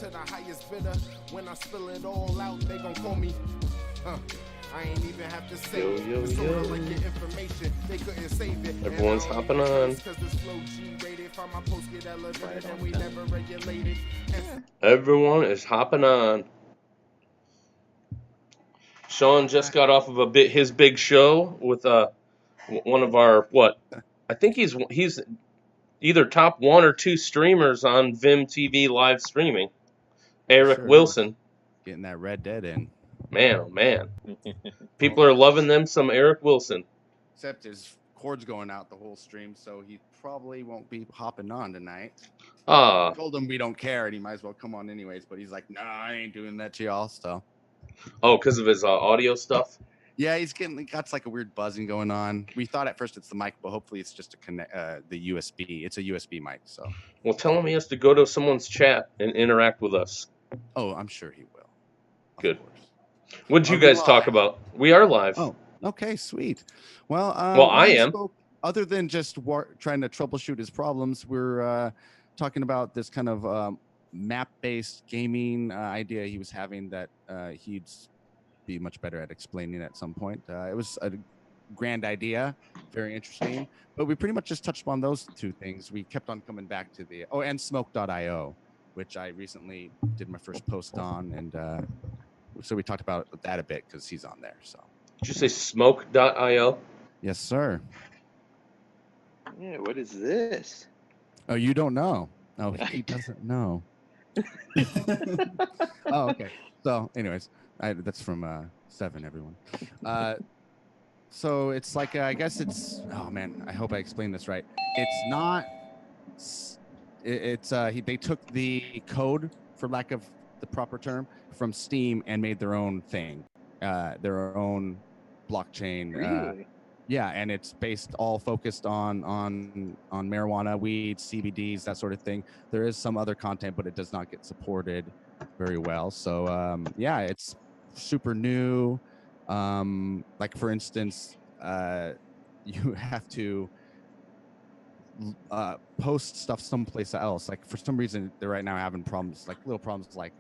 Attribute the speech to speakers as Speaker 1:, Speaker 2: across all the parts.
Speaker 1: to the highest bidder. When I spill it all out, they gon' call me. I ain't even have to say it. It's sorta like your information. They couldn't save it.
Speaker 2: Everyone's hopping on. Everyone is hopping on. Sean just got off of his big show with one of our I think he's either top 1 or 2 streamers on Vim TV live streaming. Eric Wilson.
Speaker 3: Getting that Red Dead in.
Speaker 2: Man, oh man. People are loving them some Eric Wilson.
Speaker 3: Except his cord's going out the whole stream, so he probably won't be hopping on tonight. I told him we don't care, and he might as well come on anyways, but he's like, nah, I ain't doing that to y'all, so.
Speaker 2: Oh, because of his audio stuff?
Speaker 3: Yeah, he got like a weird buzzing going on. We thought at first it's the mic, but hopefully it's just the USB. It's a USB mic, so.
Speaker 2: Well, tell him he has to go to someone's chat and interact with us.
Speaker 3: Oh, I'm sure he will.
Speaker 2: Good. What'd you guys talk about? We are live.
Speaker 3: Oh, okay, sweet. Well,
Speaker 2: I am.
Speaker 3: Other than just trying to troubleshoot his problems, we're talking about this kind of map-based gaming idea he was having that he'd be much better at explaining at some point. It was a grand idea, very interesting, but we pretty much just touched upon those 2 things. We kept on coming back to and smoke.io, which I recently did my first post on, and so we talked about that a bit because he's on there. So
Speaker 2: did you say smoke.io?
Speaker 3: Yes, sir.
Speaker 4: Yeah, what is this?
Speaker 3: Oh, you don't know? Oh, he doesn't know. Oh, okay. So, anyways, that's from 7, everyone. So it's like I guess it's. Oh man, I hope I explained this right. It's not. They took the code, for lack of the proper term, from Steam and made their own thing, their own blockchain.
Speaker 4: Really?
Speaker 3: Yeah, and it's all focused on marijuana, weed, CBDs, that sort of thing. There is some other content, but it does not get supported very well. So yeah, it's super new. Like for instance, you have to post stuff someplace else. Like for some reason, they're right now having problems, like little problems, like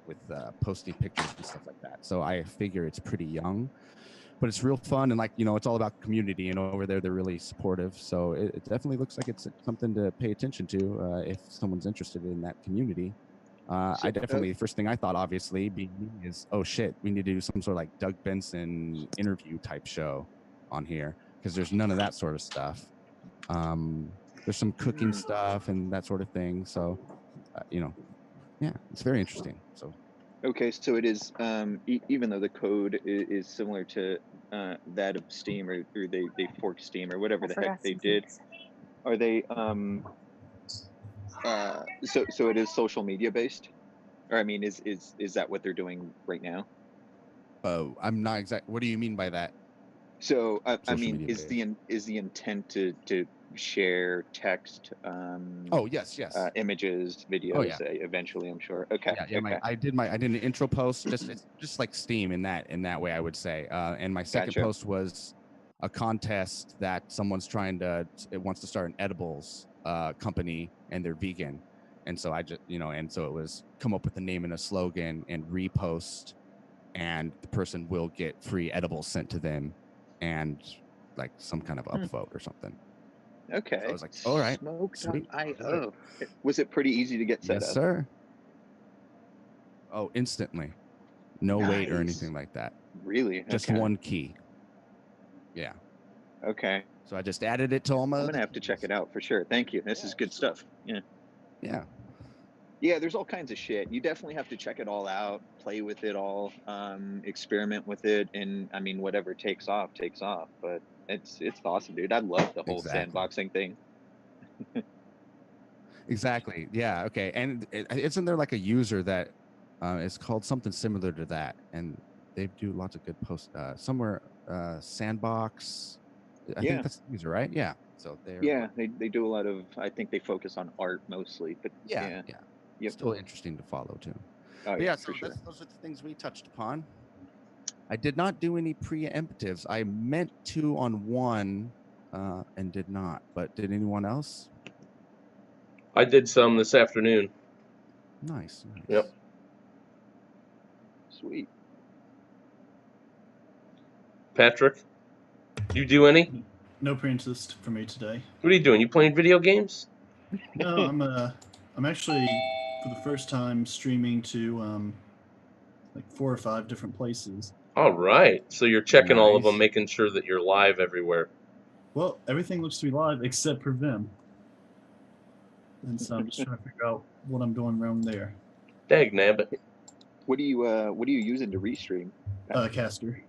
Speaker 3: with posting pictures and stuff like that. So I figure it's pretty young, but it's real fun, and it's all about community. Over there, they're really supportive. So it definitely looks like it's something to pay attention to if someone's interested in that community. I definitely, first thing I thought, obviously, is, oh shit, we need to do some sort of like Doug Benson interview type show on here, because there's none of that sort of stuff. There's some cooking stuff and that sort of thing. So, yeah, it's very interesting. So,
Speaker 4: okay, so it is, even though the code is similar to that of Steam, or they forked Steam or whatever the heck they did, are they so it is social media based, or I mean, is that what they're doing right now?
Speaker 3: Oh, I'm not exact. What do you mean by that?
Speaker 4: So I mean, is the intent to share text?
Speaker 3: Oh yes.
Speaker 4: Images, videos. Eventually, I'm sure. Okay.
Speaker 3: Yeah.
Speaker 4: Okay.
Speaker 3: I did an intro post, just like Steam in that way, I would say. And my second post was a contest that someone's wants to start an edibles company, and they're vegan, and so I just and so it was come up with a name and a slogan and repost, and the person will get free edibles sent to them, and like some kind of upvote or something.
Speaker 4: Okay.
Speaker 3: So I was like, all right.
Speaker 4: Smoke.io. Was it pretty easy to get set up?
Speaker 3: Yes, sir. Oh, instantly. No wait or anything like that.
Speaker 4: Really? Okay.
Speaker 3: Just one key. Yeah.
Speaker 4: Okay.
Speaker 3: So I just added it to almost.
Speaker 4: I'm gonna have to check it out for sure. Thank you. This is good stuff. Yeah.
Speaker 3: Yeah.
Speaker 4: Yeah, there's all kinds of shit. You definitely have to check it all out, play with it all, experiment with it, and I mean, whatever takes off. But it's awesome, dude. I love the whole sandboxing thing.
Speaker 3: Exactly. Yeah. Okay. And isn't there like a user that is called something similar to that, and they do lots of good posts somewhere. Sandbox. I think that's the user, right? Yeah. So
Speaker 4: they do a lot of. I think they focus on art mostly, but yeah.
Speaker 3: Yep. Still interesting to follow too.
Speaker 4: Oh,
Speaker 3: yeah,
Speaker 4: for sure.
Speaker 3: Those are the things we touched upon. I did not do any preemptives. I meant to on one and did not. But did anyone else?
Speaker 2: I did some this afternoon.
Speaker 3: Nice.
Speaker 2: Yep.
Speaker 4: Sweet.
Speaker 2: Patrick, you do any?
Speaker 5: No pre-interest for me today.
Speaker 2: What are you doing? You playing video games?
Speaker 5: No, I'm actually for the first time streaming to like 4 or 5 different places.
Speaker 2: All right. So you're checking all of them,
Speaker 3: Nice.
Speaker 2: making sure that you're live everywhere.
Speaker 5: Well, everything looks to be live except for Vim, and so I'm just trying to figure out what I'm doing wrong there.
Speaker 2: Dag nabbit.
Speaker 4: What are you using to restream?
Speaker 5: Caster.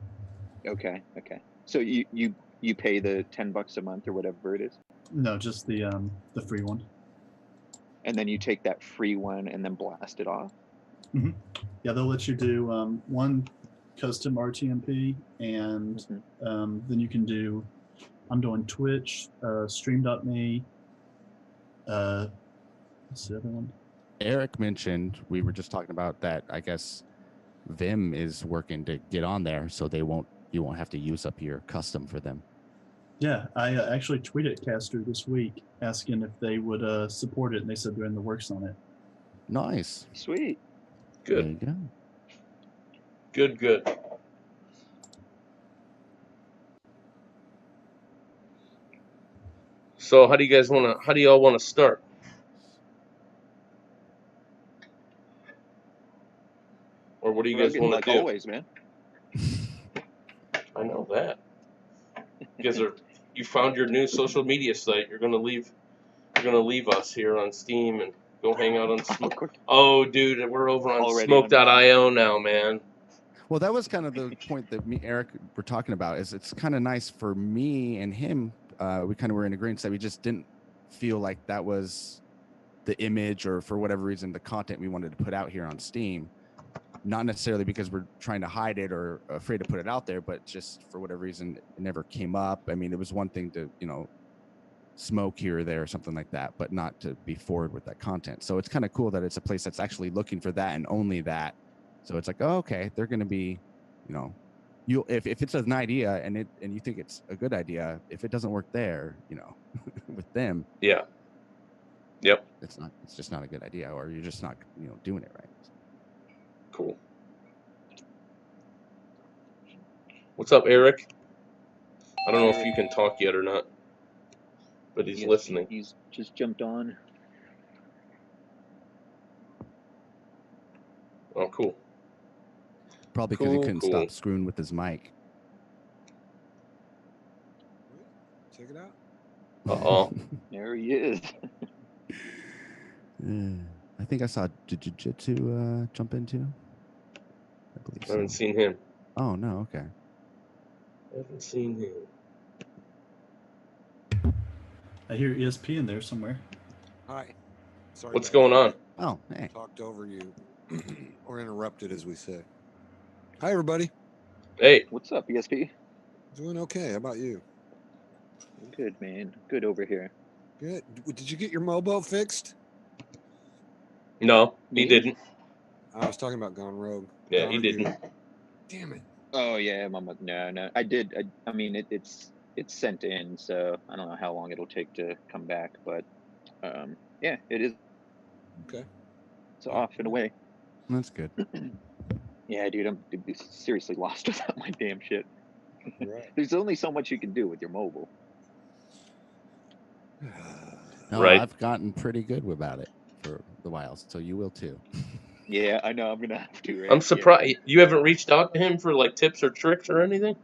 Speaker 4: Okay. So you pay the $10 a month or whatever it is,
Speaker 5: No, just the free one.
Speaker 4: and then you take that free one and then blast it off.
Speaker 5: Yeah, they'll let you do one custom RTMP, and then you can do. I'm doing Twitch, Stream.me. What's the other one?
Speaker 3: Eric mentioned, we were just talking about that. I guess Vim is working to get on there, so you won't have to use up your custom for them.
Speaker 5: Yeah, I actually tweeted Caster this week asking if they would support it, and they said they're in the works on it.
Speaker 3: Nice.
Speaker 4: Sweet.
Speaker 2: Good.
Speaker 3: There you go.
Speaker 2: Good. So how do y'all want to start? Or what do you guys
Speaker 4: Rugged
Speaker 2: want
Speaker 4: like
Speaker 2: to do?
Speaker 4: always, man.
Speaker 2: I know that. You found your new social media site. You're gonna leave us here on Steam and go hang out on Smoke. Oh, dude, we're over on
Speaker 4: Already
Speaker 2: Smoke.io now, man.
Speaker 3: Well, that was kind of the point that me, Eric, were talking about. Is it's kind of nice for me and him. We kind of were in agreement that we just didn't feel like that was the image, or for whatever reason, the content we wanted to put out here on Steam. Not necessarily because we're trying to hide it or afraid to put it out there, but just for whatever reason, it never came up. I mean, it was one thing to, smoke here or there or something like that, but not to be forward with that content. So it's kind of cool that it's a place that's actually looking for that and only that. So it's like, oh, okay, they're going to be, if it's an idea and you think it's a good idea, if it doesn't work there, with them,
Speaker 2: Yeah. Yep.
Speaker 3: it's just not a good idea, or you're just not, doing it right.
Speaker 2: Cool. What's up, Eric? I don't know if you can talk yet or not, but he's listening.
Speaker 4: He's just jumped on.
Speaker 2: Oh, cool.
Speaker 3: Probably because he couldn't stop screwing with his mic.
Speaker 6: Check it out.
Speaker 2: Uh-oh.
Speaker 4: There he is.
Speaker 3: I think I saw Jiu-Jitsu jump into. I believe
Speaker 2: I haven't seen him.
Speaker 3: Oh, no, okay.
Speaker 2: I haven't seen him.
Speaker 5: I hear ESP in there somewhere.
Speaker 6: Hi. Sorry.
Speaker 2: What's going on?
Speaker 3: Oh, hey.
Speaker 6: Talked over you, or interrupted, as we say. Hi, everybody.
Speaker 2: Hey.
Speaker 4: What's up, ESP?
Speaker 6: Doing okay. How about you?
Speaker 4: Good, man. Good over here.
Speaker 6: Good. Did you get your Mobo fixed?
Speaker 2: No, he didn't.
Speaker 6: I was talking about Gone Rogue.
Speaker 2: Yeah, he didn't.
Speaker 6: Damn it.
Speaker 4: Oh yeah, Mama. No. I did. I mean, it's sent in, so I don't know how long it'll take to come back, but yeah, it is.
Speaker 6: Okay.
Speaker 4: It's off and away.
Speaker 3: That's good.
Speaker 4: Yeah, dude, I'm seriously lost without my damn shit.
Speaker 6: Right.
Speaker 4: There's only so much you can do with your mobile.
Speaker 3: No,
Speaker 2: Right.
Speaker 3: I've gotten pretty good about it for the while, so you will too.
Speaker 4: Yeah, I know. I'm gonna have to. Right?
Speaker 2: I'm surprised you haven't reached out to him for like tips or tricks or anything.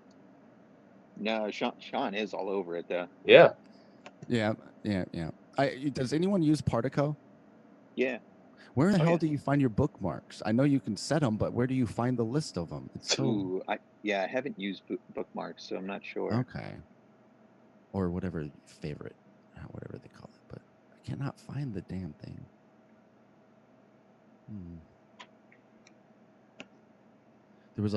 Speaker 4: No, Sean is all over it though.
Speaker 2: Yeah.
Speaker 3: Yeah. Does anyone use Partico?
Speaker 4: Yeah.
Speaker 3: Where the hell
Speaker 4: yeah.
Speaker 3: do you find your bookmarks? I know you can set them, but where do you find the list of them? It's so...
Speaker 4: Ooh, I haven't used bookmarks, so I'm not sure.
Speaker 3: Okay. Or whatever favorite, whatever they call it, but I cannot find the damn thing. There was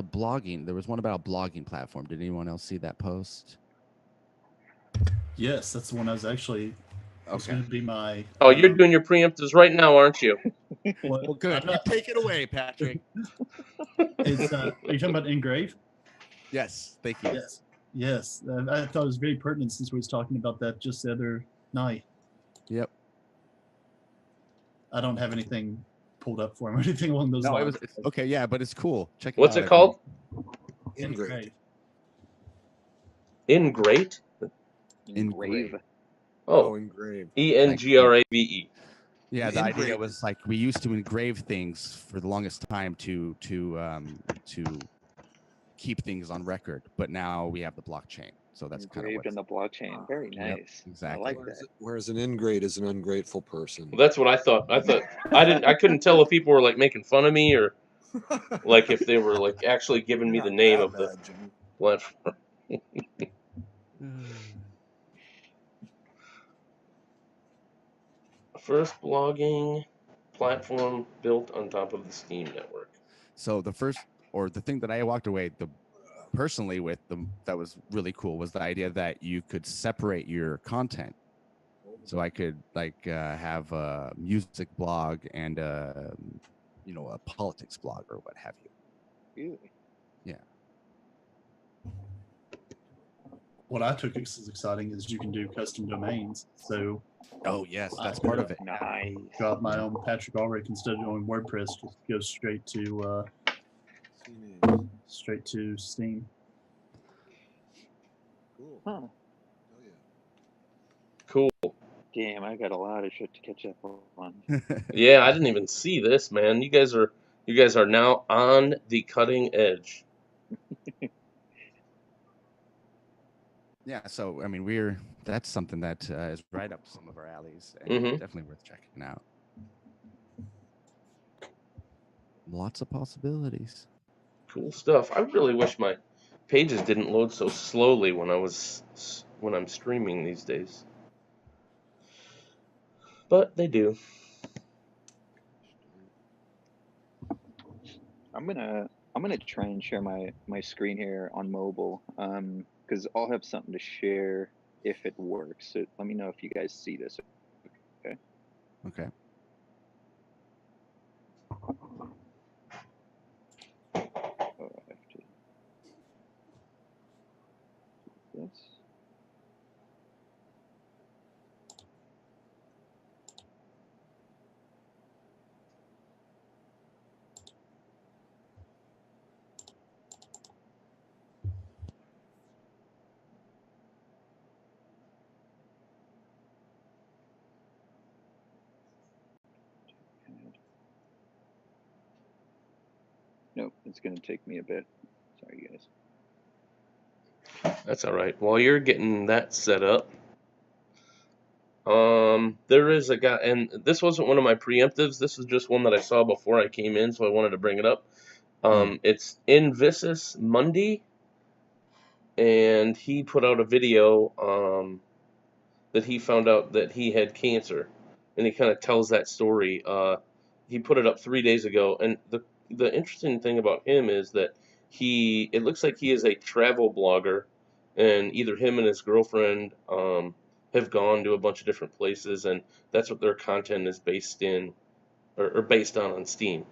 Speaker 3: one about a blogging platform. Did anyone else see that post?
Speaker 5: Yes, that's the one I was actually. It's going to be my.
Speaker 2: Oh, you're doing your preemptives right now, aren't you?
Speaker 3: Well, good. Take it away, Patrick.
Speaker 5: Are you talking about Engrave?
Speaker 3: Yes, thank you.
Speaker 5: Yes. I thought it was very pertinent since we was talking about that just the other night.
Speaker 3: Yep.
Speaker 5: I don't have anything pulled up for him or anything along those
Speaker 3: No,
Speaker 5: lines.
Speaker 3: it's okay, yeah, but it's cool. Check it
Speaker 2: What's
Speaker 3: out.
Speaker 2: it called?
Speaker 6: Ingrate.
Speaker 2: Ingrate?
Speaker 4: Engrave.
Speaker 2: Oh,
Speaker 6: Engrave.
Speaker 2: ENGRAVE.
Speaker 3: Yeah, the idea
Speaker 6: Engrave.
Speaker 3: was like we used to engrave things for the longest time to keep things on record, but now we have the blockchain. So that's kind of
Speaker 4: Engraved in the blockchain. Very
Speaker 3: Yep,
Speaker 4: nice.
Speaker 3: exactly.
Speaker 4: I like that.
Speaker 6: Whereas an ingrate is an ungrateful person.
Speaker 2: Well, that's what I thought. I couldn't tell if people were like making fun of me or like if they were like actually giving me the name of the platform. First blogging platform built on top of the Steam network.
Speaker 3: So the thing that I walked away personally with that was really cool was the idea that you could separate your content. So I could like have a music blog and a politics blog or what have you.
Speaker 4: Really?
Speaker 3: Yeah.
Speaker 5: What I took as exciting is you can do custom domains. So
Speaker 3: Oh yes, that's part of it.
Speaker 4: Nice.
Speaker 5: got my own Patrick Ulrich instead of doing WordPress, just go straight to Steam.
Speaker 6: Cool.
Speaker 4: Huh.
Speaker 6: Oh, yeah.
Speaker 2: Cool.
Speaker 4: Damn, I got a lot of shit to catch up on.
Speaker 2: Yeah, I didn't even see this, man. You guys are now on the cutting edge.
Speaker 3: Yeah, so I mean, that's something that is right up some of our alleys, and definitely worth checking out. Lots of possibilities.
Speaker 2: Cool stuff. I really wish my pages didn't load so slowly when I'm streaming these days, but they do.
Speaker 4: I'm gonna try and share my screen here on mobile, because I'll have something to share if it works. So let me know if you guys see this. Okay.
Speaker 3: Okay.
Speaker 4: Oh, I have to do this. Nope, it's gonna take me a bit. Sorry, guys.
Speaker 2: That's all right. While you're getting that set up, there is a guy, and this wasn't one of my preemptives. This is just one that I saw before I came in, so I wanted to bring it up. It's Invisus Mundi, and he put out a video that he found out that he had cancer, and he kind of tells that story. He put it up 3 days ago, and the interesting thing about him is that it looks like he is a travel blogger, and either him and his girlfriend have gone to a bunch of different places, and that's what their content is based in, or based on Steam.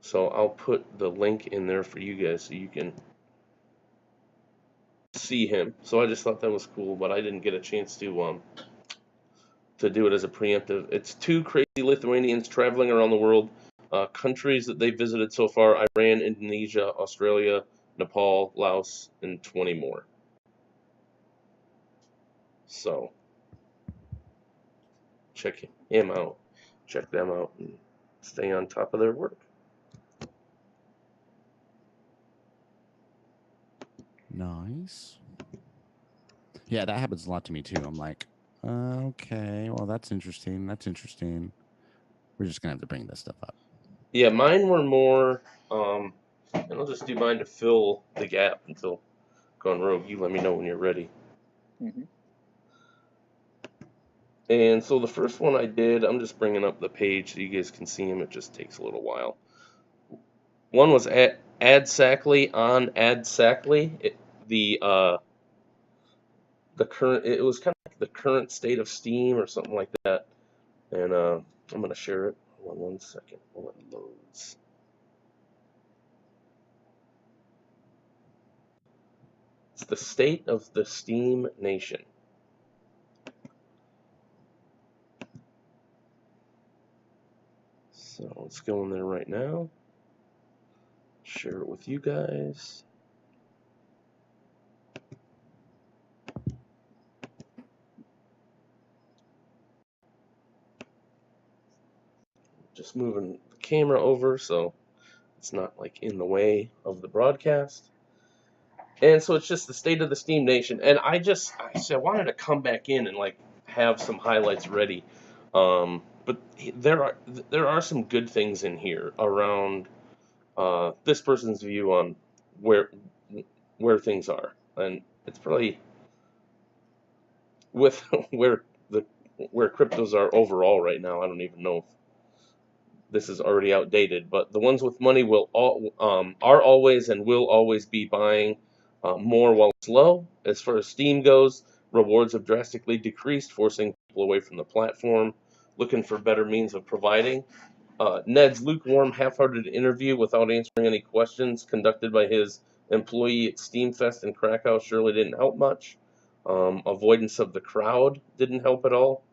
Speaker 2: So I'll put the link in there for you guys so you can see him. So I just thought that was cool, but I didn't get a chance to do it as a preemptive. It's 2 crazy Lithuanians traveling around the world. Countries that they visited so far: Iran, Indonesia, Australia, Nepal, Laos, and 20 more. So check him out, check them out, and stay on top of their work.
Speaker 3: Nice. Yeah, that happens a lot to me too. I'm like, okay, well, that's interesting. That's interesting. We're just gonna have to bring this stuff up.
Speaker 2: Yeah, mine were more, and I'll just do mine to fill the gap until Gone Rogue. You let me know when you're ready.
Speaker 4: Mm-hmm.
Speaker 2: And so the first one I did, I'm just bringing up the page so you guys can see them. It just takes a little while. One was AdSackly on AdSackly. The current, it was kind of like the current state of Steam or something like that. And I'm gonna share it. Hold on 1 second while it loads. It's the state of the Steam nation. So let's go in there right now. Share it with you guys. Just moving the camera over so it's not like in the way of the broadcast. And so it's just the state of the Steam Nation. And I wanted to come back in and like have some highlights ready. But there are some good things in here around this person's view on where things are, and it's probably with where cryptos are overall right now. I don't even know if this is already outdated, but the ones with money are always and will always be buying more while it's low. As far as Steam goes, rewards have drastically decreased, forcing people away from the platform, looking for better means of providing. Ned's lukewarm, half-hearted interview without answering any questions conducted by his employee at Steamfest in Krakow surely didn't help much. Avoidance of the crowd didn't help at all.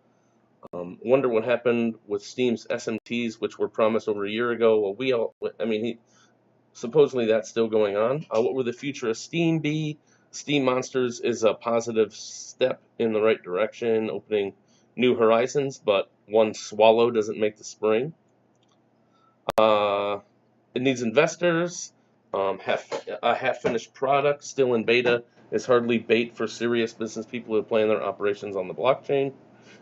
Speaker 2: Wonder what happened with Steam's SMTs, which were promised over a year ago. Well, supposedly that's still going on. What will the future of Steam be? Steam Monsters is a positive step in the right direction, opening new horizons, but one swallow doesn't make the spring. It needs investors. A half-finished product still in beta is hardly bait for serious business people who plan their operations on the blockchain.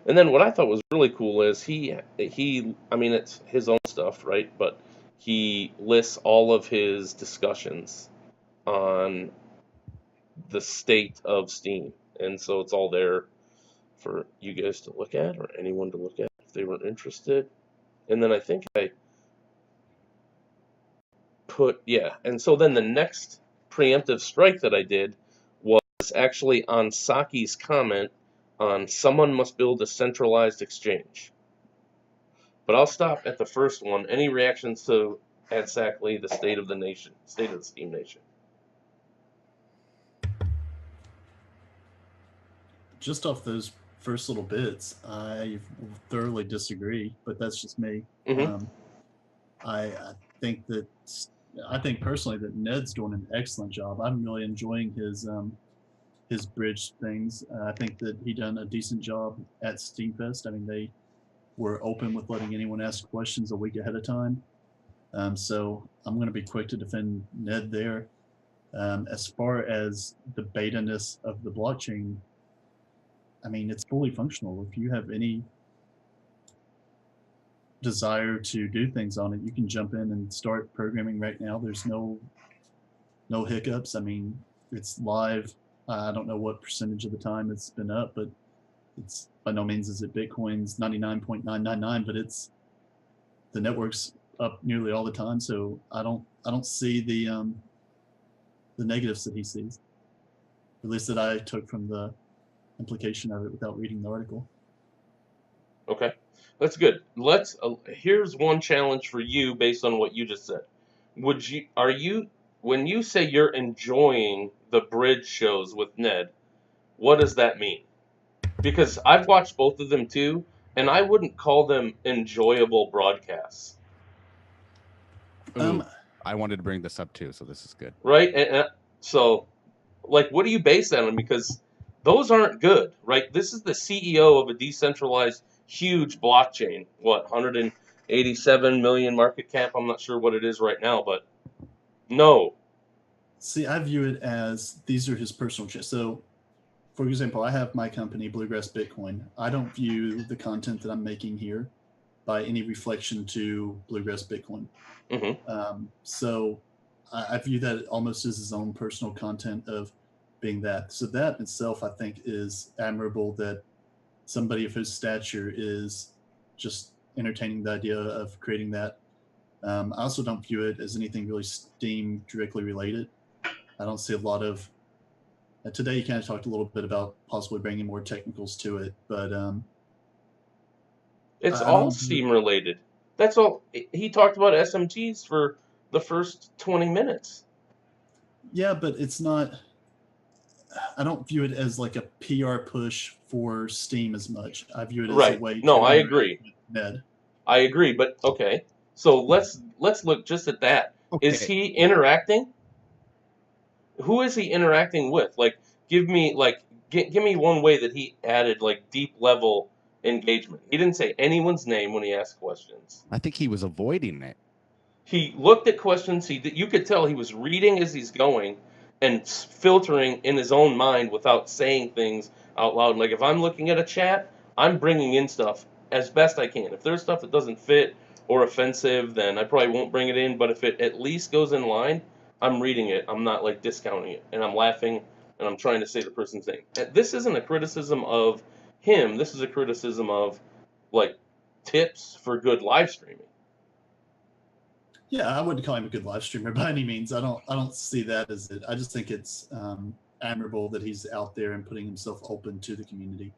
Speaker 2: And then what I thought was really cool is it's his own stuff, right? But he lists all of his discussions on the state of Steam. And so it's all there for you guys to look at, or anyone to look at if they were interested. And then I think and so then the next preemptive strike that I did was actually on Saki's comment on someone must build a centralized exchange. But I'll stop at the first one. Any reactions to exactly the state of the Steam Nation?
Speaker 5: Just off those first little bits, I thoroughly disagree, but that's just me.
Speaker 2: Mm-hmm.
Speaker 5: I think personally that Ned's doing an excellent job. I'm really enjoying his bridge things. I think that he done a decent job at Steamfest. I mean, they were open with letting anyone ask questions a week ahead of time. So I'm going to be quick to defend Ned there. As far as the beta-ness of the blockchain, I mean, it's fully functional. If you have any desire to do things on it, you can jump in and start programming right now. There's no hiccups. I mean, it's live. I don't know what percentage of the time it's been up, but it's by no means is it Bitcoin's 99.999, but it's the network's up nearly all the time. So I don't see the negatives that he sees, at least that I took from the implication of it without reading the article.
Speaker 2: Okay, that's good. Here's one challenge for you based on what you just said. When you say you're enjoying the bridge shows with Ned, what does that mean? Because I've watched both of them too, and I wouldn't call them enjoyable broadcasts.
Speaker 3: I wanted to bring this up too, so this is good.
Speaker 2: Right? And so, like, what do you base that on? Because those aren't good, right? This is the CEO of a decentralized, huge blockchain. What, 187 million market cap? I'm not sure what it is right now, but no.
Speaker 5: See, I view it as these are his personal choices. So, for example, I have my company, Bluegrass Bitcoin. I don't view the content that I'm making here by any reflection to Bluegrass Bitcoin.
Speaker 2: Mm-hmm.
Speaker 5: So I view that almost as his own personal content of being that. So that itself, I think, is admirable that somebody of his stature is just entertaining the idea of creating that. I also don't view it as anything really Steam directly related. I don't see a lot of today you kind of talked a little bit about possibly bringing more technicals to it, but
Speaker 2: it's all Steam related. That's all. He talked about SMTs for the first 20 minutes.
Speaker 5: Yeah, but it's not. I don't view it as like a PR push for Steam as much. I view it as a way.
Speaker 2: No, I agree.
Speaker 5: Ned.
Speaker 2: I agree, but okay. So let's look just at that. Is
Speaker 3: Okay.
Speaker 2: he interacting? Who is he interacting with? Like, give me one way that he added like deep level engagement. He didn't say anyone's name when he asked questions.
Speaker 3: I think he was avoiding it.
Speaker 2: He looked at questions. You could tell he was reading as he's going and filtering in his own mind without saying things out loud. Like if I'm looking at a chat, I'm bringing in stuff as best I can. If there's stuff that doesn't fit or offensive, then I probably won't bring it in. But if it at least goes in line, I'm reading it. I'm not like discounting it, and I'm laughing and I'm trying to say the person's name. This isn't a criticism of him. This is a criticism of like tips for good live streaming.
Speaker 5: Yeah, I wouldn't call him a good live streamer by any means. I don't see that as it. I just think it's admirable that he's out there and putting himself open to the community.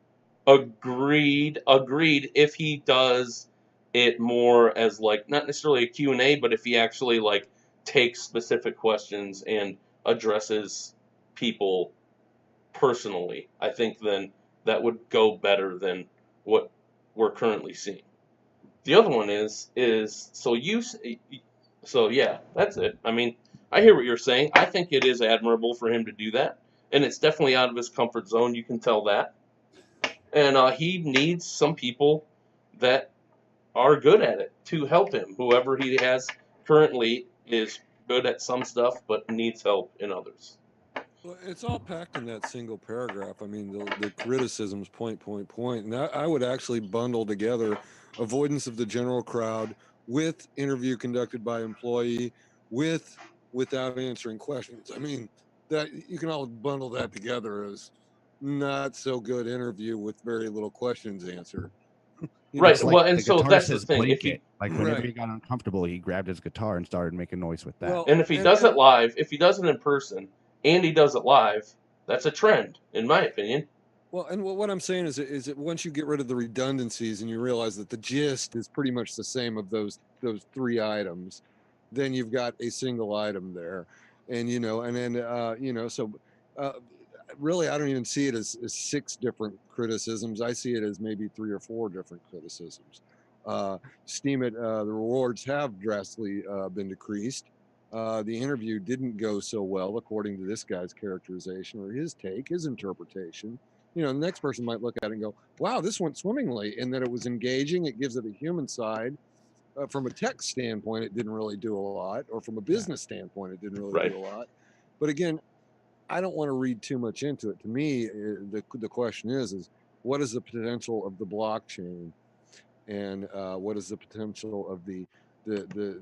Speaker 2: Agreed. If he does it more as like not necessarily a Q&A, but if he actually like takes specific questions and addresses people personally, I think then that would go better than what we're currently seeing. The other one is so yeah, that's it. I mean, I hear what you're saying. I think it is admirable for him to do that, and it's definitely out of his comfort zone. You can tell that. And he needs some people that are good at it to help him. Whoever he has currently is good at some stuff, but needs help in others.
Speaker 7: Well, it's all packed in that single paragraph. I mean, the criticisms point. And I would actually bundle together avoidance of the general crowd with interview conducted by employee without answering questions. I mean, that you can all bundle that together as not so good interview with very little questions answered.
Speaker 2: Right.
Speaker 3: Like
Speaker 2: well, and
Speaker 3: the
Speaker 2: so
Speaker 3: guitar
Speaker 2: that's the
Speaker 3: says
Speaker 2: thing.
Speaker 3: blink
Speaker 2: If he
Speaker 3: it. Like whenever he got uncomfortable, he grabbed his guitar and started making noise with that.
Speaker 7: Well,
Speaker 2: and if he does it live, if he does it in person, and he does it live, that's a trend, in my opinion.
Speaker 7: Well, and what I'm saying is that once you get rid of the redundancies and you realize that the gist is pretty much the same of those three items, then you've got a single item there, and so really I don't even see it as 6 different criticisms. I see it as maybe 3 or 4 different criticisms. Steam it, the rewards have drastically been decreased. The interview didn't go so well according to this guy's characterization or his take, his interpretation. The next person might look at it and go, wow, this went swimmingly, and that it was engaging. It gives it a human side. From a tech standpoint, it didn't really do a lot, or from a business standpoint, it didn't really do a lot. But again, I don't want to read too much into it. To me, the question is what is the potential of the blockchain, and what is the potential of the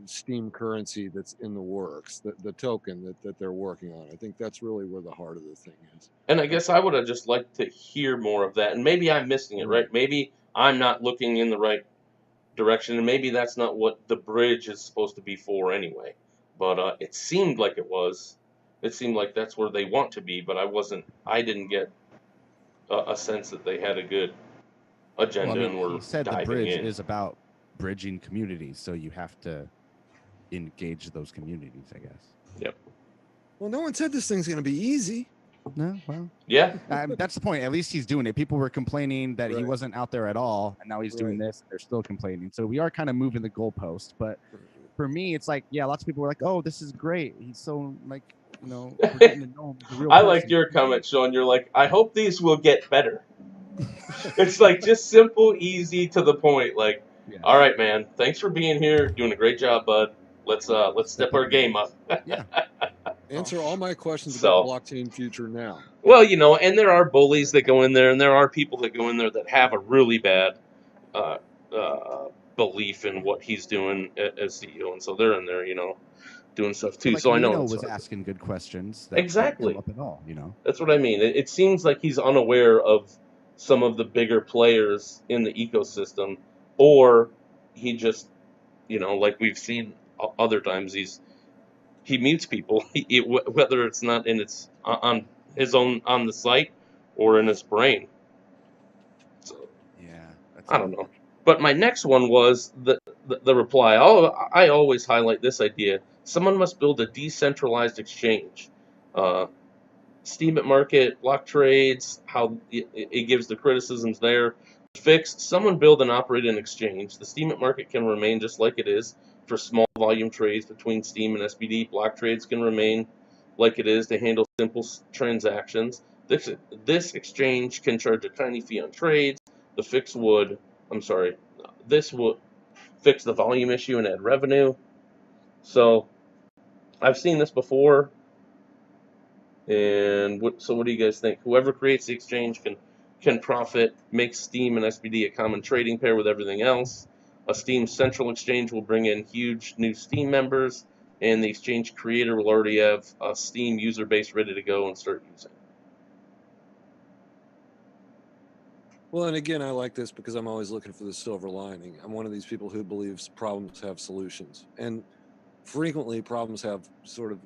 Speaker 7: Steem currency that's in the works, the token that they're working on. I think that's really where the heart of the thing is.
Speaker 2: And I guess I would have just liked to hear more of that. And maybe I'm missing it, right? Maybe I'm not looking in the right direction, and maybe that's not what the bridge is supposed to be for anyway. But it seemed like it was. It seemed like that's where they want to be, but I didn't get a sense that they had a good agenda and were
Speaker 3: he said
Speaker 2: diving
Speaker 3: the bridge
Speaker 2: in.
Speaker 3: is about bridging communities, so you have to engage those communities, I guess.
Speaker 2: Yep.
Speaker 7: Well, no one said this thing's going to be easy.
Speaker 3: No, well,
Speaker 2: yeah,
Speaker 3: that's the point. At least he's doing it. People were complaining that he wasn't out there at all, and now he's doing this, and they're still complaining. So we are kind of moving the goalpost. But for me, it's like, yeah, lots of people were like, "Oh, this is great. He's so we're getting to know him as a real
Speaker 2: I
Speaker 3: person."
Speaker 2: liked your comment, Sean. You're like, I hope these will get better. It's like just simple, easy, to the point. Like, all right, man, thanks for being here. Doing a great job, bud. Let's step our game up.
Speaker 3: Yeah.
Speaker 7: Answer all my questions about blockchain future now.
Speaker 2: Well, and there are bullies that go in there, and there are people that go in there that have a really bad belief in what he's doing as CEO, and so they're in there, doing stuff too.
Speaker 3: Like
Speaker 2: so I know
Speaker 3: Nino
Speaker 2: it's
Speaker 3: was
Speaker 2: hard.
Speaker 3: asking good questions. That
Speaker 2: Exactly.
Speaker 3: Come up at all,
Speaker 2: That's what I mean. It seems like he's unaware of some of the bigger players in the ecosystem, or he just, like we've seen other times, he mutes people, whether it's not on his own on the site or in his brain. So
Speaker 3: yeah,
Speaker 2: I don't know. But my next one was the reply. I always highlight this idea. Someone must build a decentralized exchange. Steem at market, block trades, how it gives the criticisms there. Fixed, someone build and operate an exchange. The Steem at market can remain just like it is, for small volume trades between Steem and SBD. Block trades can remain like it is to handle simple transactions. This exchange can charge a tiny fee on trades. This would fix the volume issue and add revenue. So I've seen this before. And what do you guys think? Whoever creates the exchange can profit, make Steem and SBD a common trading pair with everything else. A Steem central exchange will bring in huge new Steem members, and the exchange creator will already have a Steem user base ready to go and start using.
Speaker 7: Well, and again, I like this because I'm always looking for the silver lining. I'm one of these people who believes problems have solutions, and frequently problems have sort of,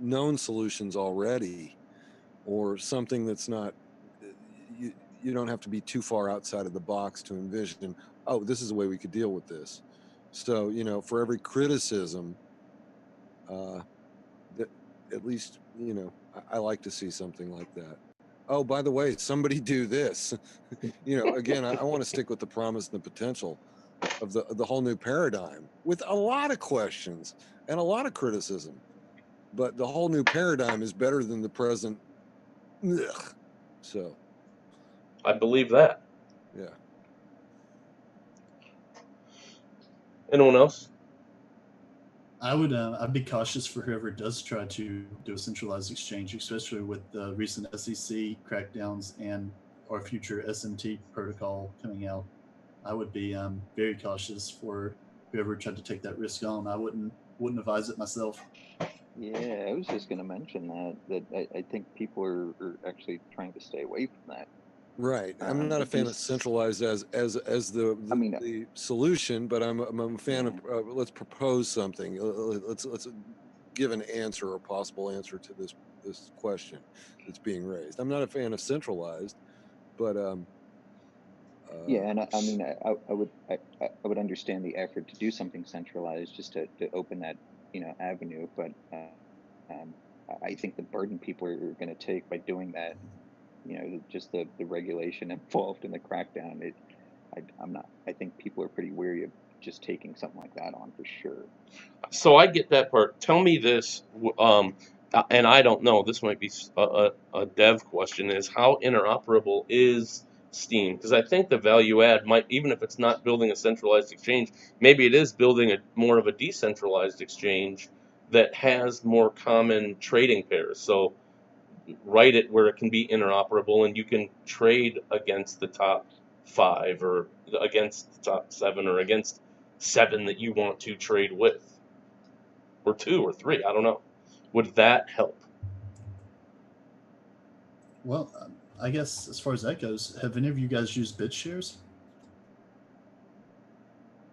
Speaker 7: known solutions already, or something that's not, you don't have to be too far outside of the box to envision, oh, this is a way we could deal with this. So, for every criticism, that at least, I like to see something like that. Oh, by the way, somebody do this. Again, I want to stick with the promise and the potential of the whole new paradigm, with a lot of questions and a lot of criticism. But the whole new paradigm is better than the present. Ugh. So
Speaker 2: I believe that.
Speaker 7: Yeah.
Speaker 2: Anyone else?
Speaker 5: I'd be cautious for whoever does try to do a centralized exchange, especially with the recent SEC crackdowns and our future SMT protocol coming out. I would be very cautious for whoever tried to take that risk on. I wouldn't advise it myself.
Speaker 4: Yeah, I was just going to mention that I think people are actually trying to stay away from that.
Speaker 7: Right. I'm not a fan of centralized as the solution, but I'm a fan of let's propose something. Let's give an answer or a possible answer to this question that's being raised. I'm not a fan of centralized, but
Speaker 4: yeah, and I would understand the effort to do something centralized just to open that avenue, but I think the burden people are going to take by doing that, just the regulation involved in the crackdown, I think people are pretty weary of just taking something like that on for sure.
Speaker 2: So I get that part. Tell me this, and I don't know, this might be a dev question, is how interoperable is Steem? Because I think the value add might, even if it's not building a centralized exchange, maybe it is building more of a decentralized exchange that has more common trading pairs. So write it where it can be interoperable and you can trade against the top 5 or against the top 7 or against 7 that you want to trade with, or 2 or 3, I don't know. Would that help?
Speaker 5: Well, I guess as far as that goes, have any of you guys used BitShares?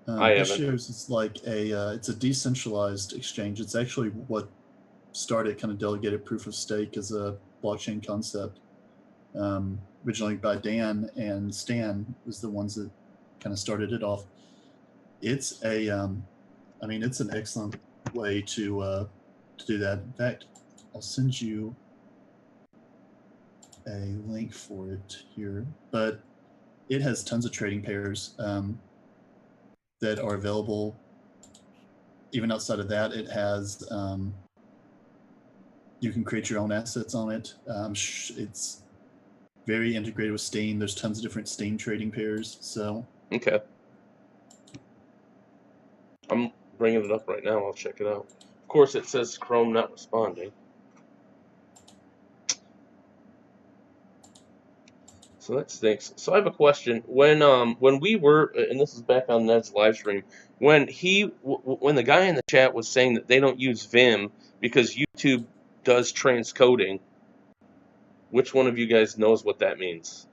Speaker 2: I haven't.
Speaker 5: BitShares is like it's a decentralized exchange. It's actually what started kind of delegated proof of stake as a blockchain concept. Originally by Dan and Stan was the ones that kind of started it off. It's it's an excellent way to do that. In fact, I'll send you a link for it here, but it has tons of trading pairs that are available. Even outside of that, it has you can create your own assets on it. It's very integrated with Steem. There's tons of different Steem trading pairs. So
Speaker 2: okay, I'm bringing it up right now. I'll check it out. Of course, it says Chrome not responding. So that stinks. So I have a question. When we were, and this is back on Ned's live stream, when the guy in the chat was saying that they don't use Vim because YouTube does transcoding, which one of you guys knows what that means?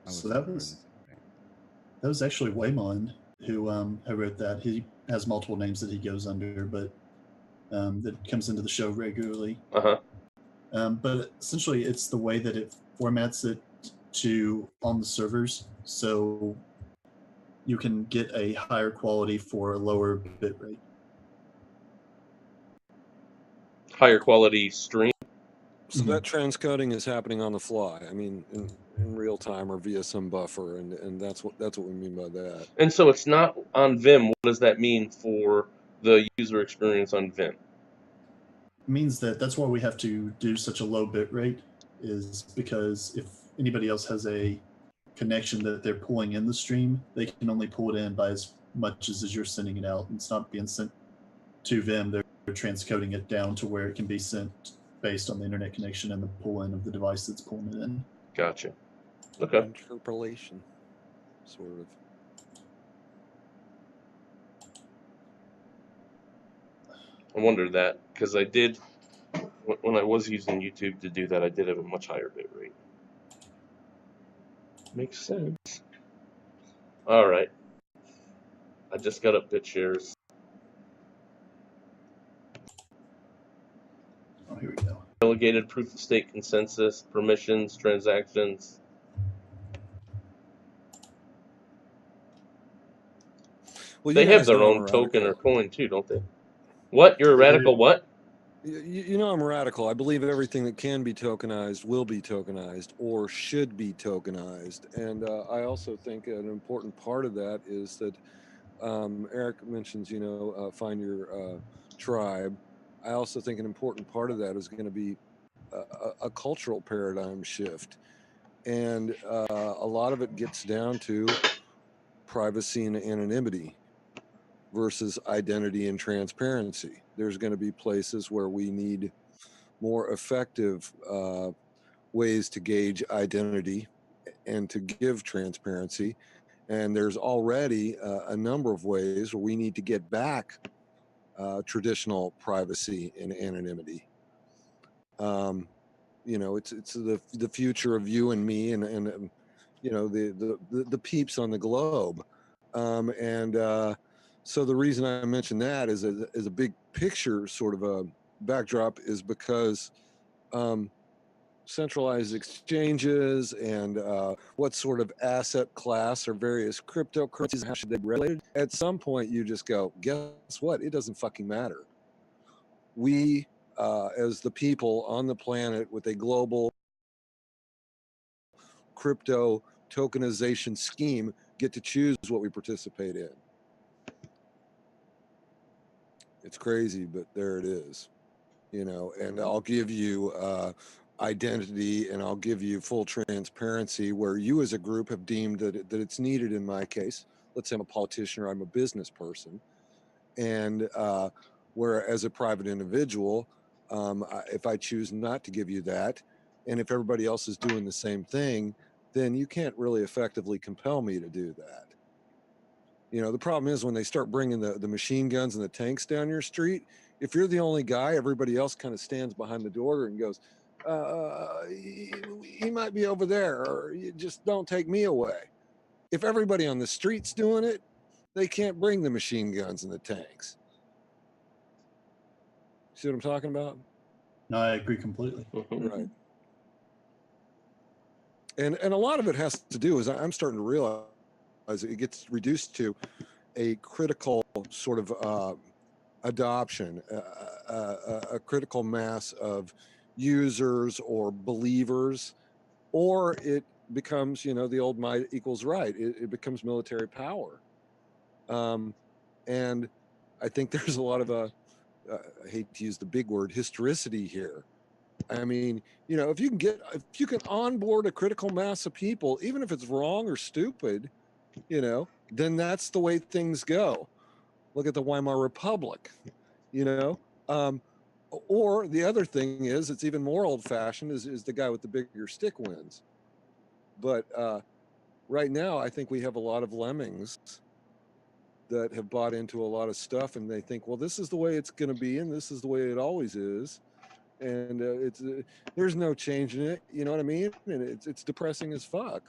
Speaker 5: So that was actually Waymond who wrote that. He has multiple names that he goes under, but that comes into the show regularly. But essentially, it's the way that it formats it to on the servers, so you can get a higher quality for a lower bit rate.
Speaker 2: Higher quality stream?
Speaker 7: So that transcoding is happening on the fly. I mean, in real time or via some buffer, and that's what we mean by that.
Speaker 2: And so it's not on Vim. What does that mean for the user experience on Vim?
Speaker 5: It means that's why we have to do such a low bit rate, is because if anybody else has a connection that they're pulling in the stream, they can only pull it in by as much as you're sending it out. It's not being sent to Vim. They're transcoding it down to where it can be sent based on the internet connection and the pull in of the device that's pulling it in.
Speaker 2: Gotcha. Okay.
Speaker 7: Interpolation, sort of.
Speaker 2: I wondered that because I did, when I was using YouTube to do that, I did have a much higher bit rate. Makes sense. All right. I just got up BitShares.
Speaker 5: Oh, here we go.
Speaker 2: Delegated proof of stake consensus, permissions, transactions.
Speaker 7: Well,
Speaker 2: They
Speaker 7: you
Speaker 2: have
Speaker 7: guys
Speaker 2: their
Speaker 7: know I'm
Speaker 2: own
Speaker 7: a
Speaker 2: token or
Speaker 7: radical.
Speaker 2: coin too, don't they? What? You're a radical what?
Speaker 7: You know I'm a radical. I believe everything that can be tokenized will be tokenized or should be tokenized. And I also think an important part of that is that Eric mentions, find your tribe. I also think an important part of that is going to be a cultural paradigm shift. And a lot of it gets down to privacy and anonymity versus identity and transparency. There's going to be places where we need more effective ways to gauge identity and to give transparency. And there's already a number of ways where we need to get back traditional privacy and anonymity. It's the future of you and me and the peeps on the globe. So the reason I mention that is a big picture sort of a backdrop is because centralized exchanges and what sort of asset class or various cryptocurrencies, how should they be regulated? At some point, you just go, guess what? It doesn't fucking matter. We, as the people on the planet with a global crypto tokenization scheme, get to choose what we participate in. It's crazy, but there it is, and I'll give you identity and I'll give you full transparency where you as a group have deemed that it's needed. In my case, let's say I'm a politician or I'm a business person, and where as a private individual, if I choose not to give you that, and if everybody else is doing the same thing, then you can't really effectively compel me to do that. The problem is when they start bringing the machine guns and the tanks down your street, if you're the only guy, everybody else kind of stands behind the door and goes, he might be over there, or you just don't take me away. If everybody on the street's doing it, they can't bring the machine guns and the tanks. See what I'm talking about?
Speaker 5: No, I agree completely.
Speaker 7: Right. And a lot of it has to do is I'm starting to realize it gets reduced to a critical sort of adoption, a critical mass of users or believers, or it becomes, the old might equals right. It becomes military power. And I think there's a lot of I hate to use the big word, historicity here. I mean, if you can onboard a critical mass of people, even if it's wrong or stupid, then that's the way things go. Look at the Weimar Republic, or the other thing is, it's even more old fashioned is the guy with the bigger stick wins. But right now, I think we have a lot of lemmings that have bought into a lot of stuff, and they think, well, this is the way it's going to be, and this is the way it always is. And there's no change in it. You know what I mean? And it's depressing as fuck.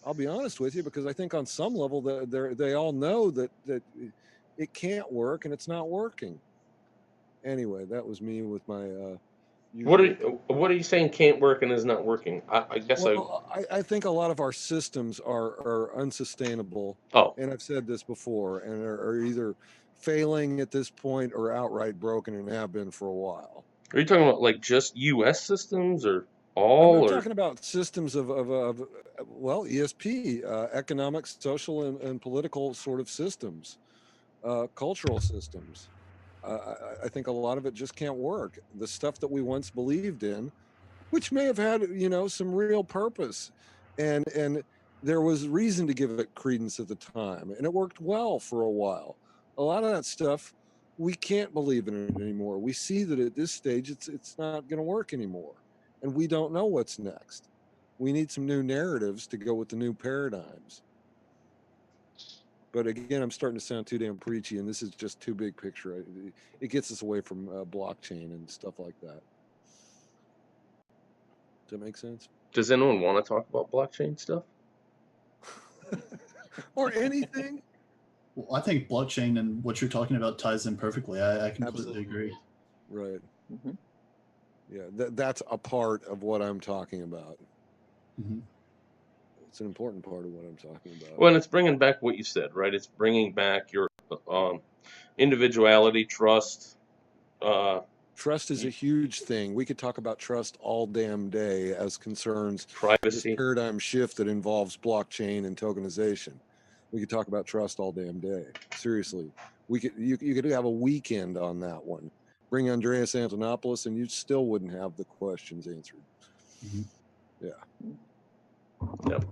Speaker 7: I'll be honest with you, because I think on some level they all know that it can't work and it's not working. Anyway, that was me with my.
Speaker 2: What are you saying can't work and is not working? I guess
Speaker 7: I think a lot of our systems are unsustainable.
Speaker 2: Oh.
Speaker 7: And I've said this before, and are either failing at this point or outright broken and have been for a while.
Speaker 2: Are you talking about like just U.S. systems or
Speaker 7: I'm
Speaker 2: all, or
Speaker 7: talking about systems of well, ESP, economic, social, and political sort of systems, cultural systems. I think a lot of it just can't work. The stuff that we once believed in, which may have had, you know, some real purpose, and there was reason to give it credence at the time, and it worked well for a while. A lot of that stuff, we can't believe in it anymore. We see that at this stage, it's not going to work anymore, and we don't know what's next. We need some new narratives to go with the new paradigms. But again, I'm starting to sound too damn preachy, and this is just too big picture. It gets us away from blockchain and stuff like that. Does that make sense?
Speaker 2: does anyone want to talk about blockchain stuff?
Speaker 7: Or anything?
Speaker 5: Well, I think blockchain and what you're talking about ties in perfectly. I completely
Speaker 7: Absolutely.
Speaker 5: agree.
Speaker 7: Right.
Speaker 4: Mm-hmm.
Speaker 7: Yeah, that's a part of what I'm talking about.
Speaker 5: Mm-hmm.
Speaker 7: It's an important part of what I'm talking about.
Speaker 2: Well, and it's bringing back what you said, right? It's bringing back your individuality, trust.
Speaker 7: Trust is a huge thing. We could talk about trust all damn day as concerns this
Speaker 2: Privacy.
Speaker 7: paradigm shift that involves blockchain and tokenization. We could talk about trust all damn day. Seriously, you could have a weekend on that one. Bring Andreas Antonopoulos, and you still wouldn't have the questions answered.
Speaker 5: Mm-hmm.
Speaker 7: Yeah.
Speaker 2: Yep.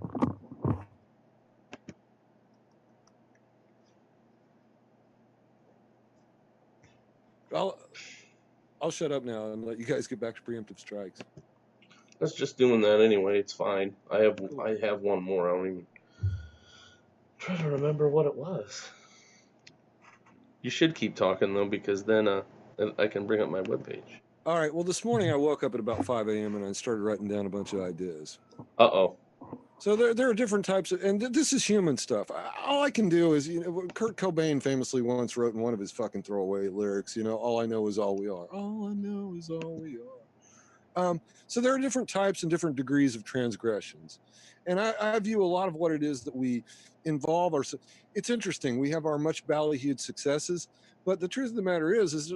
Speaker 7: I'll shut up now and let you guys get back to preemptive strikes.
Speaker 2: That's just doing that anyway. It's fine. I have one more. I don't even try to remember what it was. You should keep talking though, because then I can bring up my webpage.
Speaker 7: All right. Well, this morning I woke up at about 5 a.m. and I started writing down a bunch of ideas.
Speaker 2: Uh-oh.
Speaker 7: So there are different types of, and this is human stuff. All I can do is, you know, Kurt Cobain famously once wrote in one of his fucking throwaway lyrics, you know, all I know is all we are. All I know is all we are. So there are different types and different degrees of transgressions. And I view a lot of what it is that we involve ourselves. It's interesting. We have our much ballyhooed successes, but the truth of the matter is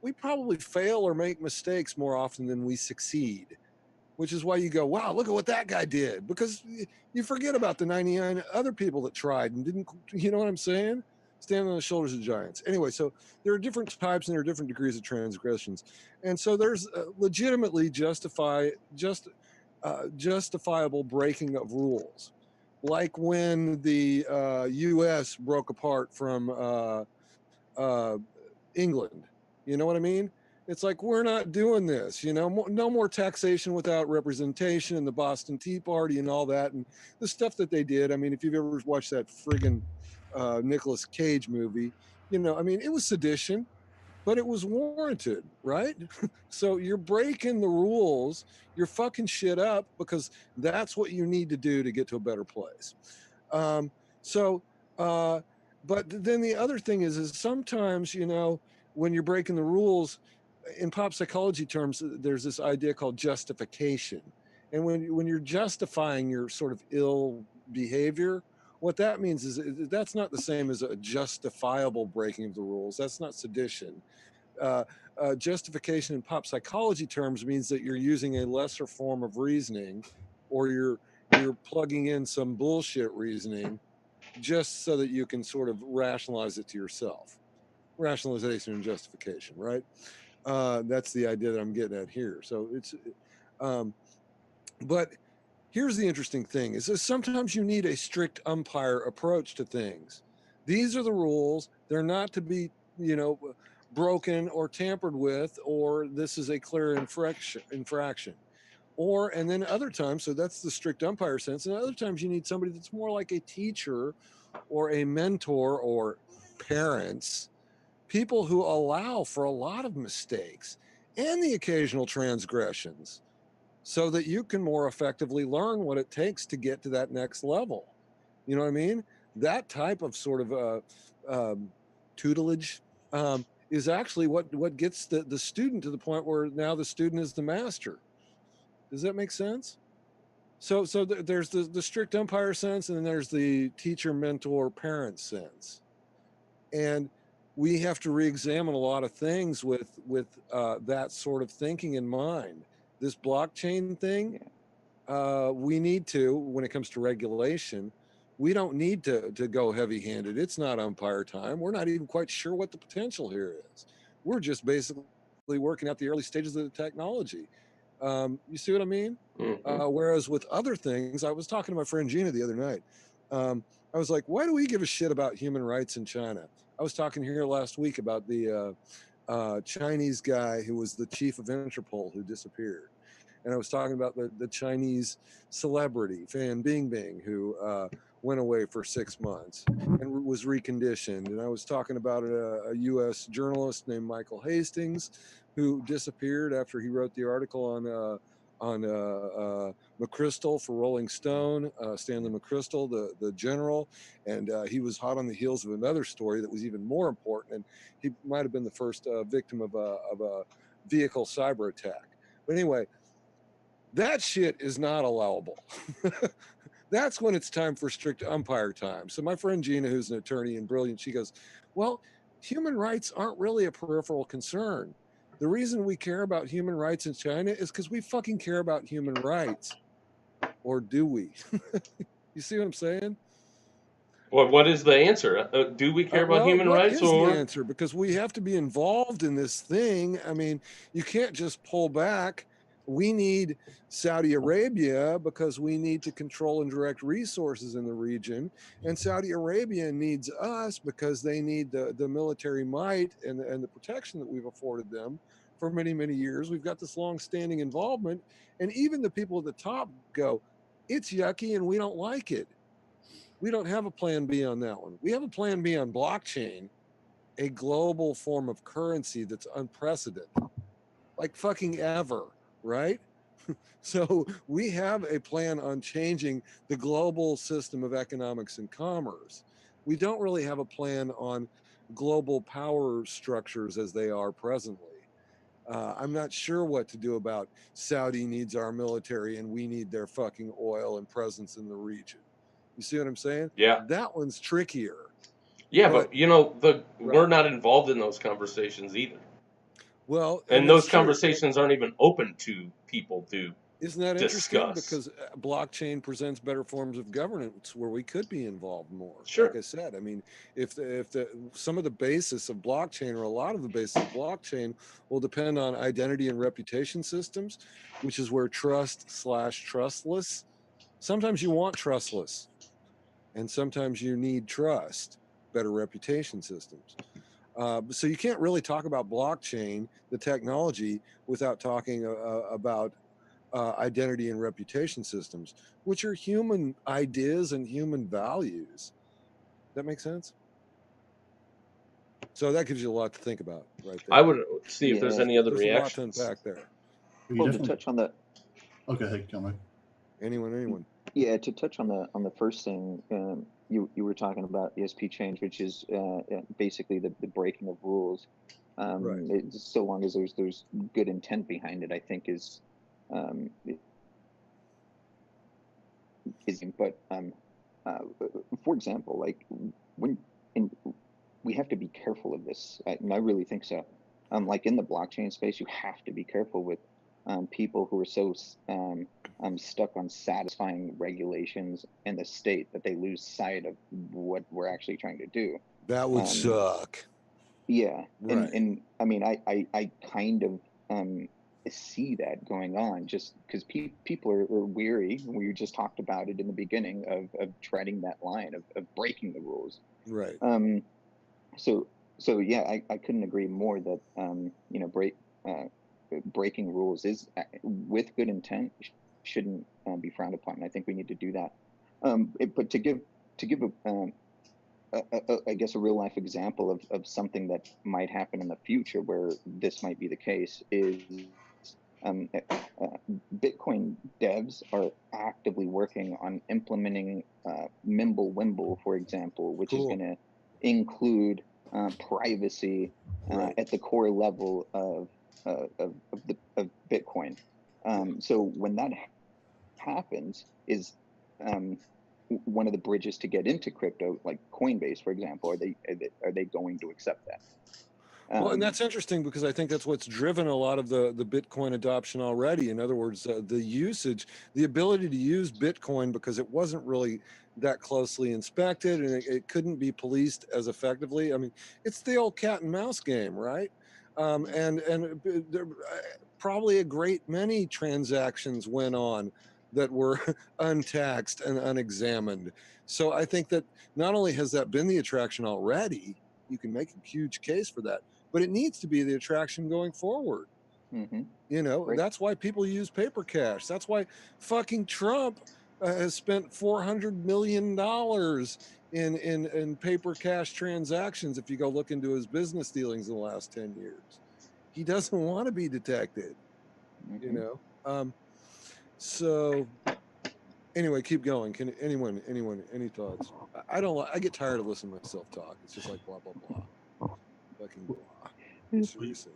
Speaker 7: we probably fail or make mistakes more often than we succeed. Which is why you go, wow, look at what that guy did. Because you forget about the 99 other people that tried and didn't, you know what I'm saying? Stand on the shoulders of giants. Anyway, so there are different types and there are different degrees of transgressions. And so there's legitimately justifiable breaking of rules. Like when the U.S. broke apart from England. You know what I mean? It's like, we're not doing this, you know, no more taxation without representation and the Boston Tea Party and all that. And the stuff that they did. I mean, if you've ever watched that friggin' Nicolas Cage movie, you know, I mean, it was sedition, but it was warranted, right? So you're breaking the rules, you're fucking shit up because that's what you need to do to get to a better place. But then the other thing is sometimes, you know, when you're breaking the rules, in pop psychology terms, there's this idea called justification. And when you're justifying your sort of ill behavior, what that means is that's not the same as a justifiable breaking of the rules. That's not sedition. Justification in pop psychology terms means that you're using a lesser form of reasoning, or you're plugging in some bullshit reasoning just so that you can sort of rationalize it to yourself. Rationalization and justification, right? That's the idea that I'm getting at here. So it's, but here's the interesting thing is that sometimes you need a strict umpire approach to things. These are the rules. They're not to be, you know, broken or tampered with, or this is a clear infraction. Or, and then other times, so that's the strict umpire sense. And other times you need somebody that's more like a teacher or a mentor or parents, people who allow for a lot of mistakes and the occasional transgressions so that you can more effectively learn what it takes to get to that next level. You know what I mean? That type of sort of tutelage is actually what gets the student to the point where now the student is the master. Does that make sense? So there's the strict umpire sense, and then there's the teacher, mentor, parent sense. And we have to re-examine a lot of things with that sort of thinking in mind. This blockchain thing, we need to, when it comes to regulation, we don't need to go heavy-handed. It's not umpire time. We're not even quite sure what the potential here is. We're just basically working out the early stages of the technology. You see what I mean? Whereas with other things, I was talking to my friend Gina the other night. I was like, why do we give a shit about human rights in China? I was talking here last week about the Chinese guy who was the chief of Interpol who disappeared. And I was talking about the Chinese celebrity, Fan Bingbing, who went away for 6 months and was reconditioned. And I was talking about a U.S. journalist named Michael Hastings, who disappeared after he wrote the article on McChrystal for Rolling Stone, Stanley McChrystal, the general. And he was hot on the heels of another story that was even more important. And he might have been the first victim of a vehicle cyber attack. But anyway, that shit is not allowable. That's when it's time for strict umpire time. So my friend Gina, who's an attorney and brilliant, she goes, well, human rights aren't really a peripheral concern. The reason we care about human rights in China is because we fucking care about human rights. Or do we? You see what I'm saying?
Speaker 2: Well, what is the answer? Do we care about human
Speaker 7: what
Speaker 2: rights,
Speaker 7: is
Speaker 2: or
Speaker 7: the answer? Because we have to be involved in this thing. I mean, you can't just pull back. We need Saudi Arabia because we need to control and direct resources in the region. And Saudi Arabia needs us because they need the military might and the protection that we've afforded them for many, many years. We've got this long-standing involvement. And even the people at the top go, it's yucky and we don't like it. We don't have a plan B on that one. We have a plan B on blockchain, a global form of currency that's unprecedented, like fucking ever, right? So we have a plan on changing the global system of economics and commerce. We don't really have a plan on global power structures as they are presently. I'm not sure what to do about Saudi needs our military and we need their fucking oil and presence in the region. You see what I'm saying?
Speaker 2: yeah,
Speaker 7: That one's trickier.
Speaker 2: yeah,
Speaker 7: but-
Speaker 2: but you know, we're
Speaker 7: Right.
Speaker 2: not involved in those conversations either,
Speaker 7: Well,
Speaker 2: and
Speaker 7: that's
Speaker 2: those
Speaker 7: true.
Speaker 2: conversations aren't even open to people to
Speaker 7: Isn't that interesting?
Speaker 2: discuss.
Speaker 7: Because blockchain presents better forms of governance where we could be involved more.
Speaker 2: Sure.
Speaker 7: Like I said, I mean, if some of the basis of blockchain or a lot of the basis of blockchain will depend on identity and reputation systems, which is where trust/trustless. Sometimes you want trustless, and sometimes you need trust, better reputation systems. So you can't really talk about blockchain, the technology, without talking about identity and reputation systems, which are human ideas and human values. That makes sense? So that gives you a lot to think about right there.
Speaker 2: I would see if there's
Speaker 4: Yeah,
Speaker 2: any other
Speaker 7: There's a lot to
Speaker 2: reactions.
Speaker 7: unpack there.
Speaker 5: You
Speaker 4: well, to
Speaker 5: definitely.
Speaker 4: touch on the
Speaker 5: Okay, hey, Conrad.
Speaker 7: Anyone?
Speaker 4: yeah, to touch on the first thing, you were talking about ESP change, which is basically the breaking of rules.
Speaker 7: Right.
Speaker 4: So long as there's good intent behind it, I think is but for example, like we have to be careful of this, and I really think so. Like in the blockchain space, you have to be careful with people who are so stuck on satisfying regulations in the state that they lose sight of what we're actually trying to do.
Speaker 7: That would suck.
Speaker 4: Yeah,
Speaker 7: Right.
Speaker 4: and I mean, I kind of see that going on just because people are weary. We just talked about it in the beginning of treading that line of breaking the rules.
Speaker 7: Right.
Speaker 4: So yeah, I couldn't agree more that breaking rules is with good intent shouldn't be frowned upon. And I think we need to do that. But to give I guess a real life example of something that might happen in the future where this might be the case is Bitcoin devs are actively working on implementing Mimblewimble, for example, which is going to include privacy at the core level of Bitcoin. So when that happens, is one of the bridges to get into crypto, like Coinbase, for example, are they going to accept that?
Speaker 7: Well, and that's interesting because I think that's what's driven a lot of the Bitcoin adoption already. In other words, the usage, the ability to use Bitcoin because it wasn't really that closely inspected and it couldn't be policed as effectively. I mean, it's the old cat and mouse game, right? And there, probably a great many transactions went on that were untaxed and unexamined. So I think that not only has that been the attraction already, you can make a huge case for that, but it needs to be the attraction going forward.
Speaker 4: Mm-hmm.
Speaker 7: You know,
Speaker 4: Right.
Speaker 7: that's why people use paper cash. That's why fucking Trump has spent $400 million in paper cash transactions. If you go look into his business dealings in the last 10 years, he doesn't want to be detected,
Speaker 4: Mm-hmm.
Speaker 7: you know? So anyway, keep going. Can anyone, any thoughts? I get tired of listening to myself talk. It's just like blah, blah, blah. Fucking blah. Seriously.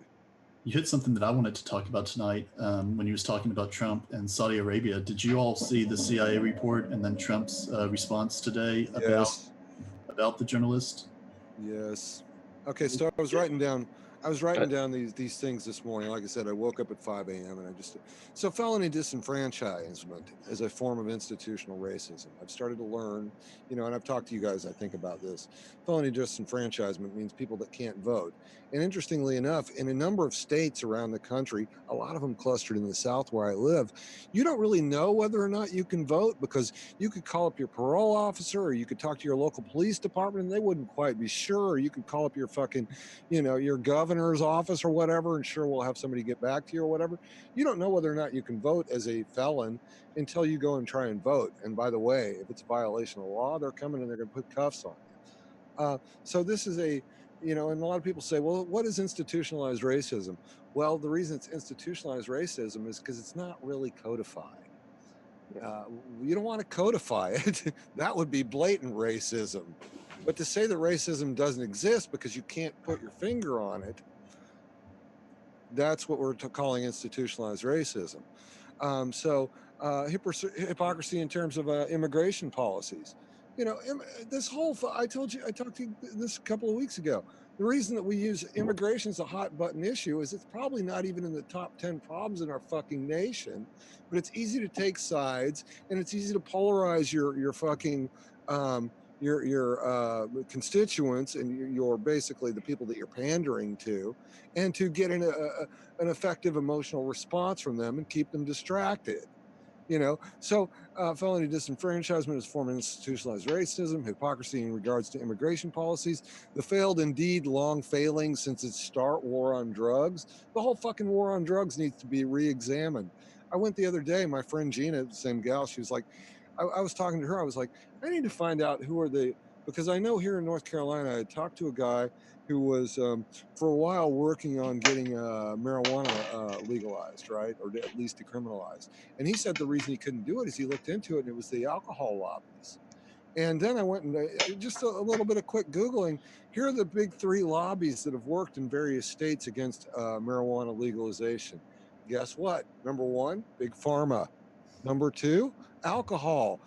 Speaker 5: You hit something that I wanted to talk about tonight when you was talking about Trump and Saudi Arabia. Did you all see the CIA report and then Trump's response today about the journalist?
Speaker 7: Yes. Okay, so I was writing down these things this morning. Like I said, I woke up at 5 a.m. and so felony disenfranchisement is a form of institutional racism. I've started to learn, you know, and I've talked to you guys, I think, about this. Felony disenfranchisement means people that can't vote. And interestingly enough, in a number of states around the country, a lot of them clustered in the South where I live, you don't really know whether or not you can vote because you could call up your parole officer or you could talk to your local police department and they wouldn't quite be sure. Or you could call up your fucking, you know, your governor's office or whatever, and sure, we'll have somebody get back to you or whatever. You don't know whether or not you can vote as a felon until you go and try and vote. And by the way, if it's a violation of the law, they're coming and they're going to put cuffs on you. So this is a, you know, and a lot of people say, well, what is institutionalized racism? Well, the reason it's institutionalized racism is because it's not really codified. You don't want to codify it. That would be blatant racism. But to say that racism doesn't exist because you can't put your finger on it, that's what we're calling institutionalized racism. So hypocrisy in terms of immigration policies. You know, this whole, I talked to you this a couple of weeks ago. The reason that we use immigration as a hot button issue is it's probably not even in the top 10 problems in our fucking nation, but it's easy to take sides and it's easy to polarize your fucking, your constituents and your basically the people that you're pandering to, and to get an effective emotional response from them and keep them distracted. You know, so felony disenfranchisement is a form of institutionalized racism, hypocrisy in regards to immigration policies, the failed, indeed long failing since its start, war on drugs. The whole fucking war on drugs needs to be re-examined. I went the other day, my friend Gina, the same gal, she was like, I was talking to her, I was like, I need to find out who are because I know here in North Carolina, I talked to a guy who was for a while working on getting marijuana legalized, right? Or at least decriminalized. And he said the reason he couldn't do it is he looked into it and it was the alcohol lobbies. And then I went and just a little bit of quick Googling. Here are the big three lobbies that have worked in various states against marijuana legalization. Guess what? Number one, big pharma. Number two, alcohol.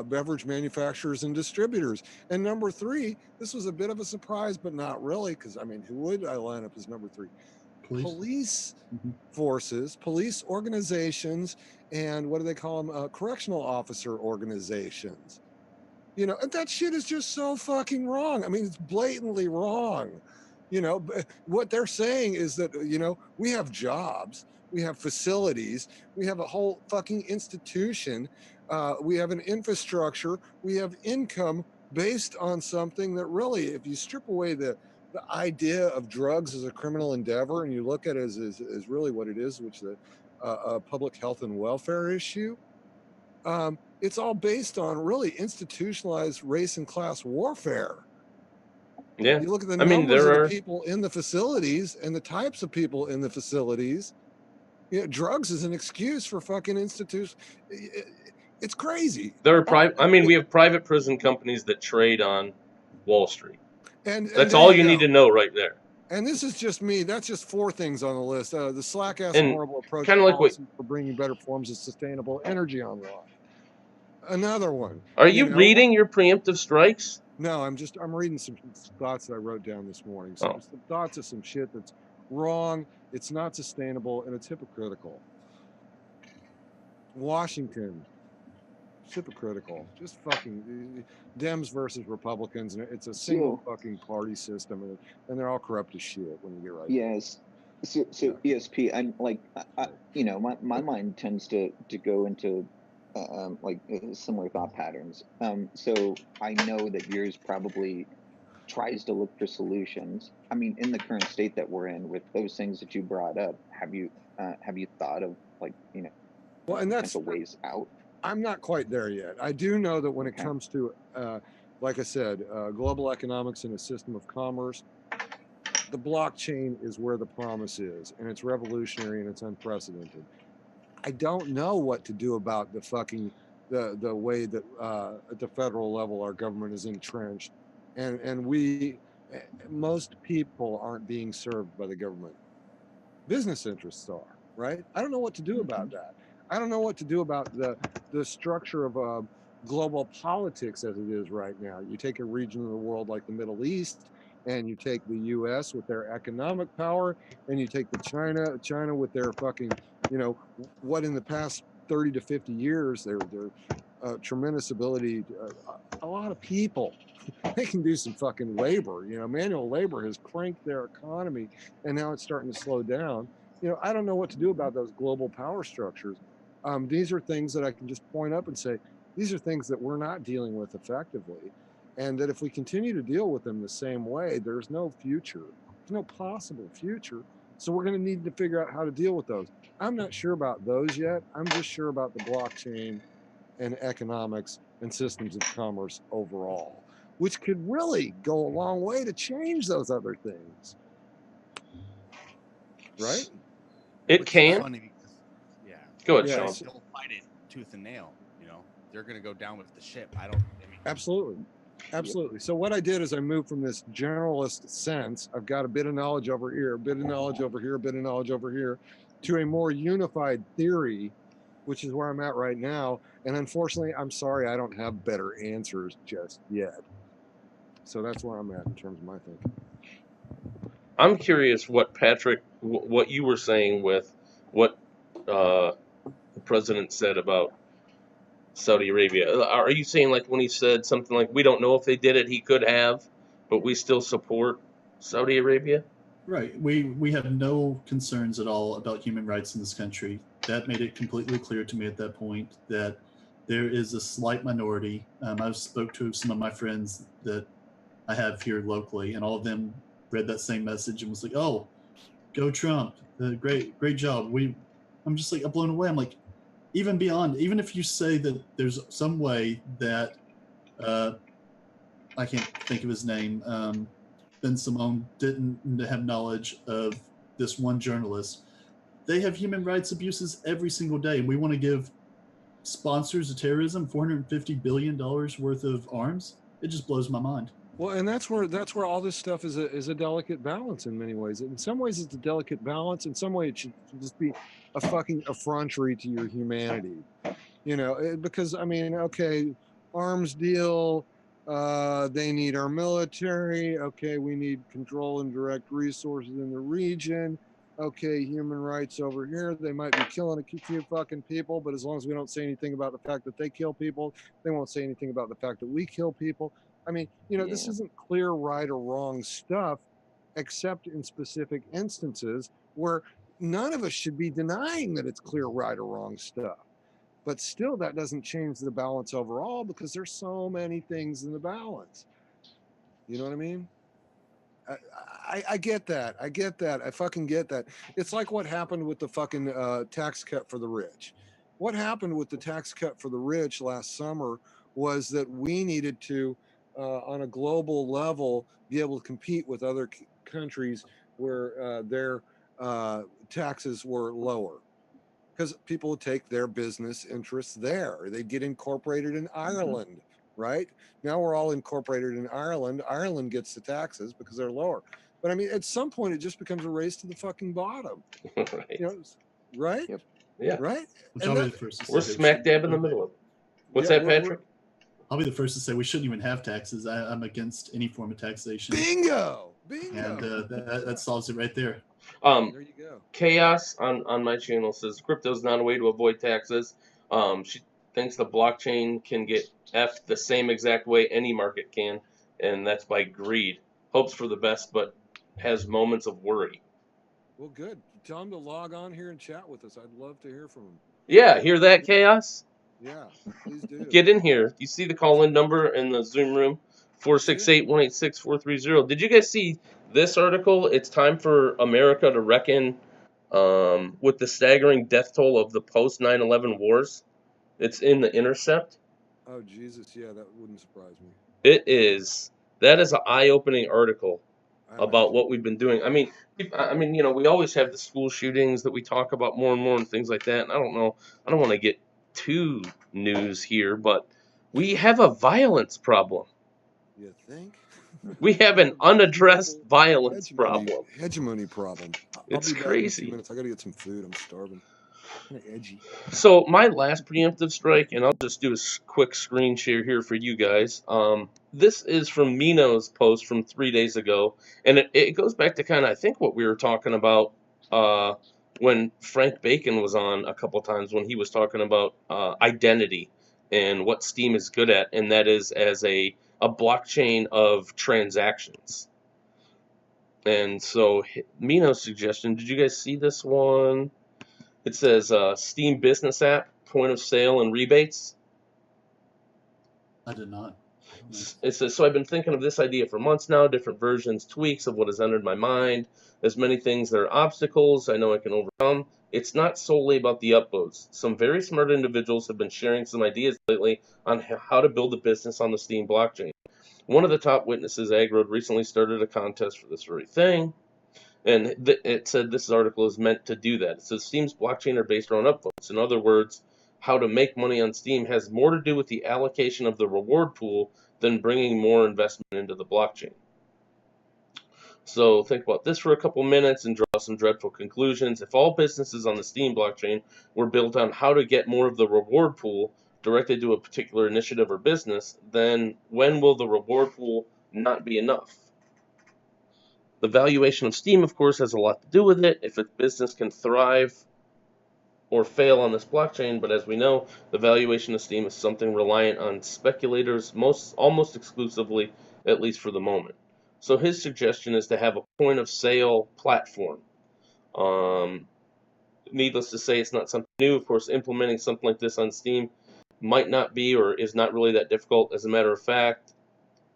Speaker 7: Beverage manufacturers and distributors. And number three, this was a bit of a surprise, but not really, because I mean, who would I line up as number three? Police forces, police organizations, and what do they call them? Correctional officer organizations. You know, and that shit is just so fucking wrong. I mean, it's blatantly wrong. You know, what they're saying is that, you know, we have jobs, we have facilities, we have a whole fucking institution, we have an infrastructure, we have income based on something that really, if you strip away the idea of drugs as a criminal endeavor and you look at it as really what it is, which is a public health and welfare issue, it's all based on really institutionalized race and class warfare.
Speaker 2: Yeah.
Speaker 7: You look at the
Speaker 2: I mean,
Speaker 7: numbers
Speaker 2: there
Speaker 7: of
Speaker 2: are
Speaker 7: the people in the facilities and the types of people in the facilities. You know, drugs is an excuse for fucking institutions. It's crazy.
Speaker 2: there are private. I mean, we have private prison companies that trade on Wall Street.
Speaker 7: And
Speaker 2: That's
Speaker 7: there
Speaker 2: all you need to know right there.
Speaker 7: And this is just me. That's just 4 things on the list. The slack ass
Speaker 2: And
Speaker 7: and horrible approach
Speaker 2: kinda
Speaker 7: to
Speaker 2: like what-
Speaker 7: policy for bringing better forms of sustainable energy online. Another one.
Speaker 2: Are you reading your preemptive strikes?
Speaker 7: No, I'm reading some thoughts that I wrote down this morning. Some thoughts of some shit that's wrong, it's not sustainable, and it's hypocritical. Washington, it's hypocritical. Just fucking Dems versus Republicans, and it's a single fucking party system, and they're all corrupt as shit when you get right.
Speaker 4: Yes. So ESP, I'm like, you know, my mind tends to go into like similar thought patterns. So I know that yours probably tries to look for solutions. I mean, in the current state that we're in, with those things that you brought up, have you thought of, like, you know,
Speaker 7: well, and that's
Speaker 4: potential ways out?
Speaker 7: I'm not quite there yet. I do know that when it comes to, like I said, global economics and a system of commerce, the blockchain is where the promise is, and it's revolutionary and it's unprecedented. I don't know what to do about the fucking the way that at the federal level our government is entrenched, and most people aren't being served by the government. Business interests are, right? I don't know what to do about that. I don't know what to do about the structure of global politics as it is right now. You take a region of the world like the Middle East, and you take the U.S. with their economic power, and you take the China with their fucking, you know, what in the past 30 to 50 years, their tremendous ability, a lot of people, they can do some fucking labor. You know, manual labor has cranked their economy, and now it's starting to slow down. You know, I don't know what to do about those global power structures. These are things that I can just point up and say, these are things that we're not dealing with effectively. And that if we continue to deal with them the same way, there's no future. There's no possible future. So we're going to need to figure out how to deal with those. I'm not sure about those yet. I'm just sure about the blockchain and economics and systems of commerce overall, which could really go a long way to change those other things. Right?
Speaker 2: It
Speaker 3: Which is
Speaker 2: can.
Speaker 3: funny because, yeah.
Speaker 2: Go ahead,
Speaker 7: Yeah,
Speaker 2: Sean.
Speaker 3: They'll fight it tooth and nail. You know, they're going to go down with the ship. I mean,
Speaker 7: absolutely. Absolutely. So what I did is I moved from this generalist sense, I've got a bit of knowledge over here, a bit of knowledge over here, a bit of knowledge over here, to a more unified theory, which is where I'm at right now. And unfortunately, I'm sorry, I don't have better answers just yet. So that's where I'm at in terms of my thinking.
Speaker 2: I'm curious what Patrick, what you were saying with what the president said about Saudi Arabia. Are you saying, like, when he said something like, we don't know if they did it, he could have, but we still support Saudi Arabia?
Speaker 5: Right. We have no concerns at all about human rights in this country. That made it completely clear to me at that point that there is a slight minority. I spoke to some of my friends that I have here locally, and all of them read that same message and was like, "Oh, go Trump! Great job." I'm just like, I'm blown away. I'm like, even beyond, even if you say that there's some way that I can't think of his name, Ben Simone didn't have knowledge of this one journalist. They have human rights abuses every single day, and we want to give sponsors of terrorism $450 billion worth of arms. It just blows my mind.
Speaker 7: Well, and that's where all this stuff is a delicate balance in many ways. In some ways, it's a delicate balance. In some way, it should just be a fucking effrontery to your humanity. You know, because I mean, okay, arms deal. They need our military. Okay, we need control and direct resources in the region. Okay, human rights over here. They might be killing a few fucking people, but as long as we don't say anything about the fact that they kill people, they won't say anything about the fact that we kill people. I mean, you know, this isn't clear right or wrong stuff, except in specific instances where none of us should be denying that it's clear right or wrong stuff. But still, that doesn't change the balance overall because there's so many things in the balance. You know what I mean? I get that. I get that. I fucking get that. It's like what happened with the fucking tax cut for the rich. What happened with the tax cut for the rich last summer was that we needed to, on a global level, be able to compete with other countries where their taxes were lower. Because people would take their business interests there. They'd get incorporated in Ireland, right? Now we're all incorporated in Ireland. Ireland gets the taxes because they're lower. But I mean, at some point, it just becomes a race to the fucking bottom.
Speaker 2: Right.
Speaker 7: You know, right?
Speaker 4: Yep.
Speaker 2: Yeah.
Speaker 7: Right?
Speaker 5: Which I'll be the first to say
Speaker 2: We're
Speaker 5: there
Speaker 2: smack
Speaker 5: should
Speaker 2: dab in the
Speaker 5: be-
Speaker 2: middle of it. What's
Speaker 5: Yeah,
Speaker 2: that, Patrick?
Speaker 5: I'll be the first to say we shouldn't even have taxes. I'm against any form of taxation.
Speaker 7: Bingo!
Speaker 5: And that solves it right there.
Speaker 7: There you go.
Speaker 2: Chaos on my channel says crypto is not a way to avoid taxes. She thinks the blockchain can get effed the same exact way any market can, and that's by greed. Hopes for the best, but has moments of worry.
Speaker 7: Well, good. Tell him to log on here and chat with us. I'd love to hear from him.
Speaker 2: Yeah, hear that, Chaos?
Speaker 7: Yeah, please do.
Speaker 2: Get in here. You see the call-in number in the Zoom room? 468-186-430. Did you guys see this article? It's time for America to reckon with the staggering death toll of the post 9/11 wars. It's in the Intercept.
Speaker 7: Oh, Jesus. Yeah, that wouldn't surprise me.
Speaker 2: It is. That is an eye-opening article
Speaker 7: I
Speaker 2: about
Speaker 7: imagine.
Speaker 2: what we've been doing. I mean, we always have the school shootings that we talk about more and more and things like that. And I don't know. I don't want to get too news here, but we have a violence problem.
Speaker 7: You think?
Speaker 2: We have an unaddressed violence problem.
Speaker 7: Hegemony problem.
Speaker 2: It's
Speaker 7: I'll be back
Speaker 2: crazy.
Speaker 7: in a few minutes. I got to get some food. I'm starving. Kind of edgy.
Speaker 2: So my last preemptive strike, and I'll just do a quick screen share here for you guys. This is from Mino's post from 3 days ago, and it goes back to kind of I think what we were talking about when Frank Bacon was on a couple times when he was talking about identity and what Steem is good at, and that is as a blockchain of transactions. And so Mino's suggestion, did you guys see this one? It says Steem business app, point of sale and rebates.
Speaker 5: I did not.
Speaker 2: It says, so I've been thinking of this idea for months now, different versions, tweaks of what has entered my mind. There's many things that are obstacles I know I can overcome. It's not solely about the upvotes. Some very smart individuals have been sharing some ideas lately on how to build a business on the Steem blockchain. One of the top witnesses, Agrod, recently started a contest for this very thing. And it said this article is meant to do that. It says Steem's blockchain are based around upvotes. In other words, how to make money on Steem has more to do with the allocation of the reward pool than bringing more investment into the blockchain. So think about this for a couple minutes and draw some dreadful conclusions. If all businesses on the Steem blockchain were built on how to get more of the reward pool directed to a particular initiative or business, then when will the reward pool not be enough? The valuation of Steem, of course, has a lot to do with it. If a business can thrive or fail on this blockchain, but as we know, the valuation of Steem is something reliant on speculators almost exclusively, at least for the moment. So his suggestion is to have a point of sale platform. Needless to say, it's not something new. Of course, implementing something like this on Steem might not be or is not really that difficult. As a matter of fact,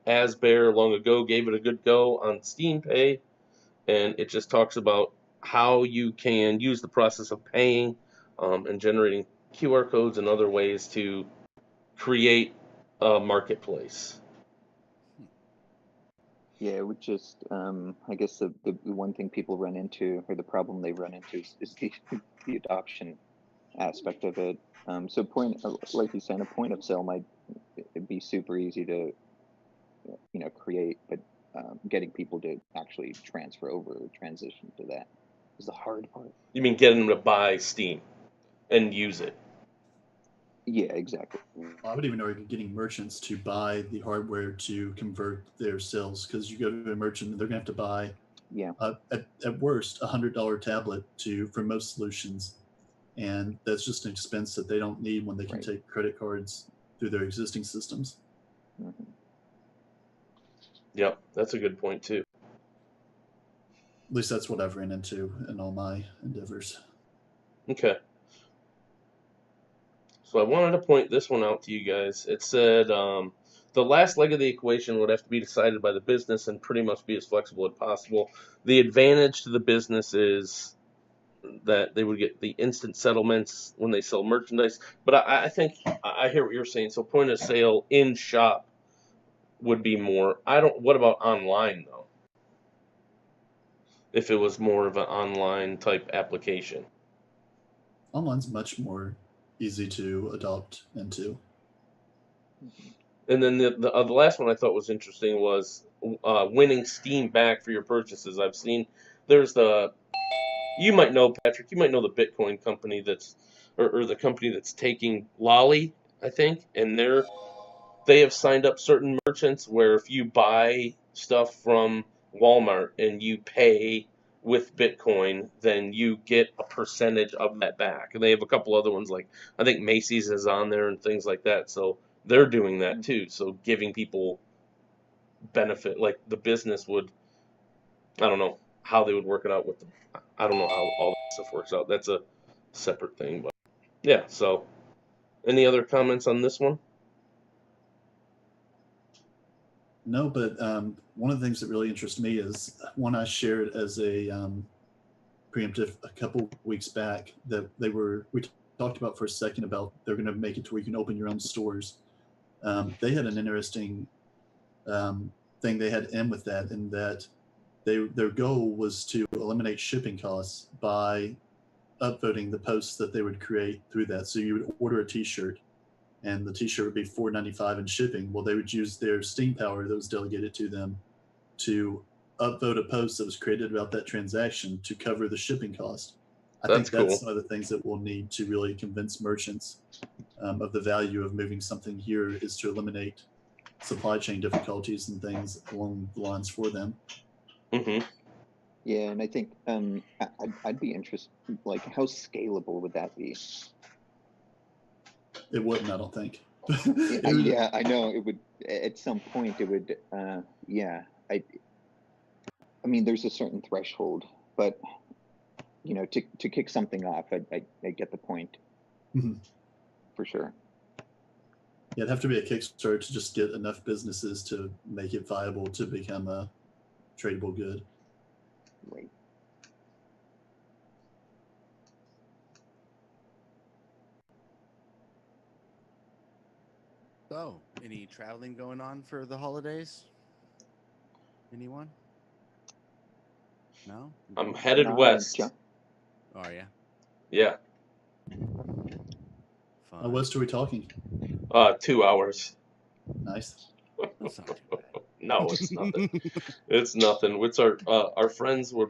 Speaker 2: Asbear long ago gave it a good go on Steem Pay, and it just talks about how you can use the process of paying and generating QR codes and other ways to create a marketplace.
Speaker 4: Yeah, it would just, I guess the one thing people run into, or the problem they run into, is the adoption aspect of it. So like you said, a point of sale might be super easy to, create, but getting people to actually transfer over or transition to that is the hard part.
Speaker 2: You mean getting them to buy Steem and use it?
Speaker 4: Yeah, exactly.
Speaker 5: I would even argue getting merchants to buy the hardware to convert their sales, because you go to a merchant, they're going to have to buy, at worst, $100 tablet for most solutions, and that's just an expense that they don't need when they can take credit cards through their existing systems.
Speaker 4: Mm-hmm.
Speaker 2: Yep, that's a good point too.
Speaker 5: At least that's what I've ran into in all my endeavors.
Speaker 2: Okay. So I wanted to point this one out to you guys. It said the last leg of the equation would have to be decided by the business and pretty much be as flexible as possible. The advantage to the business is that they would get the instant settlements when they sell merchandise. But I think I hear what you're saying. So point of sale in shop would be more. What about online though? If it was more of an online type application.
Speaker 5: Online's much more easy to adopt into.
Speaker 2: And then the last one I thought was interesting was winning Steem back for your purchases. I've seen there's you might know, Patrick, you might know the Bitcoin company or the company that's taking Lolly I think, and they have signed up certain merchants where if you buy stuff from Walmart and you pay with Bitcoin, then you get a percentage of that back. And they have a couple other ones, like I think Macy's is on there and things like that. So they're doing that too. So giving people benefit, like the business would, I don't know how they would work it out with them. I don't know how all that stuff works out. That's a separate thing, but yeah. So any other comments on this one?
Speaker 5: No, but one of the things that really interests me is one I shared as a preemptive a couple weeks back that we talked about for a second about they're going to make it to where you can open your own stores. They had an interesting thing they had in with that, in that their goal was to eliminate shipping costs by upvoting the posts that they would create through that. So you would order a T-shirt, and the T-shirt would be $4.95 in shipping. Well, they would use their Steam power that was delegated to them to upvote a post that was created about that transaction to cover the shipping cost. I think that's one of the things that we'll need to really convince merchants of the value of moving something here, is to eliminate supply chain difficulties and things along the lines for them.
Speaker 2: Mm-hmm.
Speaker 4: Yeah, and I think I'd be interested, like, how scalable would that be?
Speaker 5: It wouldn't, I don't think.
Speaker 4: Yeah, I know it would. At some point, it would. Yeah, I mean, there's a certain threshold, but you know, to kick something off, I get the point.
Speaker 5: Mm-hmm.
Speaker 4: For sure.
Speaker 5: Yeah, it'd have to be a Kickstarter to just get enough businesses to make it viable to become a tradable good.
Speaker 4: Right.
Speaker 3: So, any traveling going on for the holidays? Anyone? No?
Speaker 2: I'm headed west.
Speaker 3: Oh, yeah?
Speaker 2: Yeah.
Speaker 5: How west are we talking?
Speaker 2: 2 hours.
Speaker 5: Nice.
Speaker 3: That's not too bad.
Speaker 2: No, it's nothing. It's nothing. It's our friends that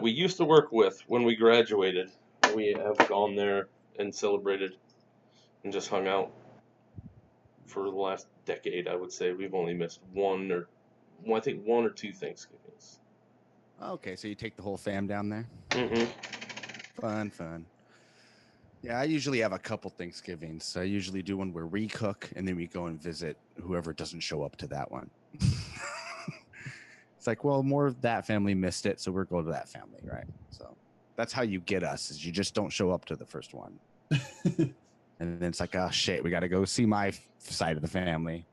Speaker 2: we used to work with when we graduated. We have gone there and celebrated and just hung out for the last decade. I would say we've only missed one or two Thanksgivings.
Speaker 3: Okay, so you take the whole fam down there?
Speaker 2: Mm-hmm.
Speaker 3: Fun. Yeah, I usually have a couple Thanksgivings. I usually do one where we cook, and then we go and visit whoever doesn't show up to that one. It's like, well, more of that family missed it, so we're going to that family, right? So that's how you get us, is you just don't show up to the first one. And then it's like, oh, shit, we got to go see my side of the family.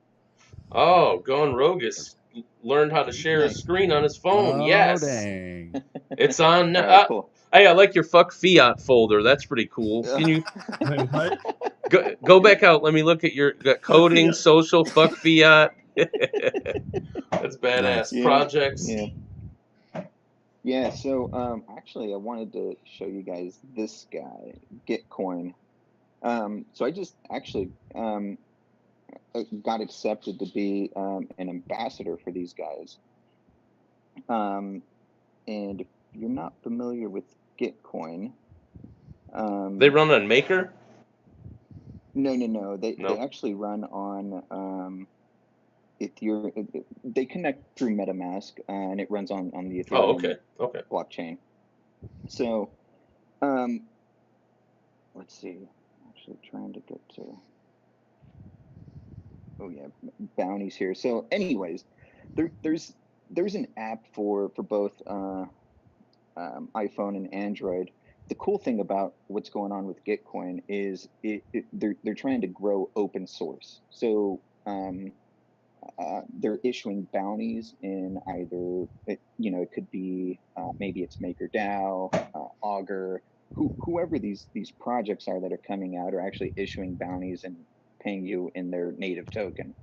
Speaker 2: Oh, Gone Rogus learned how to share his screen on his phone.
Speaker 3: Oh,
Speaker 2: yes.
Speaker 3: Dang.
Speaker 2: It's on.
Speaker 4: Cool.
Speaker 2: Hey, I like your fuck fiat folder. That's pretty cool. Can you go back out? Let me look at your coding, social, fuck fiat. That's badass.
Speaker 3: Nice.
Speaker 4: Yeah,
Speaker 2: Projects.
Speaker 4: Yeah. So actually, I wanted to show you guys this guy, Gitcoin. So I just actually got accepted to be an ambassador for these guys. And if you're not familiar with Gitcoin,
Speaker 2: They run on Maker?
Speaker 4: No. They actually run on Ethereum. They connect through MetaMask, and it runs on the Ethereum blockchain. So, let's see. Actually, trying to get to. Oh yeah, bounties here. So, anyways, there's an app for both iPhone and Android. The cool thing about what's going on with Gitcoin is they're trying to grow open source. So they're issuing bounties in either it could be maybe it's MakerDAO, Augur, whoever these projects are that are coming out are actually issuing bounties and paying you in their native token.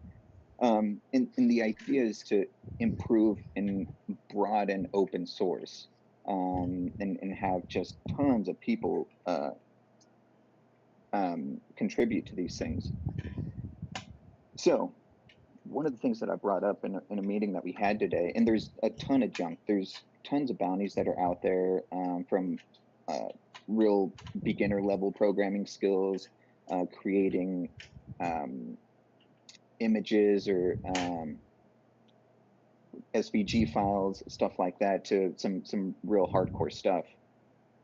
Speaker 4: And the idea is to improve and broaden open source. And have just tons of people contribute to these things. So one of the things that I brought up in a meeting that we had today, and there's a ton of junk. There's tons of bounties that are out there from real beginner level programming skills creating images or SVG files, stuff like that, to some real hardcore stuff.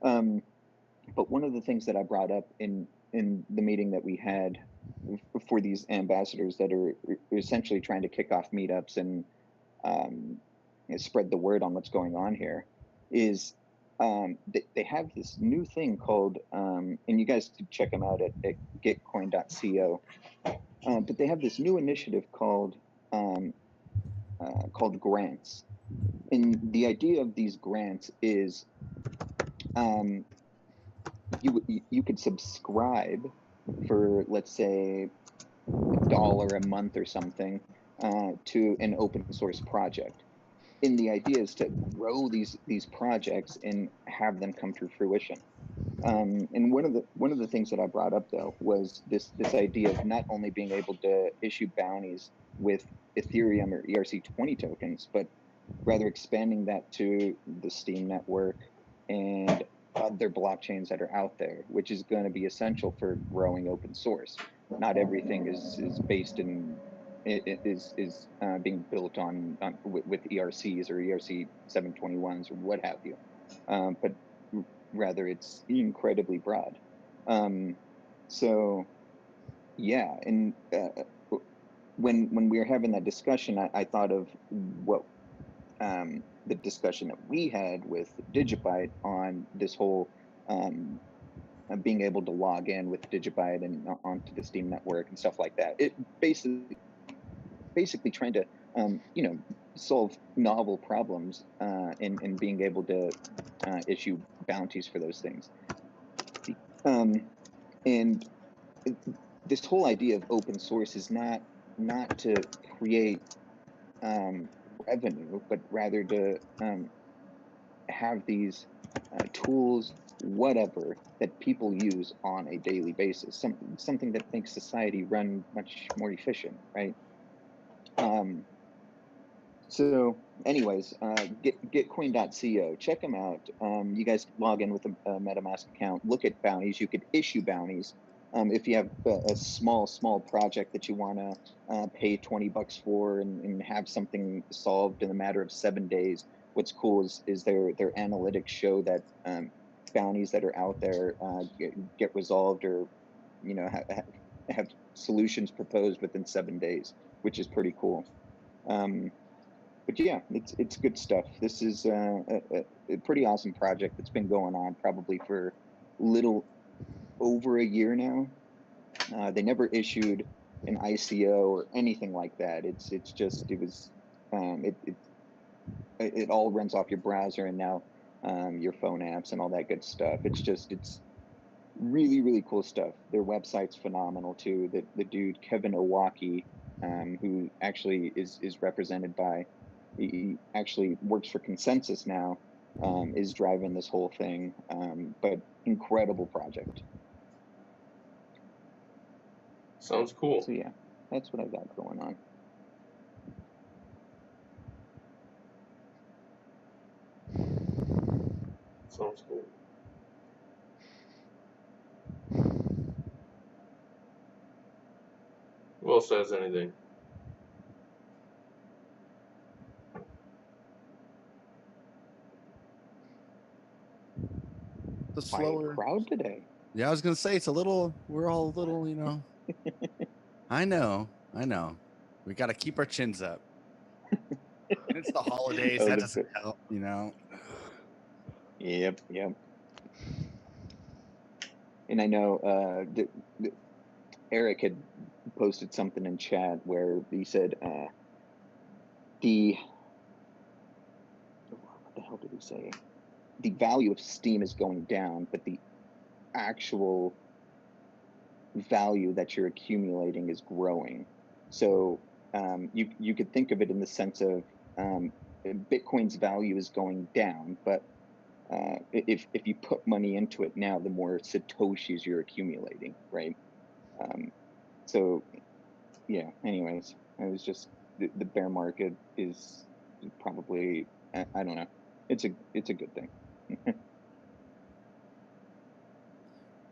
Speaker 4: But one of the things that I brought up in the meeting that we had for these ambassadors that are essentially trying to kick off meetups and spread the word on what's going on here is they have this new thing called, and you guys can check them out at gitcoin.co, but they have this new initiative called grants. And the idea of these grants is you could subscribe for, let's say, $1 a month or something to an open source project. And the idea is to grow these projects and have them come to fruition. And one of the things that I brought up though was this idea of not only being able to issue bounties with Ethereum or ERC20 tokens, but rather expanding that to the Steem network and other blockchains that are out there, which is going to be essential for growing open source. Not everything is based in is being built on with ERCs or ERC 721s or what have you, but rather it's incredibly broad. So yeah, and when we were having that discussion, I thought of what the discussion that we had with Digibyte on this whole being able to log in with Digibyte and onto the Steem network and stuff like that. It basically trying to solve novel problems and being able to issue bounties for those things. And this whole idea of open source is not to create revenue, but rather to have these tools, whatever, that people use on a daily basis, something that makes society run much more efficient, right? So anyways, gitcoin.co, check them out. You guys log in with a MetaMask account, look at bounties. You could issue bounties. If you have a small project that you want to pay $20 for and have something solved in a matter of 7 days, what's cool is their analytics show that bounties that are out there get resolved or have solutions proposed within 7 days, which is pretty cool. But yeah, it's good stuff. This is a pretty awesome project that's been going on probably for little over a year now. They never issued an ICO or anything like that. It all runs off your browser and now your phone apps and all that good stuff. It's really, really cool stuff. Their website's phenomenal too. The dude Kevin Owaki, who actually is represented by, he actually works for Consensus now, is driving this whole thing. But incredible project.
Speaker 2: Sounds cool.
Speaker 4: So yeah, that's what I got going on.
Speaker 2: Sounds cool. Who else says anything?
Speaker 3: The
Speaker 4: Quiet
Speaker 3: slower
Speaker 4: crowd today.
Speaker 3: Yeah, I was gonna say we're all a little, I know. We got to keep our chins up. It's the holidays.
Speaker 4: Oh,
Speaker 3: That doesn't help,
Speaker 4: Yep. And I know Eric had posted something in chat where he said what the hell did he say? The value of Steem is going down, but the actual value that you're accumulating is growing. So you could think of it in the sense of Bitcoin's value is going down, but if you put money into it now, the more Satoshis you're accumulating, right? So yeah, anyways, I was just the bear market is probably, I don't know, it's a good thing.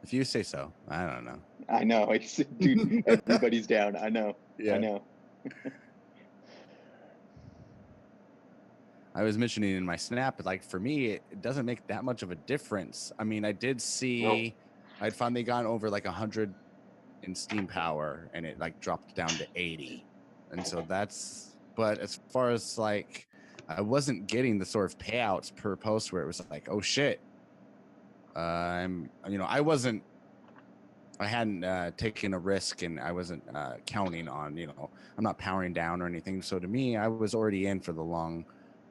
Speaker 3: If you say so. I don't know.
Speaker 4: I know. Dude, everybody's down. I know.
Speaker 3: Yeah.
Speaker 4: I know.
Speaker 3: I was mentioning in my snap, like for me, it doesn't make that much of a difference. I mean, I did see I'd finally gotten over like 100 in steam power, and it like dropped down to 80. And so that's, but as far as like, I wasn't getting the sort of payouts per post where it was like, oh shit. I hadn't taken a risk, and I wasn't counting on, I'm not powering down or anything. So to me, I was already in for the long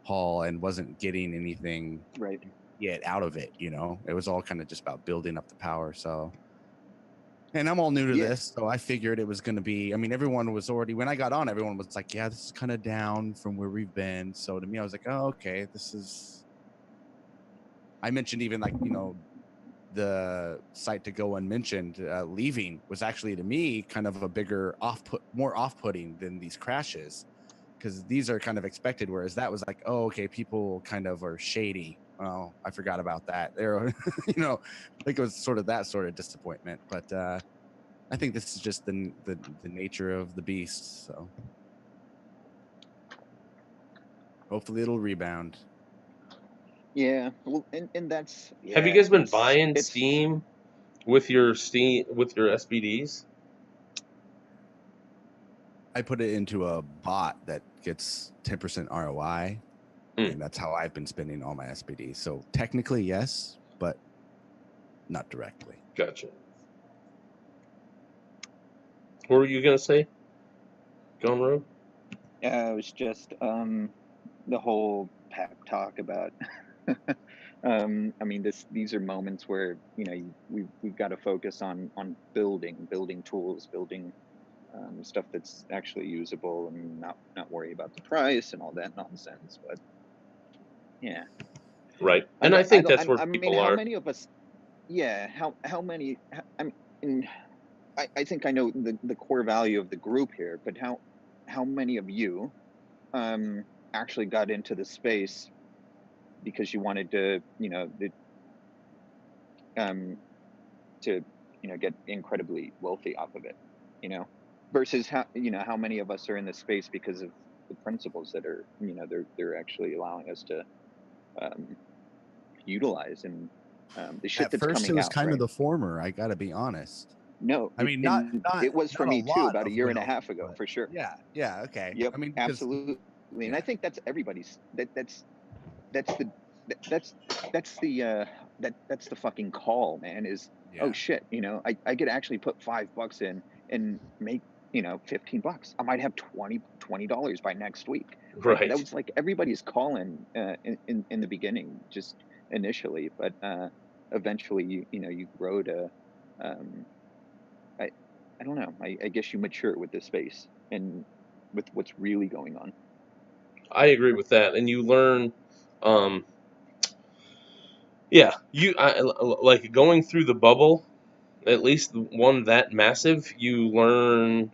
Speaker 3: haul and wasn't getting anything
Speaker 4: Right.
Speaker 3: yet out of it. It was all kind of just about building up the power. So, and I'm all new to this, so I figured it was going to be, everyone was already, when I got on, everyone was like, yeah, this is kind of down from where we've been. So to me, I was like, oh, okay, I mentioned even like, the site to go unmentioned, leaving was actually to me kind of a bigger more off-putting than these crashes, because these are kind of expected, whereas that was like, oh, okay, people kind of are shady. Oh, I forgot about that. There, I think it was sort of that sort of disappointment, but I think this is just the nature of the beast. So hopefully it'll rebound.
Speaker 4: Yeah. Well, and that's. Yeah,
Speaker 2: Have you guys been
Speaker 4: it's-
Speaker 2: buying
Speaker 4: it's-
Speaker 2: Steam with your SPDs?
Speaker 3: I put it into a bot that gets 10% ROI, and that's how I've been spending all my SPDs. So technically, yes, but not directly.
Speaker 2: Gotcha. What were you gonna say, Gone Rogue?
Speaker 4: Yeah, it was just the whole pep talk about. These are moments where we've got to focus on building tools, building stuff that's actually usable, and not worry about the price and all that nonsense. But yeah,
Speaker 2: Right, and I think that's where people
Speaker 4: how
Speaker 2: are.
Speaker 4: many of us? Yeah, how many? I think I know the core value of the group here, but how many of you actually got into the space because you wanted to get incredibly wealthy off of it, versus how many of us are in the space because of the principles that are they're actually allowing us to utilize, and the shit that's coming out.
Speaker 3: At first, it was kind
Speaker 4: right?
Speaker 3: of the former. I got to be honest.
Speaker 4: No,
Speaker 3: not
Speaker 4: it was for
Speaker 3: not
Speaker 4: me too, about a
Speaker 3: of
Speaker 4: year and a
Speaker 3: wealth,
Speaker 4: half ago,
Speaker 3: but
Speaker 4: for sure.
Speaker 3: Yeah, okay.
Speaker 4: Yep,
Speaker 3: 'cause-
Speaker 4: absolutely. And I think that's everybody's. That's the fucking call, man. Is oh shit, I could actually put $5 in and make $15. I might have $20 by next week.
Speaker 2: Right.
Speaker 4: That was like everybody's calling in the beginning, just initially, but eventually you grow to I don't know. I guess you mature with this space and with what's really going on.
Speaker 2: I agree with that, and you learn. Like going through the bubble, at least one that massive, you learn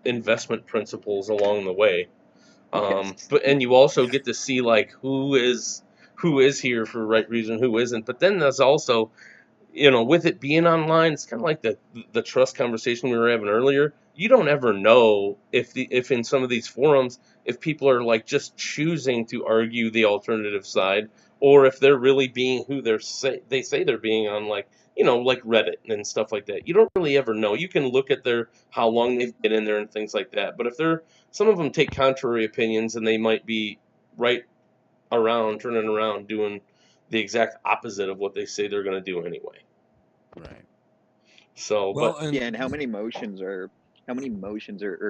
Speaker 2: investment principles along the way. And you also get to see like who is here for the right reason, who isn't. But then there's also, with it being online, it's kind of like the trust conversation we were having earlier. You don't ever know if in some of these forums, if people are like just choosing to argue the alternative side, or if they're really being who they say they're being on, like like Reddit and stuff like that. You don't really ever know. You can look at how long they've been in there and things like that. But if some of them take contrary opinions, and they might be right around, turning around, doing the exact opposite of what they say they're going to do anyway.
Speaker 3: Right.
Speaker 2: So,
Speaker 7: Well,
Speaker 2: but
Speaker 4: and how many emotions are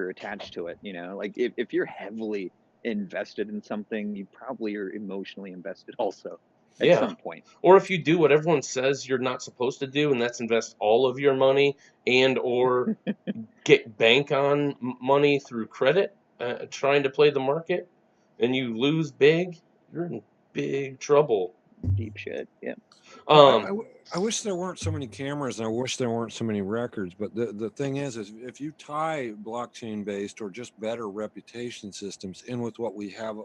Speaker 4: attached to it? Like if you're heavily invested in something, you probably are emotionally invested also at some point.
Speaker 2: Or if you do what everyone says you're not supposed to do, and that's invest all of your money and or get bank on money through credit, trying to play the market, and you lose big, you're in big trouble.
Speaker 4: Deep shit. Yeah.
Speaker 7: I wish there weren't so many cameras, and I wish there weren't so many records. But the thing is if you tie blockchain-based or just better reputation systems in with what we have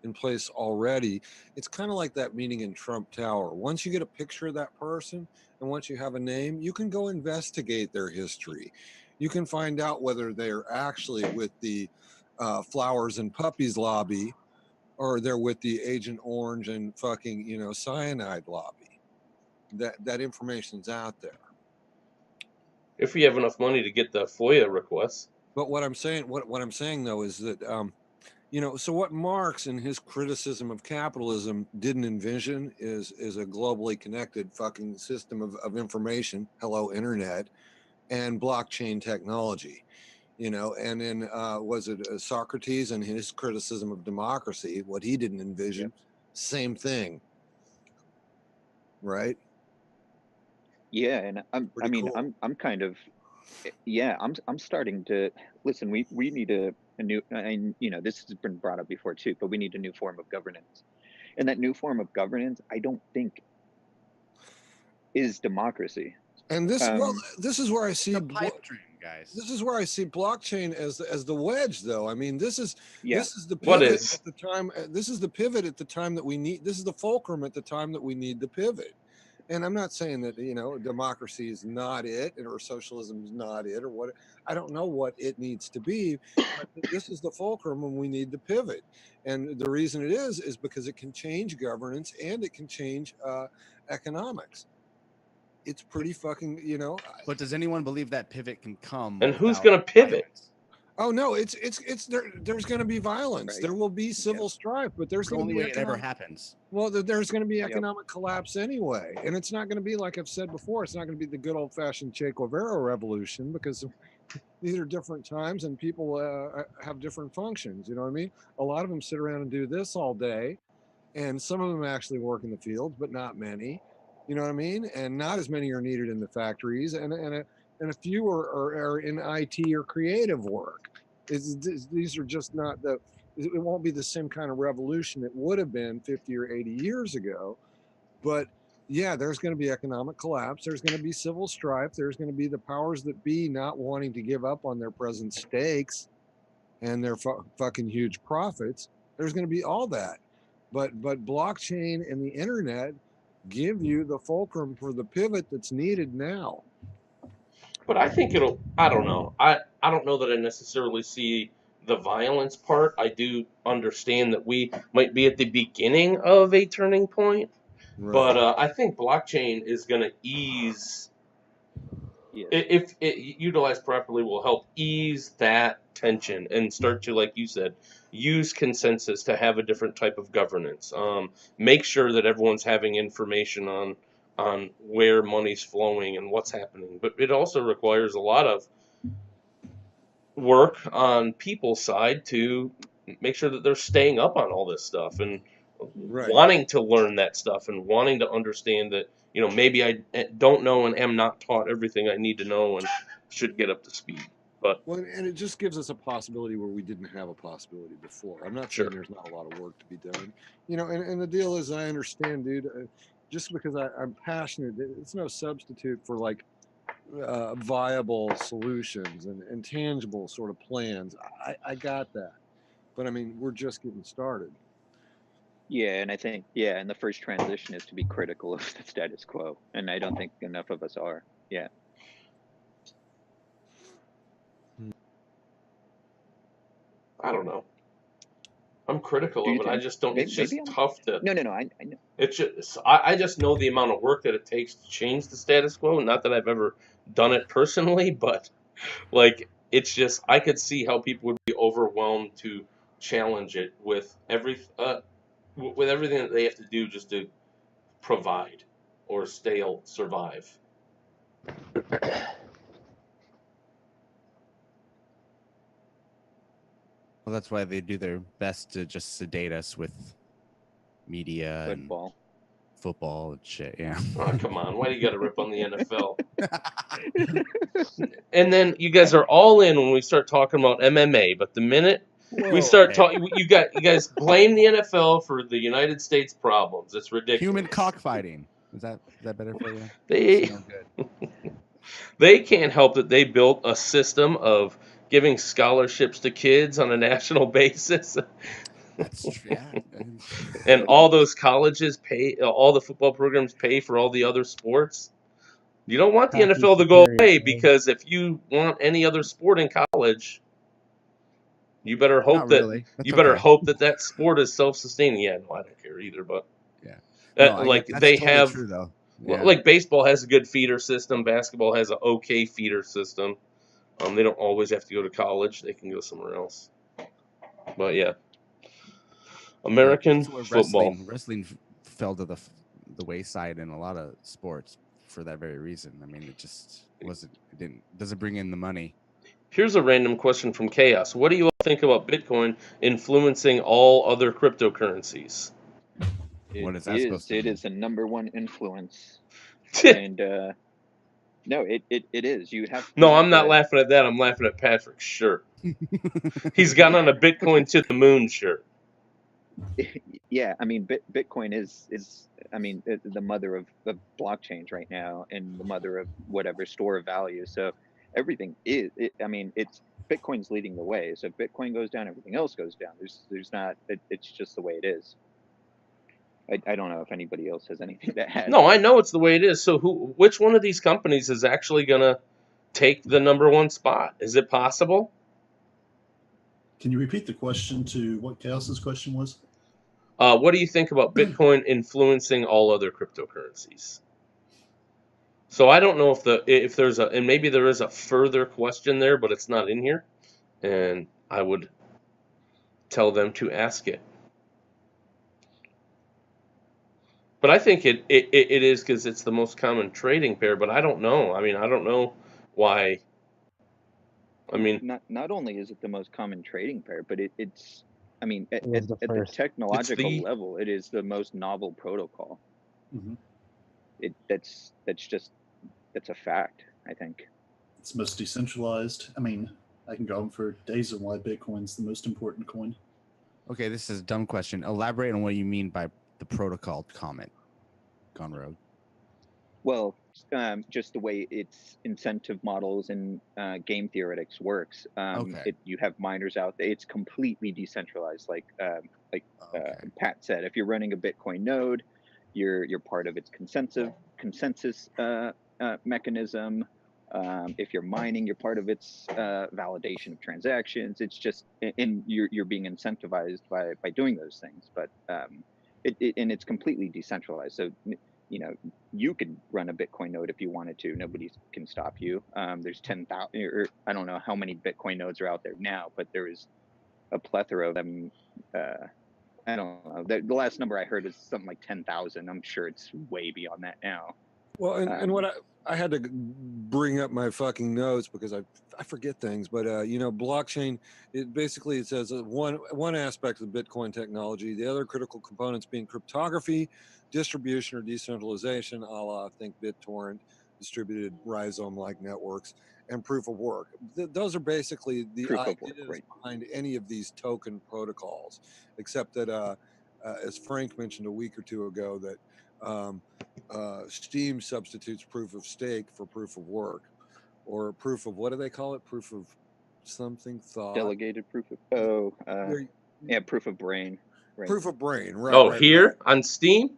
Speaker 7: in place already, it's kind of like that meeting in Trump Tower. Once you get a picture of that person, and once you have a name, you can go investigate their history. You can find out whether they're actually with the Flowers and Puppies lobby, or they're with the Agent Orange and fucking, cyanide lobby. That information's out there.
Speaker 2: If we have enough money to get the FOIA requests.
Speaker 7: But what I'm saying though is that so what Marx in his criticism of capitalism didn't envision is a globally connected fucking system of information, hello internet, and blockchain technology. And then was it Socrates and his criticism of democracy, what he didn't envision, same thing, right?
Speaker 4: Yeah, and I'm kind of, I'm starting to listen. We need a new, and this has been brought up before too, but we need a new form of governance, and that new form of governance, I don't think, is democracy.
Speaker 7: And this is where I see
Speaker 3: pipe dream, guys.
Speaker 7: This is where I see blockchain as the wedge, though. I mean, this is the pivot
Speaker 2: What is?
Speaker 7: at the time. This is the pivot at the time that we need. This is the fulcrum at the time that we need the pivot. And I'm not saying that democracy is not it, or socialism is not it, or what. I don't know what it needs to be. But this is the fulcrum when we need the pivot. And the reason it is because it can change governance and it can change economics. It's pretty fucking,
Speaker 3: But does anyone believe that pivot can come?
Speaker 2: And who's
Speaker 3: without
Speaker 2: going to pivot?
Speaker 3: violence?
Speaker 7: Oh no, it's there's going to be violence.
Speaker 4: Right.
Speaker 7: There will be civil strife, but there's
Speaker 3: The
Speaker 7: going to
Speaker 3: only
Speaker 7: be
Speaker 3: way it ever happens.
Speaker 7: Well, there's going to be economic collapse anyway, and it's not going to be like I've said before. It's not going to be the good old-fashioned Che Guevara revolution, because these are different times and people have different functions. You know what I mean? A lot of them sit around and do this all day, and some of them actually work in the fields, but not many. You know what I mean? And not as many are needed in the factories, and a few are in IT or creative work. These are just not it won't be the same kind of revolution it would have been 50 or 80 years ago. But yeah, there's going to be economic collapse. There's going to be civil strife. There's going to be the powers that be not wanting to give up on their present stakes and their fucking huge profits. There's going to be all that. But blockchain and the internet give you the fulcrum for the pivot that's needed now.
Speaker 2: But I think I don't know. I don't know that I necessarily see the violence part. I do understand that we might be at the beginning of a turning point.
Speaker 7: Right.
Speaker 2: But I think blockchain is going to ease, if it utilized properly, will help ease that tension and start to, like you said, use consensus to have a different type of governance. Make sure that everyone's having information on where money's flowing and what's happening. But it also requires a lot of work on people's side to make sure that they're staying up on all this stuff and wanting to learn that stuff and wanting to understand that, maybe I don't know and am not taught everything I need to know and should get up to speed. But
Speaker 7: and it just gives us a possibility where we didn't have a possibility before. I'm not saying there's not a lot of work to be done, and the deal is, I understand, dude, just because I'm passionate, it's no substitute for like viable solutions and tangible sort of plans. I got that, but I mean, we're just getting started.
Speaker 4: Yeah, and I think, and the first transition is to be critical of the status quo, and I don't think enough of us are. Yeah.
Speaker 2: I don't know. I'm critical of it. I just don't. It's just tough to.
Speaker 4: No. I know.
Speaker 2: It's just. I just know the amount of work that it takes to change the status quo. Not that I've ever done it personally, but it's just, I could see how people would be overwhelmed to challenge it with everything that they have to do just to provide or survive.
Speaker 3: Well, that's why they do their best to just sedate us with media and football and shit. Yeah.
Speaker 2: Oh, come on. Why do you got to rip on the NFL? And then you guys are all in when we start talking about MMA. But the minute We start talking. You guys blame the NFL for the United States problems. It's ridiculous.
Speaker 3: Human cockfighting. Is that better for you?
Speaker 2: They
Speaker 3: No good.
Speaker 2: they can't help that they built a system of giving scholarships to kids on a national basis.
Speaker 3: That's true. Yeah.
Speaker 2: And all those colleges pay, all the football programs pay for all the other sports. You don't want the NFL to go away, because if you want any other sport in college, you better hope
Speaker 3: Not really. That's okay.
Speaker 2: hope that sport is self-sustaining. Yeah, no, I don't care either, but
Speaker 3: Yeah. No,
Speaker 2: like
Speaker 3: that's
Speaker 2: they
Speaker 3: totally
Speaker 2: have,
Speaker 3: true though.
Speaker 2: well, like baseball has a good feeder system, basketball has an okay feeder system. They don't always have to go to college; they can go somewhere else. But yeah, American
Speaker 3: That's where
Speaker 2: football.
Speaker 3: Wrestling fell to the wayside in a lot of sports for that very reason. I mean, it just doesn't bring in the money.
Speaker 2: Here's a random question from Chaos. What do you all think about Bitcoin influencing all other cryptocurrencies?
Speaker 3: What is that supposed to mean?
Speaker 4: It is the number one influence. And no, it is. You have.
Speaker 2: No, I'm not laughing at that. I'm laughing at Patrick's shirt. He's got on a Bitcoin to the moon shirt.
Speaker 4: Yeah, I mean, Bitcoin is I mean, the mother of blockchains right now, and the mother of whatever store of value. So everything is. I mean, it's Bitcoin's leading the way. So if Bitcoin goes down, everything else goes down. There's not. It's just the way it is. I don't know if anybody else has anything to add.
Speaker 2: No, I know it's the way it is. So which one of these companies is actually gonna take the number one spot? Is it possible?
Speaker 5: Can you repeat the question to what Chaos's question was?
Speaker 2: What do you think about Bitcoin influencing all other cryptocurrencies? So I don't know if there's and maybe there is a further question there, but it's not in here, and I would tell them to ask it. But I think it is, because it's the most common trading pair. But I don't know. I mean, I don't know why. I mean,
Speaker 4: not only is it the most common trading pair, but it's. I mean, at the technological level, it is the most novel protocol.
Speaker 5: Mm-hmm.
Speaker 4: That's a fact, I think.
Speaker 5: It's most decentralized. I mean, I can go on for days on why Bitcoin's the most important coin.
Speaker 3: Okay, this is a dumb question. Elaborate on what you mean by the protocol comment gone rogue.
Speaker 4: Well, just the way its incentive models and game theoretics works. You have miners out there. It's completely decentralized. Like Pat said, if you're running a Bitcoin node, you're part of its consensus mechanism. If you're mining, you're part of its validation of transactions. It's just, and you're being incentivized by doing those things. But and it's completely decentralized. So, you know, you could run a Bitcoin node if you wanted to. Nobody can stop you. There's 10,000, or I don't know how many Bitcoin nodes are out there now, but there is a plethora of them. I don't know. The last number I heard is something like 10,000. I'm sure it's way beyond that now.
Speaker 7: Well, and what I had to bring up my fucking notes because I forget things, but you know, blockchain, it says one aspect of Bitcoin technology, the other critical components being cryptography, distribution or decentralization, a la I think BitTorrent, distributed rhizome-like networks, and proof of work. Those are basically the ideas behind any of these token protocols, except that as Frank mentioned a week or two ago, that Steem substitutes proof of stake for proof of work, or proof of, what do they call it? Proof of something thought.
Speaker 4: Delegated proof of, proof of brain.
Speaker 7: Right. Proof of brain, right.
Speaker 2: Oh, here on Steem?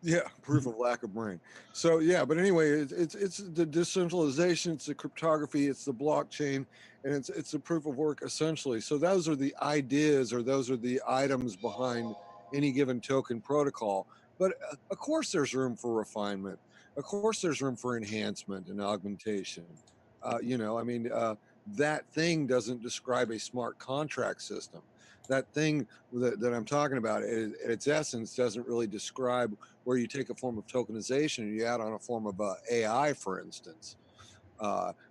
Speaker 7: Yeah, proof of lack of brain. So yeah, but anyway, it's the decentralization, it's the cryptography, it's the blockchain, and it's the proof of work essentially. So those are the ideas, or those are the items behind any given token protocol. But of course, there's room for refinement. Of course, there's room for enhancement and augmentation. You know, I mean, that thing doesn't describe a smart contract system. That thing that I'm talking about, at its essence, doesn't really describe where you take a form of tokenization and you add on a form of AI, for instance,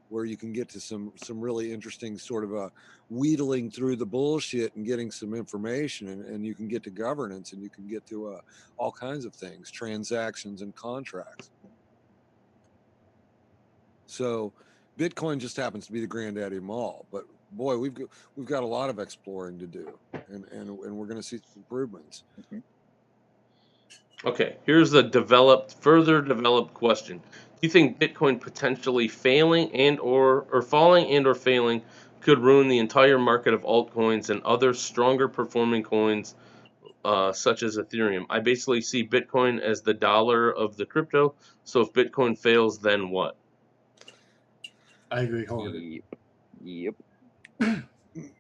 Speaker 7: where you can get to some really interesting sort of wheedling through the bullshit and getting some information, and you can get to governance, and you can get to all kinds of things, transactions and contracts. So Bitcoin just happens to be the granddaddy of them all, but boy, we've got a lot of exploring to do, and we're going to see improvements.
Speaker 2: Okay, here's a further developed question. Do you think Bitcoin potentially failing or falling and or failing could ruin the entire market of altcoins and other stronger performing coins, such as Ethereum? I basically see Bitcoin as the dollar of the crypto. So if Bitcoin fails, then what?
Speaker 5: I agree hard.
Speaker 4: Yep.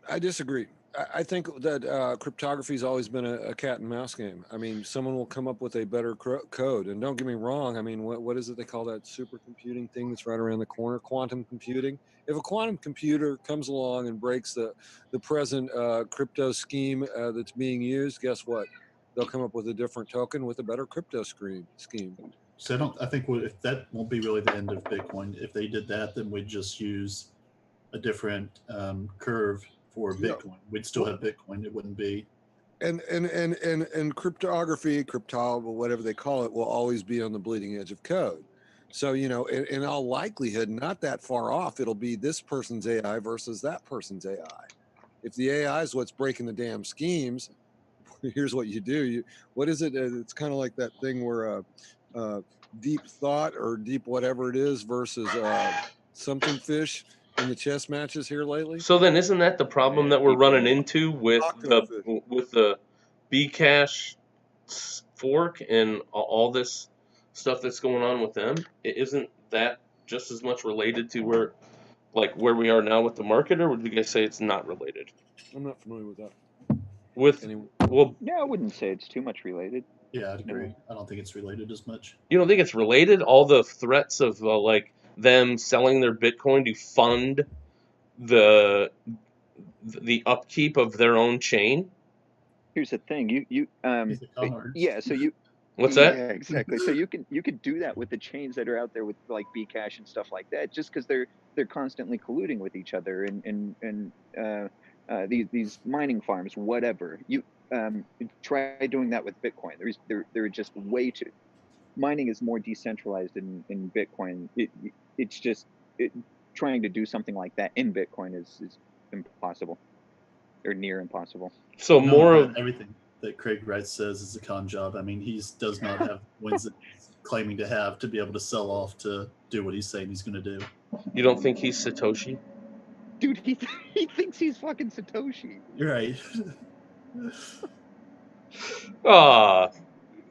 Speaker 7: I disagree. I think that cryptography has always been a cat and mouse game. I mean, someone will come up with a better code, and don't get me wrong. I mean, what is it they call that supercomputing thing that's right around the corner? Quantum computing. If a quantum computer comes along and breaks the present crypto scheme that's being used, guess what? They'll come up with a different token with a better crypto scheme.
Speaker 5: So I think if that won't be really the end of Bitcoin. If they did that, then we'd just use a different curve for Bitcoin. We'd still have Bitcoin. It wouldn't be.
Speaker 7: And cryptography, whatever they call it, will always be on the bleeding edge of code. So, in all likelihood, not that far off, it'll be this person's AI versus that person's AI. If the AI is what's breaking the damn schemes, here's what you do. What is it? It's kind of like that thing where deep thought or deep whatever it is versus something fish in the chess matches here lately.
Speaker 2: So then, isn't that the problem that we're running into with the Bcash fork and all this stuff that's going on with them? Isn't that just as much related to where we are now with the market, or would you guys say it's not related?
Speaker 7: I'm not familiar with that.
Speaker 4: Yeah, I wouldn't say it's too much related.
Speaker 5: Yeah, I'd agree. I don't think it's related as much.
Speaker 2: You don't think it's related? All the threats of them selling their Bitcoin to fund the upkeep of their own chain?
Speaker 4: Here's the thing, yeah, so you
Speaker 2: What's that?
Speaker 4: Yeah, exactly. So you could do that with the chains that are out there with like Bcash and stuff like that, just because they're constantly colluding with each other and these mining farms, whatever. You try doing that with Bitcoin. There are just way too. Mining is more decentralized in Bitcoin. It's just trying to do something like that in Bitcoin is impossible, or near impossible.
Speaker 2: So more of
Speaker 5: everything that Craig Wright says is a con job. I mean, he does not have wins that he's claiming to have to be able to sell off to do what he's saying he's going to do.
Speaker 2: You don't think he's Satoshi?
Speaker 4: Dude, he thinks he's fucking Satoshi.
Speaker 5: You're right.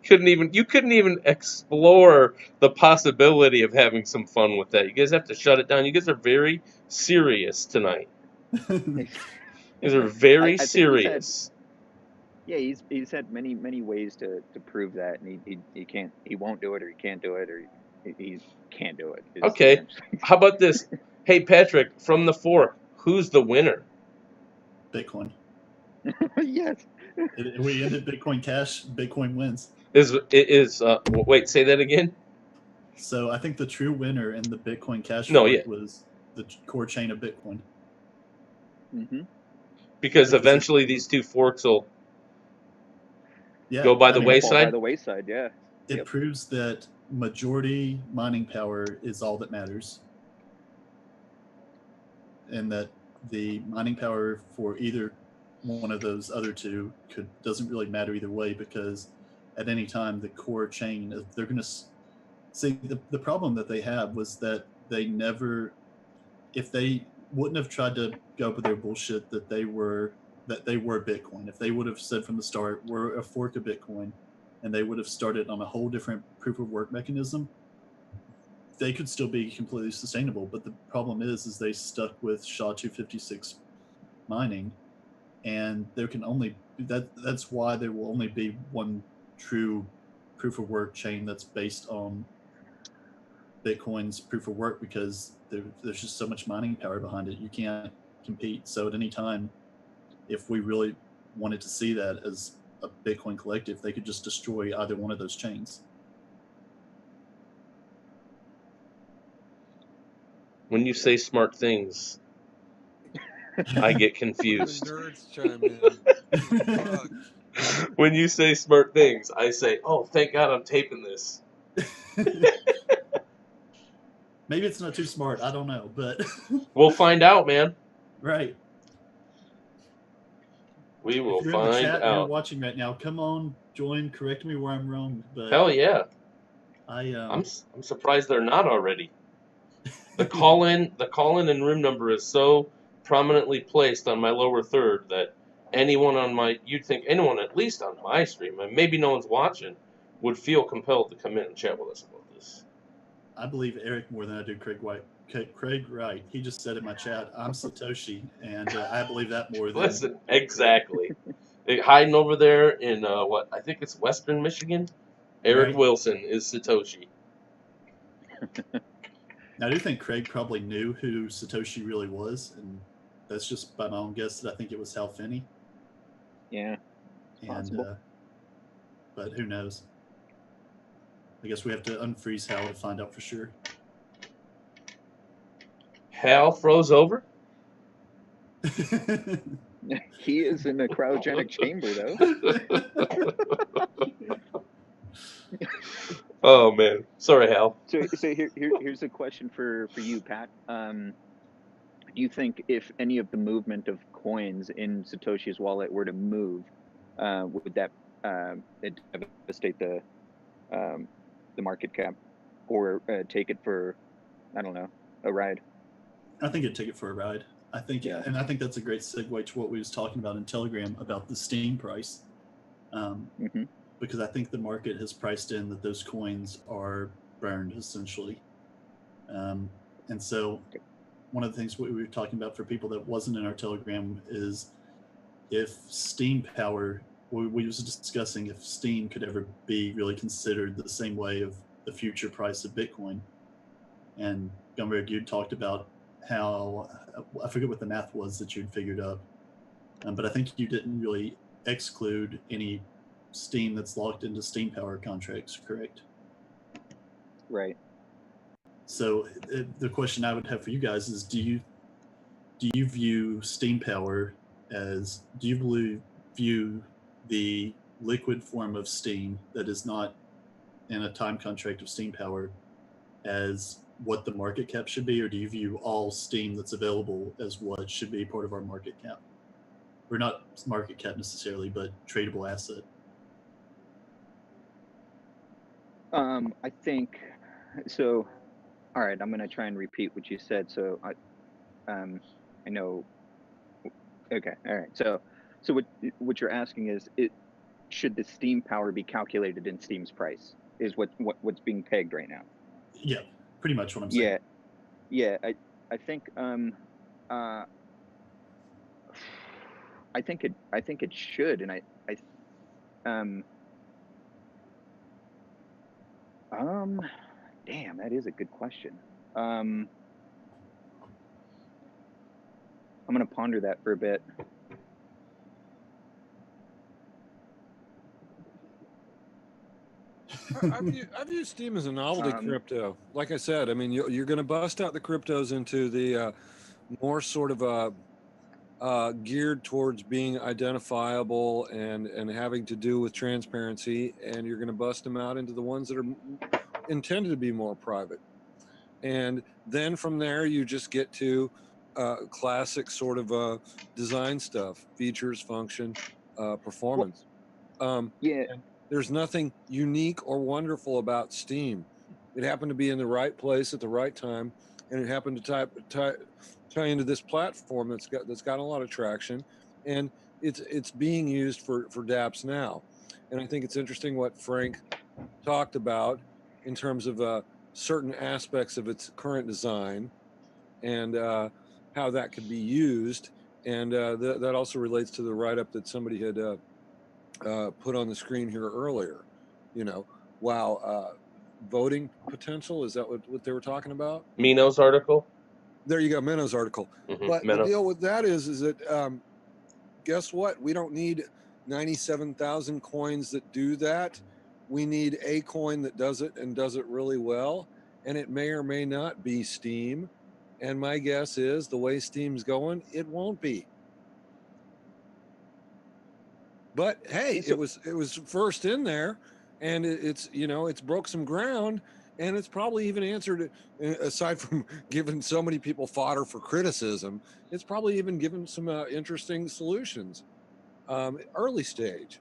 Speaker 2: You couldn't even explore the possibility of having some fun with that. You guys have to shut it down. You guys are very serious tonight. You guys are very serious.
Speaker 4: He's had many ways to prove that, and he won't do it, or he can't do it, or he can't do it.
Speaker 2: Okay, how about this? Hey Patrick, from the fork, who's the winner?
Speaker 5: Bitcoin.
Speaker 4: Yes.
Speaker 5: If we ended Bitcoin Cash, Bitcoin wins.
Speaker 2: Wait, say that again.
Speaker 5: So I think the true winner in the Bitcoin Cash was the core chain of Bitcoin.
Speaker 4: Mm-hmm.
Speaker 2: Because eventually these two forks will go by the wayside.
Speaker 4: Fall by the wayside, yeah.
Speaker 5: It proves that majority mining power is all that matters, and that the mining power for either one of those other two doesn't really matter either way, because at any time the core chain, they're going to see the problem that they had was that they never, if they wouldn't have tried to go with their bullshit that they were Bitcoin, if they would have said from the start we're a fork of Bitcoin, and they would have started on a whole different proof of work mechanism, they could still be completely sustainable. But the problem is they stuck with SHA-256 mining, and there can only that's why there will only be one true proof of work chain that's based on Bitcoin's proof of work, because there's just so much mining power behind it. You can't compete. So at any time, if we really wanted to see that as a Bitcoin collective, they could just destroy either one of those chains.
Speaker 2: When you say smart things, I get confused.
Speaker 7: Nerds chime in.
Speaker 2: When you say smart things, I say, "Oh, thank God I'm taping this."
Speaker 5: Maybe it's not too smart. I don't know, but
Speaker 2: we'll find out, man.
Speaker 5: Right.
Speaker 2: We will
Speaker 5: If you're in the
Speaker 2: find
Speaker 5: chat and you're
Speaker 2: out.
Speaker 5: watching right now, come on, join, correct me where I'm wrong. But
Speaker 2: Hell yeah.
Speaker 5: I'm
Speaker 2: I'm surprised they're not already. The call in and room number is so prominently placed on my lower third that you'd think anyone at least on my stream, and maybe no one's watching, would feel compelled to come in and chat with us about this.
Speaker 5: I believe Eric more than I do Craig White. Craig Wright. He just said in my chat, "I'm Satoshi," and I believe that more than.
Speaker 2: Listen, exactly. Hiding over there in I think it's Western Michigan. Eric
Speaker 5: Right.
Speaker 2: Wilson is Satoshi.
Speaker 5: Now, I do think Craig probably knew who Satoshi really was, and that's just by my own guess that I think it was Hal Finney.
Speaker 4: Yeah,
Speaker 5: And
Speaker 4: possible.
Speaker 5: but who knows? I guess we have to unfreeze Hal to find out for sure.
Speaker 2: Hal froze over?
Speaker 4: He is in a cryogenic chamber, though.
Speaker 2: Oh man, sorry, Hal.
Speaker 4: So here's a question for you, Pat. Do you think if any of the movement of coins in Satoshi's wallet were to move, would that it devastate the market cap, or take it for, I don't know, a ride?
Speaker 5: I think it'd take it for a ride. I think, and I think that's a great segue to what we was talking about in Telegram about the Steem price, because I think the market has priced in that those coins are burned essentially, and so one of the things we were talking about for people that wasn't in our Telegram is if Steem power, we was discussing if Steem could ever be really considered the same way of the future price of Bitcoin, and Gunberg, you talked about how, I forget what the math was that you'd figured up, but I think you didn't really exclude any Steem that's locked into Steem power contracts, correct?
Speaker 4: Right.
Speaker 5: So the question I would have for you guys is, do you view Steem power as, do you view the liquid form of Steem that is not in a time contract of Steem power as what the market cap should be, or do you view all Steem that's available as what should be part of our market cap? Or not market cap necessarily, but tradable asset?
Speaker 4: I think so. All right, I'm going to try and repeat what you said. So I know. Okay. All right. So what you're asking is, should the Steem power be calculated in Steem's price? Is what's being pegged right now?
Speaker 5: Yeah, pretty much what I'm saying.
Speaker 4: Yeah. I think I think it should, and damn, that is a good question. I'm gonna ponder that for a bit.
Speaker 7: I view Steem as a novelty crypto. Like I said, I mean, you're going to bust out the cryptos into the more sort of geared towards being identifiable and having to do with transparency, and you're going to bust them out into the ones that are intended to be more private. And then from there, you just get to classic sort of design stuff, features, function, performance.
Speaker 4: Yeah.
Speaker 7: There's nothing unique or wonderful about Steem. It happened to be in the right place at the right time, and it happened to tie into this platform that's got a lot of traction, and it's being used for dApps now. And I think it's interesting what Frank talked about in terms of certain aspects of its current design and how that could be used, and that also relates to the write-up that somebody had put on the screen here earlier. Voting potential, is that what they were talking about?
Speaker 2: Mino's article.
Speaker 7: There you go, Mino's article. But
Speaker 2: Mino.
Speaker 7: the deal with that is that guess what? We don't need 97,000 coins that do that. We need a coin that does it and does it really well, and it may or may not be Steem. And my guess is the way Steem's going, it won't be. But hey, it was first in there, and it's broke some ground, and it's probably even answered, aside from giving so many people fodder for criticism, it's probably even given some interesting solutions. Early stage.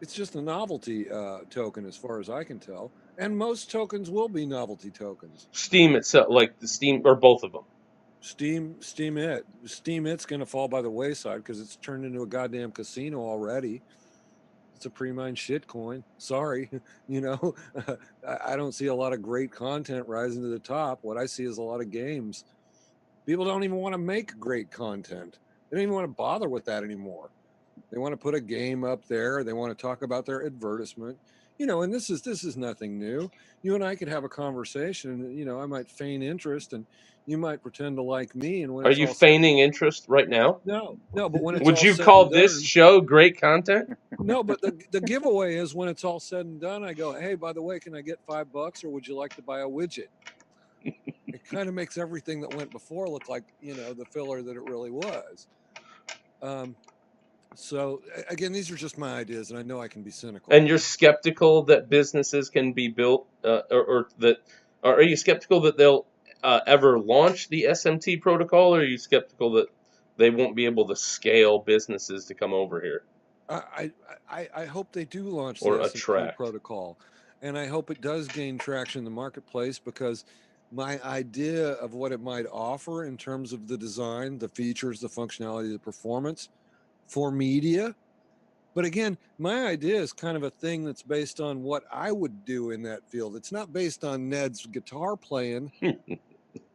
Speaker 7: It's just a novelty token as far as I can tell. And most tokens will be novelty tokens.
Speaker 2: Steam itself, like the Steam, or both of them.
Speaker 7: Steam.it's going to fall by the wayside because it's turned into a goddamn casino already. It's a pre-mined shit coin. Sorry, you know, I don't see a lot of great content rising to the top. What I see is a lot of games. People don't even want to make great content. They don't even want to bother with that anymore. They want to put a game up there. They want to talk about their advertisement, you know. And this is nothing new. You and I could have a conversation, and you know, I might feign interest, and you might pretend to like me. And when
Speaker 2: Are
Speaker 7: it's
Speaker 2: you
Speaker 7: all
Speaker 2: feigning interest right now?
Speaker 7: no, but when it's
Speaker 2: Would
Speaker 7: all
Speaker 2: you
Speaker 7: said
Speaker 2: call
Speaker 7: and
Speaker 2: this
Speaker 7: done,
Speaker 2: show great content?
Speaker 7: no, but the giveaway is when it's all said and done. I go, hey, by the way, can I get $5, or would you like to buy a widget? It kind of makes everything that went before look like, you know, the filler that it really was. So again, these are just my ideas, and I know I can be cynical.
Speaker 2: And you're skeptical that businesses can be built, or are you skeptical that they'll ever launch the SMT protocol, or are you skeptical that they won't be able to scale businesses to come over here
Speaker 7: I hope they do launch
Speaker 2: or
Speaker 7: the SMT
Speaker 2: attract?
Speaker 7: protocol, and I hope it does gain traction in the marketplace, because my idea of what it might offer in terms of the design, the features, the functionality, the performance for media. But again, my idea is kind of a thing that's based on what I would do in that field. It's not based on Ned's guitar playing, and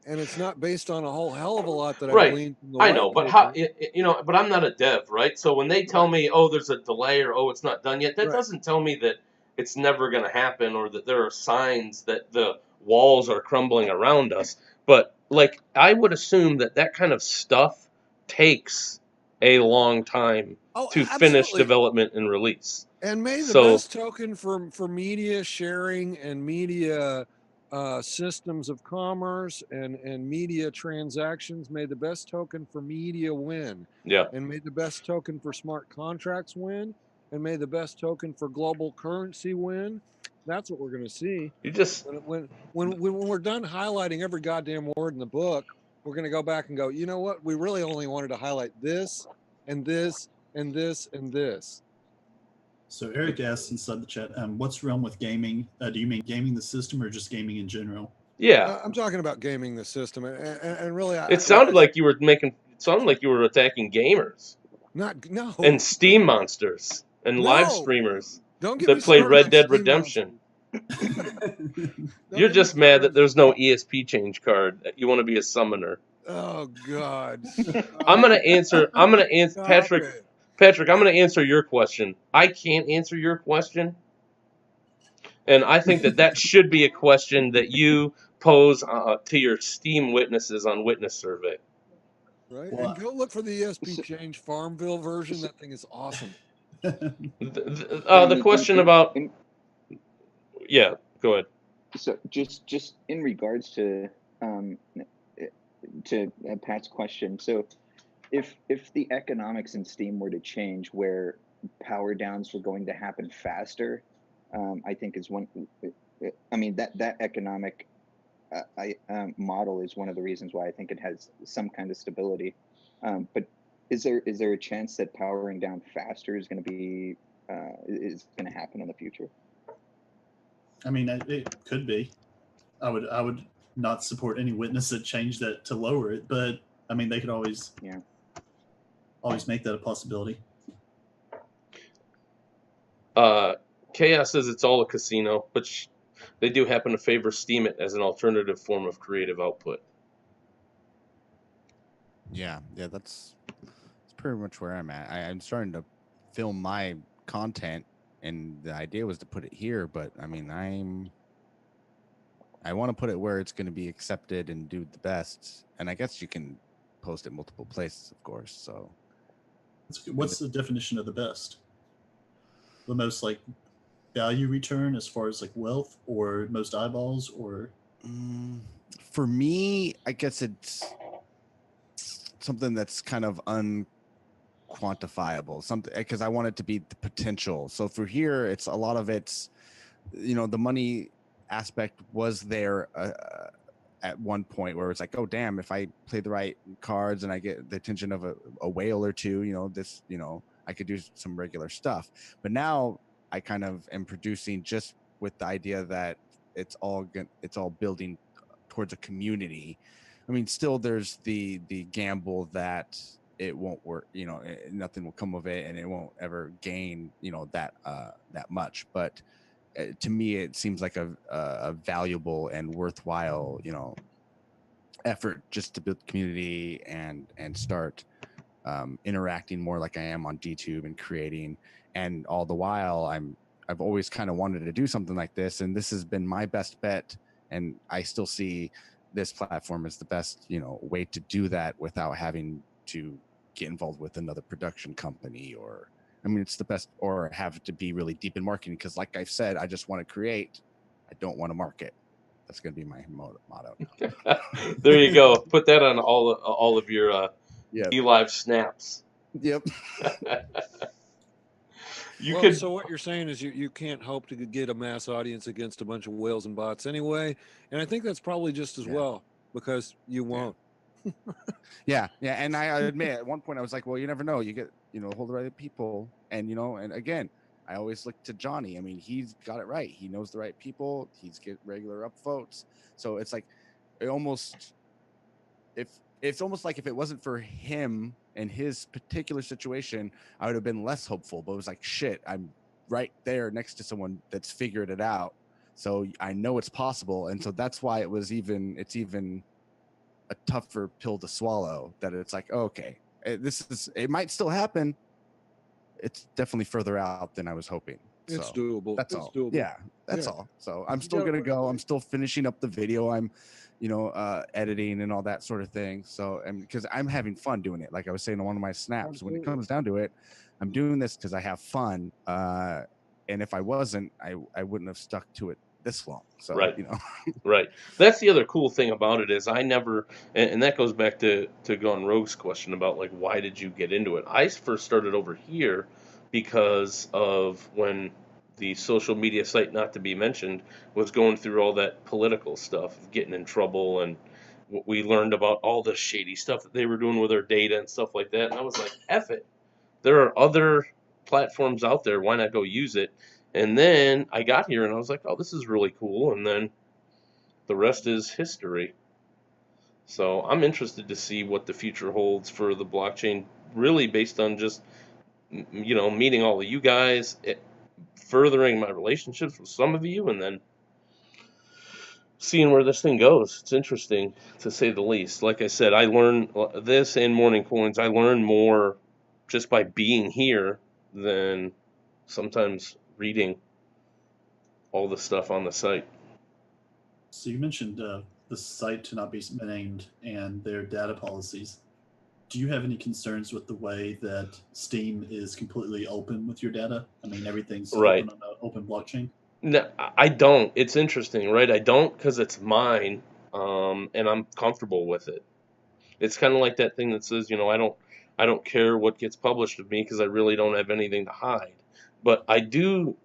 Speaker 7: it's not based on a whole hell of a lot that I've
Speaker 2: Right.
Speaker 7: gleaned from the
Speaker 2: I
Speaker 7: white
Speaker 2: know, but
Speaker 7: paper.
Speaker 2: but I'm not a dev, right? So when they tell me, oh, there's a delay, or oh, it's not done yet, that
Speaker 7: Right.
Speaker 2: doesn't tell me that it's never going to happen, or that there are signs that the walls are crumbling around us. But like, I would assume that kind of stuff takes a long time
Speaker 7: Oh,
Speaker 2: to finish
Speaker 7: absolutely.
Speaker 2: development and release.
Speaker 7: And may the
Speaker 2: So
Speaker 7: best token for media sharing and media systems of commerce and media transactions, may the best token for media win.
Speaker 2: yeah,
Speaker 7: And may the best token for smart contracts win. And may the best token for global currency win. That's what we're going to see.
Speaker 2: you just
Speaker 7: When we're done highlighting every goddamn word in the book, we're going to go back and go, you know what? We really only wanted to highlight this and this and this and this.
Speaker 5: So Eric asks inside the chat, what's wrong with gaming? Do you mean gaming the system or just gaming in general?
Speaker 2: yeah.
Speaker 7: I'm talking about gaming the system, and really,
Speaker 2: It sounded like you were attacking gamers
Speaker 7: no
Speaker 2: and Steam monsters and live
Speaker 7: No.
Speaker 2: streamers
Speaker 7: Don't get me
Speaker 2: that play
Speaker 7: started
Speaker 2: Red
Speaker 7: on
Speaker 2: Dead
Speaker 7: Steam
Speaker 2: Redemption.
Speaker 7: Don't
Speaker 2: You're
Speaker 7: get me
Speaker 2: just mad
Speaker 7: started
Speaker 2: that
Speaker 7: on-
Speaker 2: there's no ESP change card. You want to be a summoner.
Speaker 7: Oh God!
Speaker 2: I'm gonna answer.
Speaker 7: Stop
Speaker 2: Patrick.
Speaker 7: it.
Speaker 2: Patrick, I'm gonna answer your question. I can't answer your question, and I think that should be a question that you pose to your Steam witnesses on Witness Survey.
Speaker 7: Right,
Speaker 5: Well,
Speaker 7: and go look for the ESP
Speaker 4: So-
Speaker 7: change Farmville version. That thing is awesome.
Speaker 2: The question about yeah, go ahead.
Speaker 4: So just in regards to Pat's question, so if the economics in Steam were to change, where power downs were going to happen faster, I think is one. I mean that economic model is one of the reasons why I think it has some kind of stability. But is there a chance that powering down faster is going to be is going to happen in the future?
Speaker 5: I mean, it could be. I would not support any witness that changed that to lower it, but I mean, they could always make that a possibility.
Speaker 2: Chaos says it's all a casino, but they do happen to favor Steam it as an alternative form of creative output.
Speaker 3: Yeah, that's pretty much where I'm at. I'm starting to film my content, and the idea was to put it here, but I mean, I want to put it where it's going to be accepted and do the best. And I guess you can post it multiple places, of course. So,
Speaker 5: what's the definition of the best? The most like value return as far as like wealth, or most eyeballs, or
Speaker 3: for me, I guess it's something that's kind of unquantifiable, something, because I want it to be the potential. So for here, it's a lot of it's, the money aspect was there at one point where it's like, oh damn, if I play the right cards and I get the attention of a whale or two, this I could do some regular stuff. But now I kind of am producing just with the idea that it's all building towards a community. I mean, still there's the gamble that it won't work, you know, nothing will come of it and it won't ever gain, you know, that much. But to me, it seems like a valuable and worthwhile, you know, effort just to build community and start interacting more like I am on DTube and creating. And all the while I've always kind of wanted to do something like this, and this has been my best bet. And I still see this platform as the best, you know, way to do that without having to get involved with another production company, or I mean, it's the best, or have to be really deep in marketing. Because like I've said, I just want to create. I don't want to market. That's going to be my motto.
Speaker 2: There you go. Put that on all of your live snaps.
Speaker 3: Yep.
Speaker 7: So what you're saying is you can't hope to get a mass audience against a bunch of whales and bots anyway, and I think that's probably just as well, because you won't.
Speaker 3: Yeah, and I admit at one point I was like, well, you never know. You get, you know, hold the right people, and you know, and again, I always look to Johnny. I mean, he's got it right. He knows the right people. He's get regular upvotes. So it's like, it's almost like if it wasn't for him and his particular situation, I would have been less hopeful. But it was like, shit, I'm right there next to someone that's figured it out. So I know it's possible. And so that's why it's even a tougher pill to swallow, that it's like, okay, it might still happen. It's definitely further out than I was hoping.
Speaker 7: It's doable.
Speaker 3: That's all.
Speaker 7: Doable.
Speaker 3: Yeah, that's all. So I'm still going to go. I'm still finishing up the video. I'm, you know, editing and all that sort of thing. So, and because I'm having fun doing it, like I was saying on one of my snaps, when it comes down to it, I'm doing this because I have fun. And if I wasn't, I wouldn't have stuck to it this long. So,
Speaker 2: right.
Speaker 3: You know,
Speaker 2: right. That's the other cool thing about it is I never, and that goes back to Gone Rogue's question about like, why did you get into it? I first started over here because of when the social media site, not to be mentioned, was going through all that political stuff, getting in trouble, and we learned about all the shady stuff that they were doing with their data and stuff like that. And I was like, F it. There are other platforms out there. Why not go use it? And then I got here and I was like, oh, this is really cool. And then the rest is history. So I'm interested to see what the future holds for the blockchain, really based on just, you know, meeting all of you guys, furthering my relationships with some of you, and then seeing where this thing goes. It's interesting, to say the least. Like I said, I learn this and Morning Coins. I learn more just by being here than sometimes reading all the stuff on the site.
Speaker 5: So you mentioned the site to not be named and their data policies. Do you have any concerns with the way that Steem is completely open with your data? I mean, everything's
Speaker 2: right.
Speaker 5: open on an open blockchain.
Speaker 2: No, I don't. It's interesting, right? I don't, because it's mine, and I'm comfortable with it. It's kind of like that thing that says, you know, I don't care what gets published of me because I really don't have anything to hide. But I do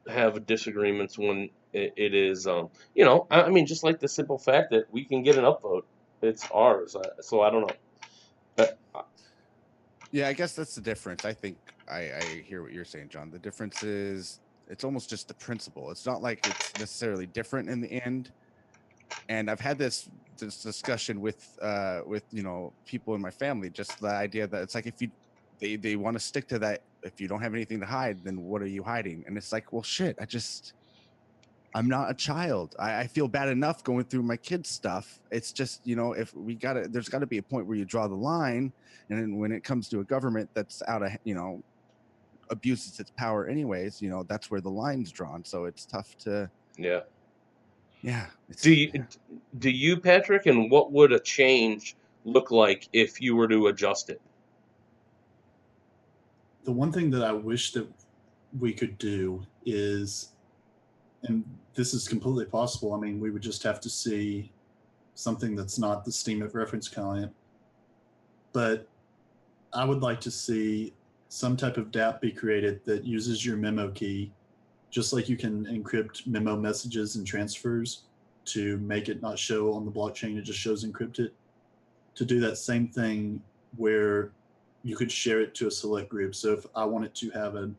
Speaker 2: have disagreements when it is, you know, I mean, just like the simple fact that we can get an upvote. It's ours. So I don't know.
Speaker 3: yeah, I guess that's the difference. I think I hear what you're saying, John. The difference is it's almost just the principle. It's not like it's necessarily different in the end. And I've had this discussion with you know, people in my family, just the idea that it's like, if they want to stick to that, if you don't have anything to hide, then what are you hiding? And it's like, well, shit, I'm not a child. I feel bad enough going through my kids' stuff. It's just, you know, there's got to be a point where you draw the line. And then when it comes to a government that's out of, you know, abuses its power anyways, you know, that's where the line's drawn. So it's tough to.
Speaker 2: Yeah.
Speaker 3: Yeah.
Speaker 2: Do you, Patrick, and what would a change look like if you were to adjust it?
Speaker 5: The one thing that I wish that we could do is, and this is completely possible, I mean, we would just have to see something that's not the Steem reference client, but I would like to see some type of dApp be created that uses your memo key, just like you can encrypt memo messages and transfers to make it not show on the blockchain, it just shows encrypted. To do that same thing where you could share it to a select group. So if I wanted to have a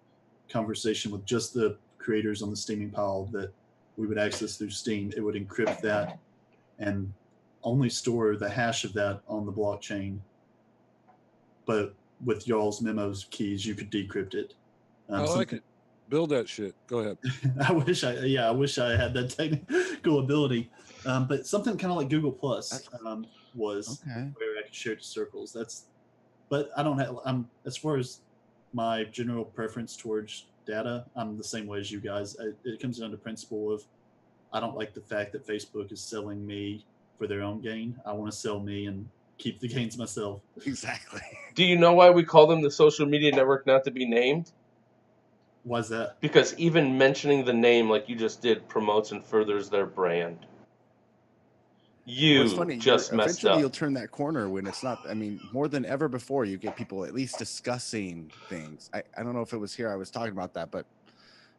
Speaker 5: conversation with just the creators on the steaming pile that we would access through Steam, it would encrypt that and only store the hash of that on the blockchain. But with y'all's memos keys, you could decrypt it.
Speaker 7: I like it. Build that shit. Go ahead.
Speaker 5: I wish I had that technical ability. But something kind of like Google Plus was
Speaker 3: Okay.
Speaker 5: where I could share to circles. But I don't have. As far as my general preference towards data, I'm the same way as you guys. It comes down to principle of I don't like the fact that Facebook is selling me for their own gain. I want to sell me and keep the gains myself.
Speaker 3: Exactly.
Speaker 2: Do you know why we call them the social media network not to be named?
Speaker 5: Why's that?
Speaker 2: Because even mentioning the name like you just did promotes and furthers their brand. You
Speaker 3: It's funny,
Speaker 2: just messed
Speaker 3: eventually
Speaker 2: up.
Speaker 3: you'll turn that corner when it's not. I mean, more than ever before, you get people at least discussing things. I don't know if it was here I was talking about that, but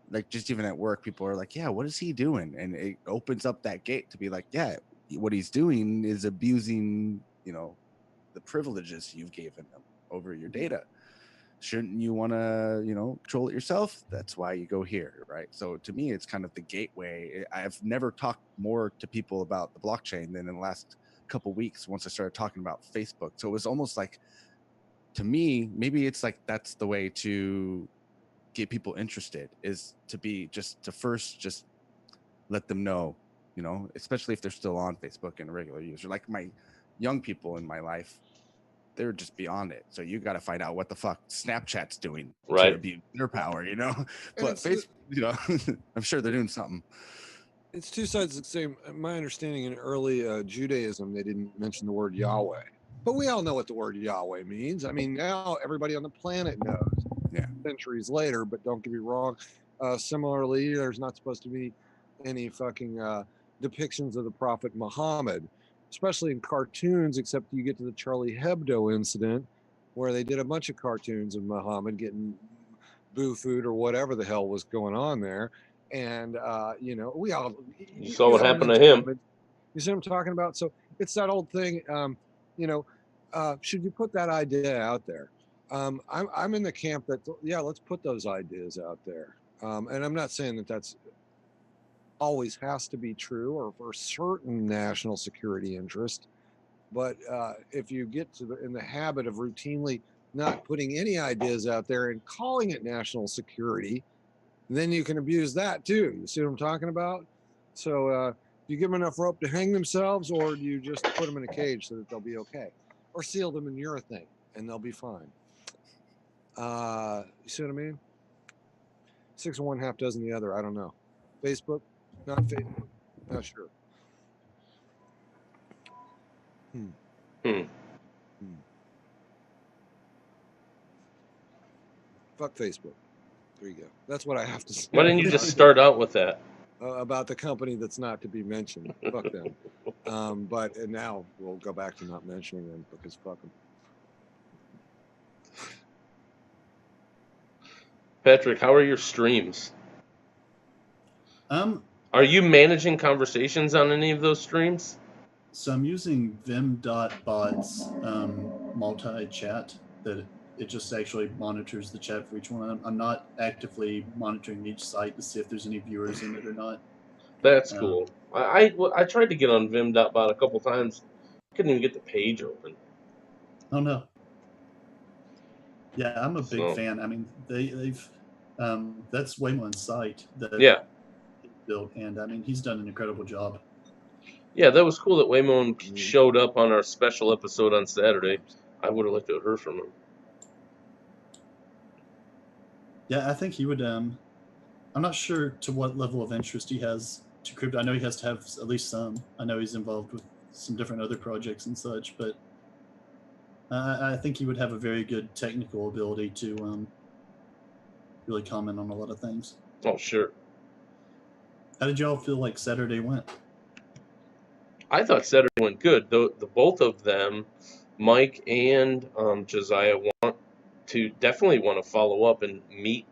Speaker 3: like just even at work, people are like, yeah, what is he doing? And it opens up that gate to be like, yeah, what he's doing is abusing, the privileges you've given him over your data. Shouldn't you want to, control it yourself? That's why you go here, right? So to me, it's kind of the gateway. I've never talked more to people about the blockchain than in the last couple weeks once I started talking about Facebook. So it was almost like, to me, maybe it's like that's the way to get people interested, is to first let them know, especially if they're still on Facebook and a regular user. Like my young people in my life, they're just beyond it. So you got to find out what the fuck Snapchat's doing
Speaker 2: Right.
Speaker 3: to abuse their power, But Facebook, I'm sure they're doing something.
Speaker 7: It's two sides of the same. My understanding in early Judaism, they didn't mention the word Yahweh, but we all know what the word Yahweh means. I mean, now everybody on the planet knows.
Speaker 3: Yeah.
Speaker 7: Centuries later, but don't get me wrong. Similarly, there's not supposed to be any fucking depictions of the Prophet Muhammad, especially in cartoons, except you get to the Charlie Hebdo incident where they did a bunch of cartoons of Muhammad getting boo food or whatever the hell was going on there. And, we all...
Speaker 2: You saw what happened to him.
Speaker 7: You see what I'm talking about? So it's that old thing, should you put that idea out there? I'm in the camp that, let's put those ideas out there. And I'm not saying that that's always has to be true or for certain national security interest. But if you get in the habit of routinely not putting any ideas out there and calling it national security, then you can abuse that too. You see what I'm talking about? So you give them enough rope to hang themselves, or do you just put them in a cage so that they'll be okay? Or seal them in urethane and they'll be fine. You see what I mean? 6 of one, half dozen the other. I don't know. Facebook, not Facebook. Not sure. Fuck Facebook. There you go. That's what I have to say.
Speaker 2: Why didn't you just start out with that?
Speaker 7: About the company that's not to be mentioned. Fuck them. But now we'll go back to not mentioning them because fuck them.
Speaker 2: Patrick, how are your streams? Are you managing conversations on any of those streams?
Speaker 5: So I'm using vim.bot's multi-chat that it just actually monitors the chat for each one. I'm not actively monitoring each site to see if there's any viewers in it or not.
Speaker 2: That's cool. I tried to get on vim.bot a couple times. Couldn't even get the page open.
Speaker 5: Oh no. Yeah, I'm a big fan. I mean, they've that's Waymon's site that he built, and I mean he's done an incredible job.
Speaker 2: Yeah, that was cool that Waymon showed up on our special episode on Saturday. I would have liked to have heard from him.
Speaker 5: Yeah, I think he would. I'm not sure to what level of interest he has to crypto. I know he has to have at least some. I know he's involved with some different other projects and such, but I think he would have a very good technical ability to really comment on a lot of things.
Speaker 2: Oh, sure.
Speaker 5: How did y'all feel like Saturday went?
Speaker 2: I thought Saturday went good. The both of them, Mike and Josiah, definitely want to follow up and meet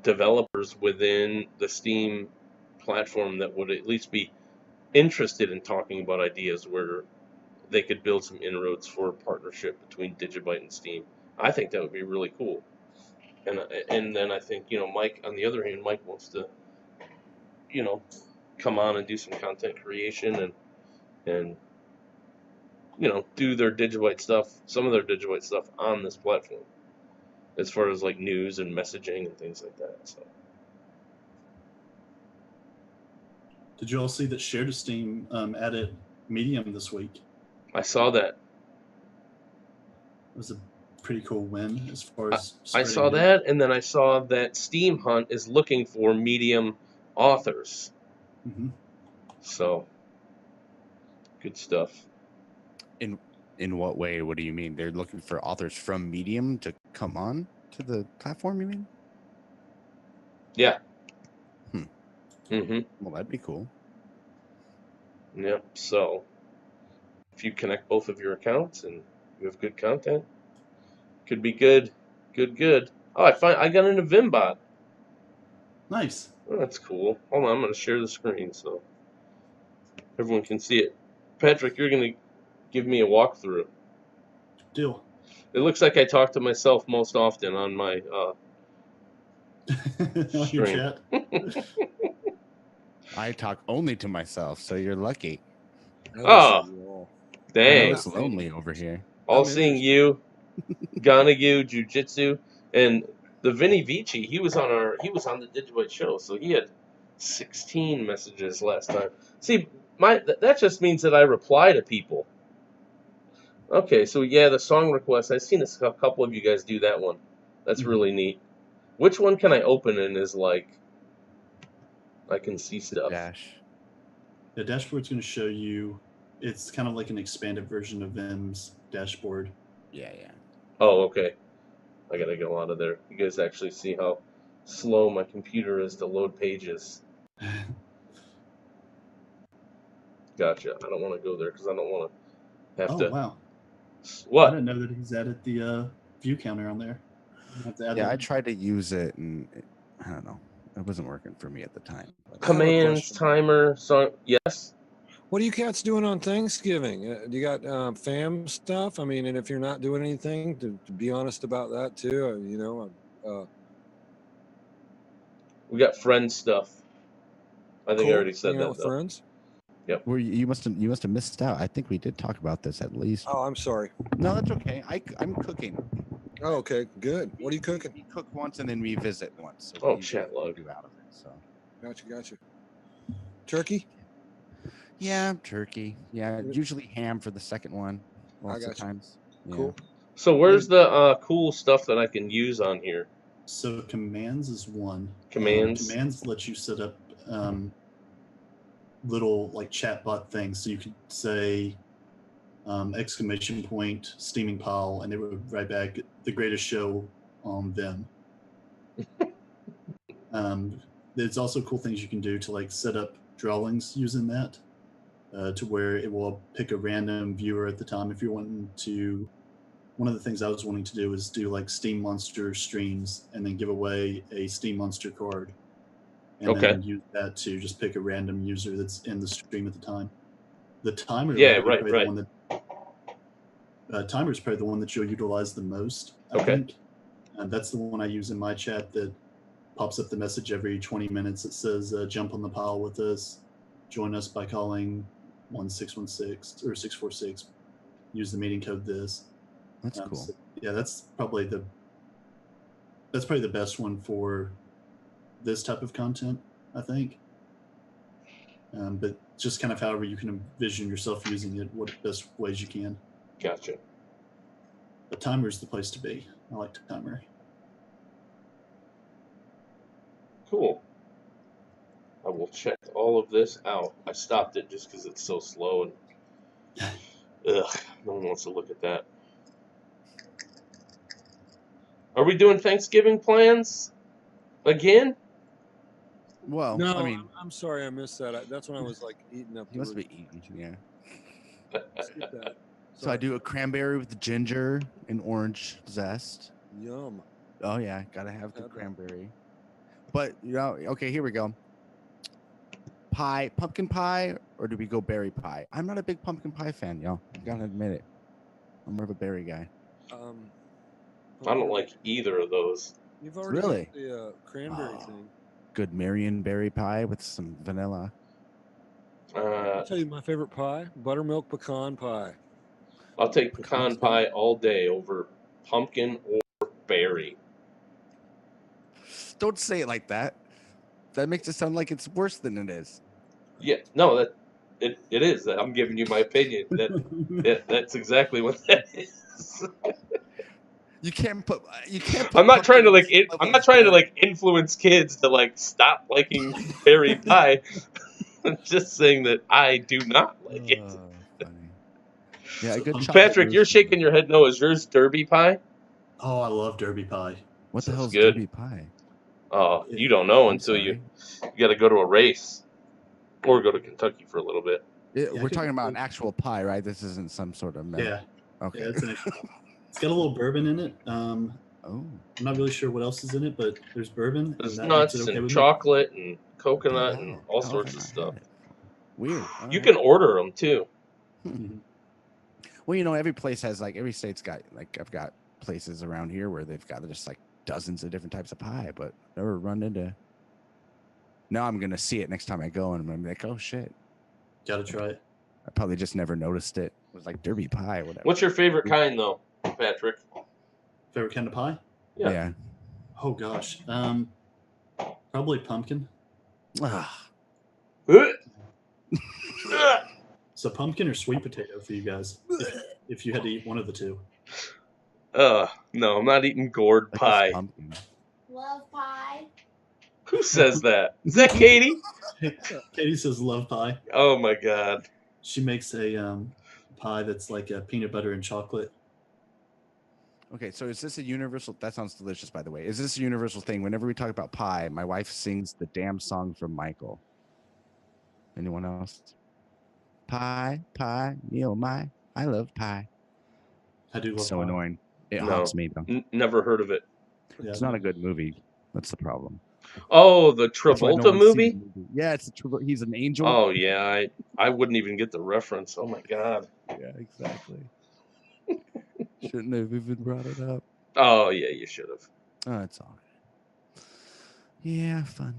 Speaker 2: developers within the Steam platform that would at least be interested in talking about ideas where they could build some inroads for a partnership between Digibyte and Steam. I think that would be really cool. And then I think, Mike, on the other hand, Mike wants to, come on and do some content creation and do their Digitwhite stuff, some of their Digitwhite stuff on this platform, as far as like news and messaging and things like that. So.
Speaker 5: Did you all see that Share to Steam added Medium this week?
Speaker 2: I saw that.
Speaker 5: It was a pretty cool win as far as
Speaker 2: I saw that, and then I saw that Steam Hunt is looking for Medium authors.
Speaker 5: Mm-hmm.
Speaker 2: So, good stuff.
Speaker 3: In what way? What do you mean? They're looking for authors from Medium to come on to the platform, you mean?
Speaker 2: Yeah.
Speaker 3: Mm-hmm. Well, that'd be cool.
Speaker 2: Yep. So, if you connect both of your accounts and you have good content, could be good. Good. Oh, I got into Vimbot.
Speaker 5: Nice.
Speaker 2: Oh, that's cool. Hold on, I'm going to share the screen so everyone can see it. Patrick, you're going to give me a walkthrough.
Speaker 5: Deal.
Speaker 2: It looks like I talk to myself most often on my
Speaker 5: on your chat.
Speaker 3: I talk only to myself, so you're lucky.
Speaker 2: Oh, dang.
Speaker 3: It's lonely over here.
Speaker 2: All seeing you, Ganagu, Jiu-Jitsu, and the Vinny Vici. He was on the Digitwhite show, so he had 16 messages last time. See, that just means that I reply to people. Okay, so yeah, the song request. I've seen a couple of you guys do that one. That's really neat. Which one can I open and is like I can see stuff?
Speaker 5: The dashboard's going to show you. It's kind of like an expanded version of Vim's dashboard.
Speaker 3: Yeah.
Speaker 2: Oh, okay. I gotta go out of there. You guys actually see how slow my computer is to load pages. Gotcha. I don't want to go there because I don't want to have to.
Speaker 5: Oh, wow.
Speaker 2: What?
Speaker 5: I didn't know that he's added the view counter on there.
Speaker 3: I tried to use it, and I don't know. It wasn't working for me at the time.
Speaker 2: Commands, timer, song. Yes?
Speaker 7: What are you cats doing on Thanksgiving? Do you got fam stuff? I mean, and if you're not doing anything, to be honest about that too,
Speaker 2: we got friend stuff. I think I already said that.
Speaker 7: With friends?
Speaker 2: Yep.
Speaker 3: Well, you must have missed out. I think we did talk about this at least.
Speaker 7: Oh, I'm sorry.
Speaker 3: No, that's okay. I'm cooking.
Speaker 7: Oh, okay, good. What are you cooking?
Speaker 3: We cook once and then we visit once.
Speaker 2: So chat log.
Speaker 3: Out of it, so.
Speaker 7: Gotcha. Turkey?
Speaker 3: Yeah, turkey. Yeah, usually ham for the second one. Lots of times. Yeah.
Speaker 7: Cool.
Speaker 2: So where's the cool stuff that I can use on here?
Speaker 5: So commands is one.
Speaker 2: Commands.
Speaker 5: Commands let you set up little like chatbot things. So you could say exclamation point steaming pile, and it would write back the greatest show on them. There's also cool things you can do to like set up drawings using that. To where it will pick a random viewer at the time. If you're wanting to, one of the things I was wanting to do is do like Steam Monster streams and then give away a Steam Monster card. And then use that to just pick a random user that's in the stream at the time. The timer, timer is probably the one that you'll utilize the most, I think. That's the one I use in my chat that pops up the message every 20 minutes. It says, jump on the pile with us. Join us by calling 1616 or 646. Use the meeting code this.
Speaker 3: That's cool.
Speaker 5: So, yeah, that's probably the best one for this type of content, I think. But just kind of however you can envision yourself using it, what best ways you can.
Speaker 2: Gotcha.
Speaker 5: But timer is the place to be. I like timer.
Speaker 2: Cool. I will check all of this out. I stopped it just because it's so slow and no one wants to look at that. Are we doing Thanksgiving plans again?
Speaker 3: Well,
Speaker 7: no,
Speaker 3: I mean,
Speaker 7: I'm sorry I missed that. That's when I was like eating up.
Speaker 3: You must be eating, yeah.
Speaker 7: Skip that.
Speaker 3: So I do a cranberry with ginger and orange zest.
Speaker 7: Yum.
Speaker 3: Oh yeah, gotta have the cranberry. But okay, here we go. Pie, pumpkin pie, or do we go berry pie? I'm not a big pumpkin pie fan, y'all. I gotta admit it. I'm more of a berry guy.
Speaker 2: I don't like either of those.
Speaker 7: You've already
Speaker 3: Really?
Speaker 7: got the cranberry
Speaker 3: Oh.
Speaker 7: thing.
Speaker 3: Good Marionberry pie with some vanilla.
Speaker 7: I'll tell you my favorite pie: buttermilk pecan pie.
Speaker 2: I'll take pecan
Speaker 3: Pecans,
Speaker 2: pie all day over pumpkin or berry.
Speaker 3: Don't say it like that. That makes it sound like it's worse than it is.
Speaker 2: Yeah, no, it is. I'm giving you my opinion. That's exactly what that is.
Speaker 3: You can't put.
Speaker 2: I'm not trying to
Speaker 3: pumpkin
Speaker 2: like.
Speaker 3: on the same
Speaker 2: I'm
Speaker 3: level
Speaker 2: not
Speaker 3: as
Speaker 2: trying to
Speaker 3: berry.
Speaker 2: like influence kids to like stop liking berry pie. I'm just saying that I do not like it.
Speaker 3: Funny. Yeah, a
Speaker 5: So
Speaker 3: good
Speaker 5: pumpkin
Speaker 3: chocolate.
Speaker 2: Patrick, you're
Speaker 5: roast
Speaker 2: shaking your head no. Is yours Derby pie?
Speaker 5: Oh, I love Derby pie.
Speaker 3: What the
Speaker 2: Sounds
Speaker 3: hell's
Speaker 2: good.
Speaker 3: Derby pie?
Speaker 2: Oh, you don't know
Speaker 3: I'm
Speaker 2: until you
Speaker 3: sorry.
Speaker 2: got to go to a race or go to Kentucky for a little bit.
Speaker 5: Yeah, I
Speaker 3: We're
Speaker 5: could-
Speaker 3: talking about an actual pie, right? This isn't some sort of
Speaker 5: Yeah.
Speaker 3: Okay.
Speaker 5: Yeah, it's got a little bourbon in it.
Speaker 3: Oh.
Speaker 5: I'm not really sure what else is in it, but there's bourbon,
Speaker 2: There's
Speaker 5: and that makes
Speaker 2: nuts
Speaker 5: it okay
Speaker 2: and
Speaker 5: with
Speaker 2: chocolate and
Speaker 3: What the
Speaker 2: coconut and
Speaker 3: hell?
Speaker 2: all
Speaker 3: How
Speaker 2: sorts
Speaker 3: have
Speaker 2: of
Speaker 3: I
Speaker 2: stuff.
Speaker 3: had it? Weird.
Speaker 2: You can order them too.
Speaker 5: me.
Speaker 3: Well, you know, every place has like every state's got like I've got places around here where they've got just like dozens of different types of pie, but never run into. Now I'm gonna see it next time I go, and I'm gonna be like, oh shit!
Speaker 5: Gotta try it.
Speaker 3: I probably just never noticed it. It was like Derby pie, or whatever.
Speaker 2: What's your favorite kind though, Patrick?
Speaker 5: Favorite kind of pie?
Speaker 2: Yeah.
Speaker 5: Oh gosh. Probably pumpkin.
Speaker 3: Ah,
Speaker 5: So pumpkin or sweet potato for you guys? If you had to eat one of the two.
Speaker 2: No, I'm not eating gourd
Speaker 3: like
Speaker 2: pie.
Speaker 3: this pumpkin.
Speaker 8: Love pie.
Speaker 2: Who says that? Is that Katie?
Speaker 5: Katie says love pie.
Speaker 2: Oh my god.
Speaker 5: She makes a pie that's like a peanut butter and chocolate.
Speaker 3: Okay, so is this a universal? That sounds delicious, by the way. Is this a universal thing? Whenever we talk about pie, my wife sings the damn song from Michael. Anyone else? Pie, pie, me oh my, I love pie.
Speaker 5: I do love
Speaker 3: So
Speaker 5: pie.
Speaker 3: annoying. It
Speaker 2: No.
Speaker 3: haunts me though.
Speaker 2: Never heard of it.
Speaker 5: Yeah,
Speaker 3: It's not a good movie. That's the problem.
Speaker 2: Oh, the
Speaker 3: That's why no
Speaker 2: Travolta
Speaker 3: one's seen
Speaker 2: movie?
Speaker 3: the movie. Yeah, it's he's an angel.
Speaker 2: Oh yeah, I wouldn't even get the reference. Oh my god.
Speaker 3: Yeah, exactly. Shouldn't have even brought it up.
Speaker 2: Oh yeah, you should have.
Speaker 3: Oh, it's all right. Yeah, fun.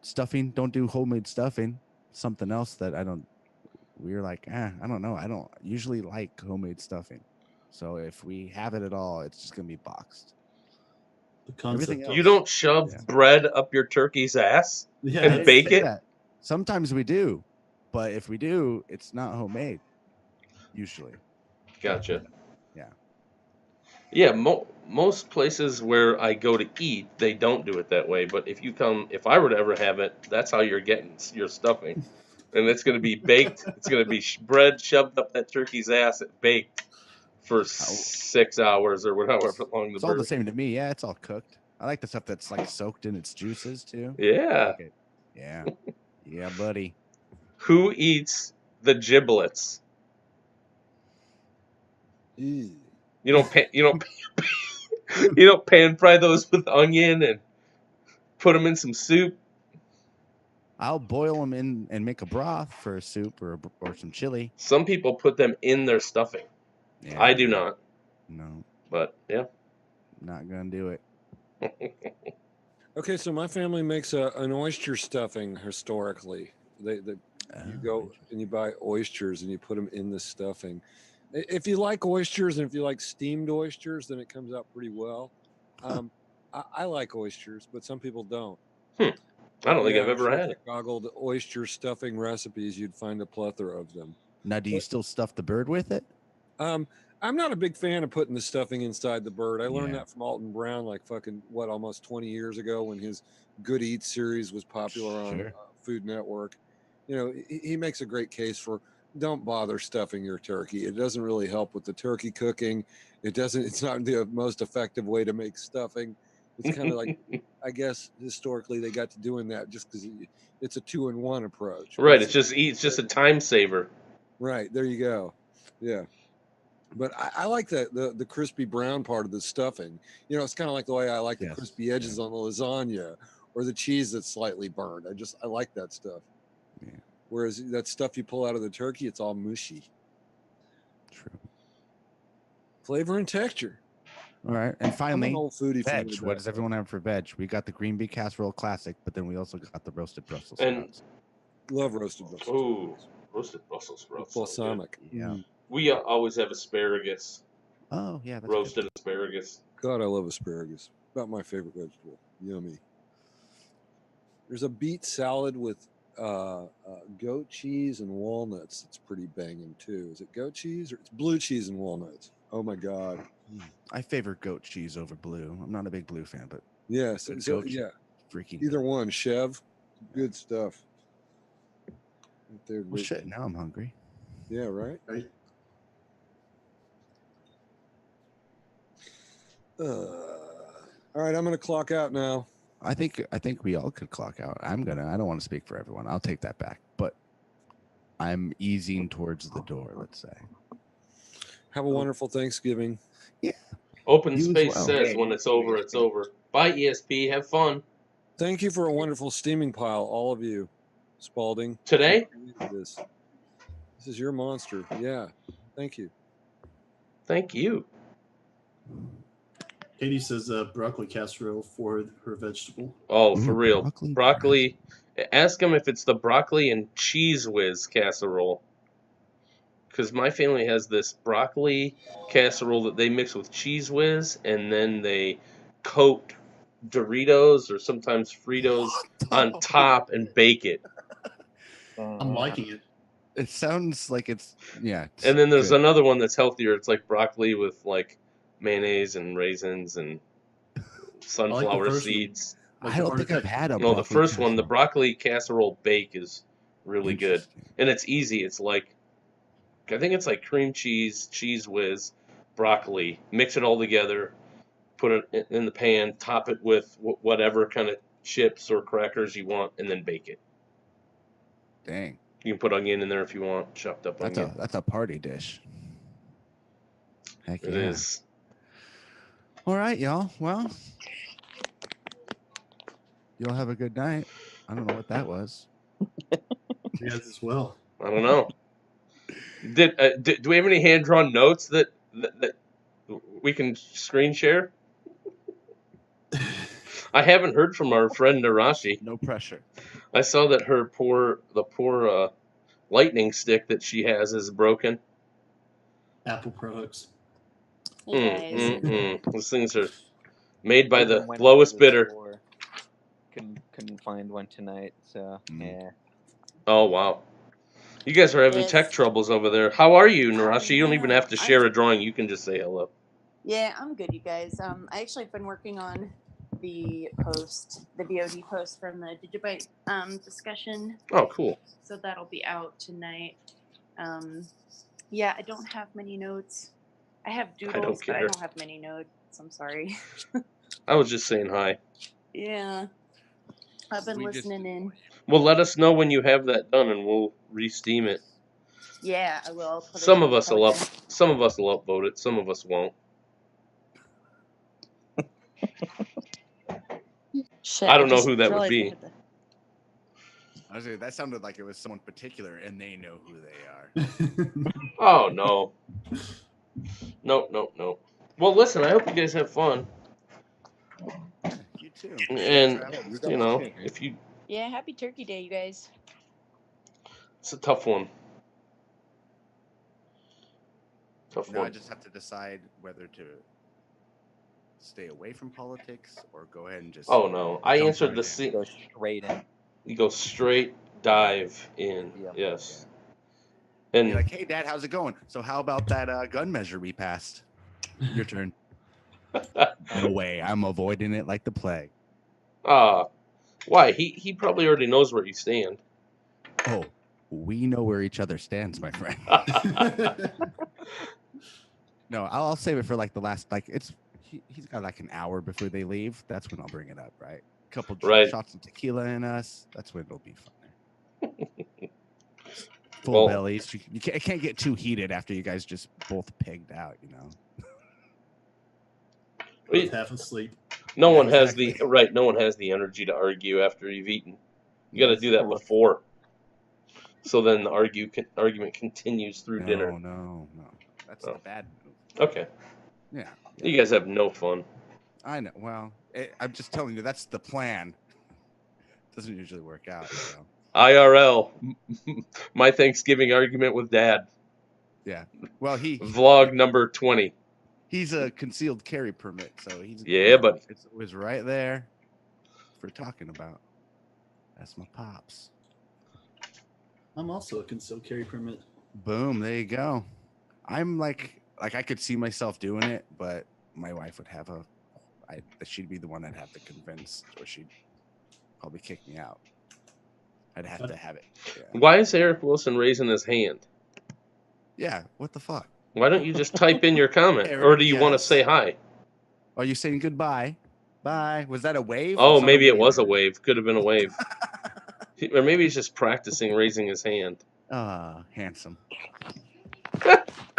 Speaker 3: Stuffing. Don't do homemade stuffing. Something else that I don't. We're like, I don't know. I don't usually like homemade stuffing. So if we have it at all, it's just gonna be boxed.
Speaker 5: The concept.
Speaker 3: Everything else.
Speaker 2: You don't shove
Speaker 3: Yeah.
Speaker 2: bread up your turkey's ass
Speaker 5: Yeah,
Speaker 2: and
Speaker 3: didn't
Speaker 2: bake
Speaker 3: say
Speaker 2: it?
Speaker 3: that. Sometimes we do, but if we do, it's not homemade. Usually.
Speaker 2: Gotcha.
Speaker 3: Yeah.
Speaker 2: Yeah, most places where I go to eat, they don't do it that way. But if I were to ever have it, that's how you're getting your stuffing, and it's going to be baked. It's going to be bread shoved up that turkey's ass and baked for 6 hours or whatever long the
Speaker 3: It's all the
Speaker 2: bird.
Speaker 3: same to me. Yeah, it's all cooked. I like the stuff that's like soaked in its juices too.
Speaker 2: Yeah.
Speaker 3: Okay. Yeah. Yeah, buddy.
Speaker 2: Who eats the giblets?
Speaker 7: Ew.
Speaker 2: You don't pan fry those with onion and put them in some soup.
Speaker 3: I'll boil them in and make a broth for a soup or some chili.
Speaker 2: Some people put them in their stuffing.
Speaker 3: Yeah,
Speaker 2: I do not,
Speaker 3: No,
Speaker 2: but yeah.
Speaker 3: not gonna do it.
Speaker 7: Okay, so my family makes an oyster stuffing historically. You go and you buy oysters and you put them in the stuffing. If you like oysters and if you like steamed oysters, then it comes out pretty well. I like oysters, but some people don't.
Speaker 2: I don't think I've
Speaker 7: I'm
Speaker 2: ever
Speaker 7: sure
Speaker 2: had
Speaker 7: if
Speaker 2: it.
Speaker 7: you Googled oyster stuffing recipes, you'd find a plethora of them.
Speaker 3: Now, do you still stuff the bird with it?
Speaker 7: I'm not a big fan of putting the stuffing inside the bird. I learned
Speaker 3: Yeah.
Speaker 7: that from Alton Brown, like almost 20 years ago when his Good Eats series was popular on
Speaker 3: Sure.
Speaker 7: Food Network. You know, he makes a great case for don't bother stuffing your turkey. It doesn't really help with the turkey cooking. It's not the most effective way to make stuffing. It's kind of like, I guess historically they got to doing that just because it's a 2-in-1 approach.
Speaker 2: Right, it's just a time saver.
Speaker 7: Right, there you go. Yeah. But I like the crispy brown part of the stuffing. You know, it's kind of like the way I like the
Speaker 3: Yes,
Speaker 7: crispy edges on the lasagna or the cheese that's slightly burned. I like that stuff.
Speaker 3: Yeah.
Speaker 7: Whereas that stuff you pull out of the turkey, it's all mushy.
Speaker 3: True.
Speaker 7: Flavor and texture.
Speaker 3: All right, and
Speaker 7: I'm
Speaker 3: finally,
Speaker 7: an old foodie from
Speaker 3: veg.
Speaker 7: way
Speaker 3: What
Speaker 7: back.
Speaker 3: does everyone have for veg? We got the green bean casserole classic, but then we also got the roasted Brussels
Speaker 2: And-
Speaker 3: sprouts.
Speaker 7: Love roasted Brussels
Speaker 2: Ooh,
Speaker 7: sprouts.
Speaker 2: roasted Brussels sprouts.
Speaker 7: With
Speaker 2: sound good.
Speaker 7: balsamic.
Speaker 3: Yeah.
Speaker 7: Mm.
Speaker 2: We always have asparagus,
Speaker 3: Oh yeah, that's
Speaker 2: roasted
Speaker 3: good.
Speaker 2: asparagus.
Speaker 7: God, I love asparagus. About my favorite vegetable. Yummy. There's a beet salad with goat cheese and walnuts. It's pretty banging too. Is it goat cheese or it's blue cheese and walnuts? Oh my God.
Speaker 3: I favor goat cheese over blue. I'm not a big blue fan, but
Speaker 7: Yes.
Speaker 3: good
Speaker 7: So,
Speaker 3: goat cheese,
Speaker 7: yeah.
Speaker 3: freaking
Speaker 7: Either
Speaker 3: good.
Speaker 7: one. Chev. Good stuff. Right there,
Speaker 3: Well, shit, now I'm hungry.
Speaker 7: Yeah, right?
Speaker 5: Right.
Speaker 7: All right, I'm going to clock out now.
Speaker 3: I think we all could clock out. I don't want to speak for everyone. I'll take that back. But I'm easing towards the door, let's say.
Speaker 7: Have a wonderful Thanksgiving.
Speaker 2: Open
Speaker 3: You as
Speaker 2: Space
Speaker 3: well.
Speaker 2: says when it's over, it's over. Bye, ESP. Have fun.
Speaker 7: Thank you for a wonderful steaming pile, all of you. Spalding.
Speaker 2: Today?
Speaker 7: This is your monster. Yeah. Thank you.
Speaker 2: Thank you.
Speaker 5: Katie says broccoli casserole for her vegetable.
Speaker 2: Oh, for real.
Speaker 3: broccoli.
Speaker 2: Broccoli. Ask him if it's the broccoli and cheese whiz casserole. Because my family has this broccoli casserole that they mix with cheese whiz, and then they coat Doritos or sometimes Fritos on top and bake it.
Speaker 5: I'm liking it.
Speaker 3: It sounds like it's
Speaker 2: And then there's
Speaker 3: good.
Speaker 2: another one that's healthier. It's like broccoli with like mayonnaise and raisins and sunflower
Speaker 5: first one.
Speaker 2: seeds.
Speaker 5: Like
Speaker 3: I don't think I've had a
Speaker 2: No, the
Speaker 3: broccoli
Speaker 2: first one, the
Speaker 3: casserole.
Speaker 2: broccoli casserole bake, is really good.
Speaker 3: Interesting.
Speaker 2: And it's easy. It's like, I think it's like cream cheese, cheese whiz, broccoli. Mix it all together, put it in the pan, top it with whatever kind of chips or crackers you want, and then bake it.
Speaker 3: Dang.
Speaker 2: You can put onion in there if you want, chopped up onion.
Speaker 3: That's a party dish. Heck
Speaker 2: It
Speaker 3: yeah.
Speaker 2: is.
Speaker 3: All right, y'all. Well, you'll have a good night. I don't know what that was.
Speaker 5: You guys as well.
Speaker 2: I don't know. Do we have any hand-drawn notes that we can screen share? I haven't heard from our friend Narashi.
Speaker 3: No pressure.
Speaker 2: I saw that the poor lightning stick that she has is broken.
Speaker 5: Apple products.
Speaker 9: Hey guys.
Speaker 2: Those things are made by the
Speaker 9: Even went
Speaker 2: lowest
Speaker 9: to the
Speaker 2: bidder.
Speaker 9: store. Couldn't find one tonight, so yeah.
Speaker 2: Oh wow. You guys are having tech
Speaker 8: Yes.
Speaker 2: troubles over there. How are you, Narashi? You don't even
Speaker 8: know.
Speaker 2: have to share a drawing. You can just say hello.
Speaker 8: Yeah, I'm good, you guys. I actually have been working on the VOD post from the Digibyte discussion.
Speaker 2: Oh, cool.
Speaker 8: So that'll be out tonight. Yeah, I don't have many notes. I have doodles, but I
Speaker 2: care.
Speaker 8: don't have many notes. I'm sorry.
Speaker 2: I was just saying hi.
Speaker 8: Yeah. I've been listening in.
Speaker 2: Well, let us know when you have that done, and we'll re-steam it.
Speaker 8: Yeah, I will. I'll put it
Speaker 2: Some
Speaker 8: in
Speaker 2: of
Speaker 8: the
Speaker 2: us will
Speaker 8: Telegram.
Speaker 2: some of us will upvote it. Some of us won't.
Speaker 8: Shit,
Speaker 2: I don't know
Speaker 8: just
Speaker 2: who that would
Speaker 8: realized I
Speaker 2: be.
Speaker 8: had the-
Speaker 3: I was saying, that sounded like it was someone particular, and they know who they are.
Speaker 2: Oh no. No. Well, listen. I hope you guys have fun.
Speaker 3: You too.
Speaker 2: And you know, if you,
Speaker 8: Yeah, happy Turkey Day, you guys.
Speaker 2: it's a tough one. Tough
Speaker 3: Now I
Speaker 2: one.
Speaker 3: just have to decide whether to stay away from politics or go ahead and just.
Speaker 2: Oh no, I
Speaker 3: jump
Speaker 2: answered
Speaker 3: right
Speaker 2: the
Speaker 3: in.
Speaker 2: C.
Speaker 9: Go straight in.
Speaker 2: You go straight dive in.
Speaker 9: Yep.
Speaker 2: Yes.
Speaker 3: Be
Speaker 2: And
Speaker 3: like, hey, Dad, how's it going? So how about that gun measure we passed? Your turn. No way. I'm avoiding it like the plague.
Speaker 2: why? He probably already knows where you stand.
Speaker 3: Oh, we know where each other stands, my friend. No, I'll save it for like the last, like he's got like an hour before they leave. That's when I'll bring it up, right? Couple
Speaker 2: Right.
Speaker 3: shots of tequila in us. That's when it'll be fun. Full
Speaker 2: Well-
Speaker 3: bellies. You can't get too heated after you guys just both pigged out, you know.
Speaker 5: Both half asleep.
Speaker 2: No
Speaker 3: Yeah,
Speaker 2: one has
Speaker 3: exactly.
Speaker 2: the right. No one has the energy to argue after you've eaten. You got to
Speaker 3: Yes.
Speaker 2: do that before. So then the argument continues through dinner.
Speaker 3: No. That's
Speaker 2: Oh.
Speaker 3: the bad move.
Speaker 2: Okay.
Speaker 3: Yeah.
Speaker 2: You guys have no fun.
Speaker 3: I know. Well, I'm just telling you, that's the plan. Doesn't usually work out. So.
Speaker 2: IRL, my Thanksgiving argument with Dad.
Speaker 3: Yeah. Well,
Speaker 2: Vlog number 20.
Speaker 3: He's a concealed carry permit, so he's
Speaker 2: but
Speaker 3: it was right there for talking about. That's my pops.
Speaker 5: I'm also a concealed carry permit.
Speaker 3: Boom, there you go. I'm like I could see myself doing it, but my wife would have she'd be the one I'd have to convince, or she'd probably kick me out. I'd have to have it. Yeah.
Speaker 2: Why is Eric Wilson raising his hand?
Speaker 3: Yeah, what the fuck?
Speaker 2: Why don't you just type in your comment, or do you want to say hi?
Speaker 3: Are you saying goodbye? Bye. Was that a wave?
Speaker 2: Oh, maybe it was a wave. Could have been a wave. Or maybe he's just practicing raising his hand.
Speaker 3: Handsome.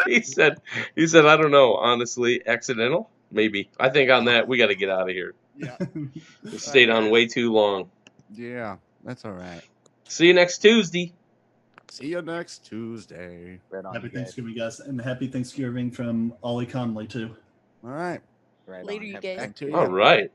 Speaker 2: He said, I don't know, honestly, accidental? Maybe. I think on that, we got to get out of here.
Speaker 3: Yeah.
Speaker 2: We stayed on way too long.
Speaker 3: Yeah, that's all right.
Speaker 2: See you next Tuesday.
Speaker 3: See you next Tuesday.
Speaker 5: Happy Thanksgiving, guys. And happy Thanksgiving from Ollie Conley, too.
Speaker 3: All right.
Speaker 8: Later, you guys.
Speaker 3: Back to you.
Speaker 2: All right.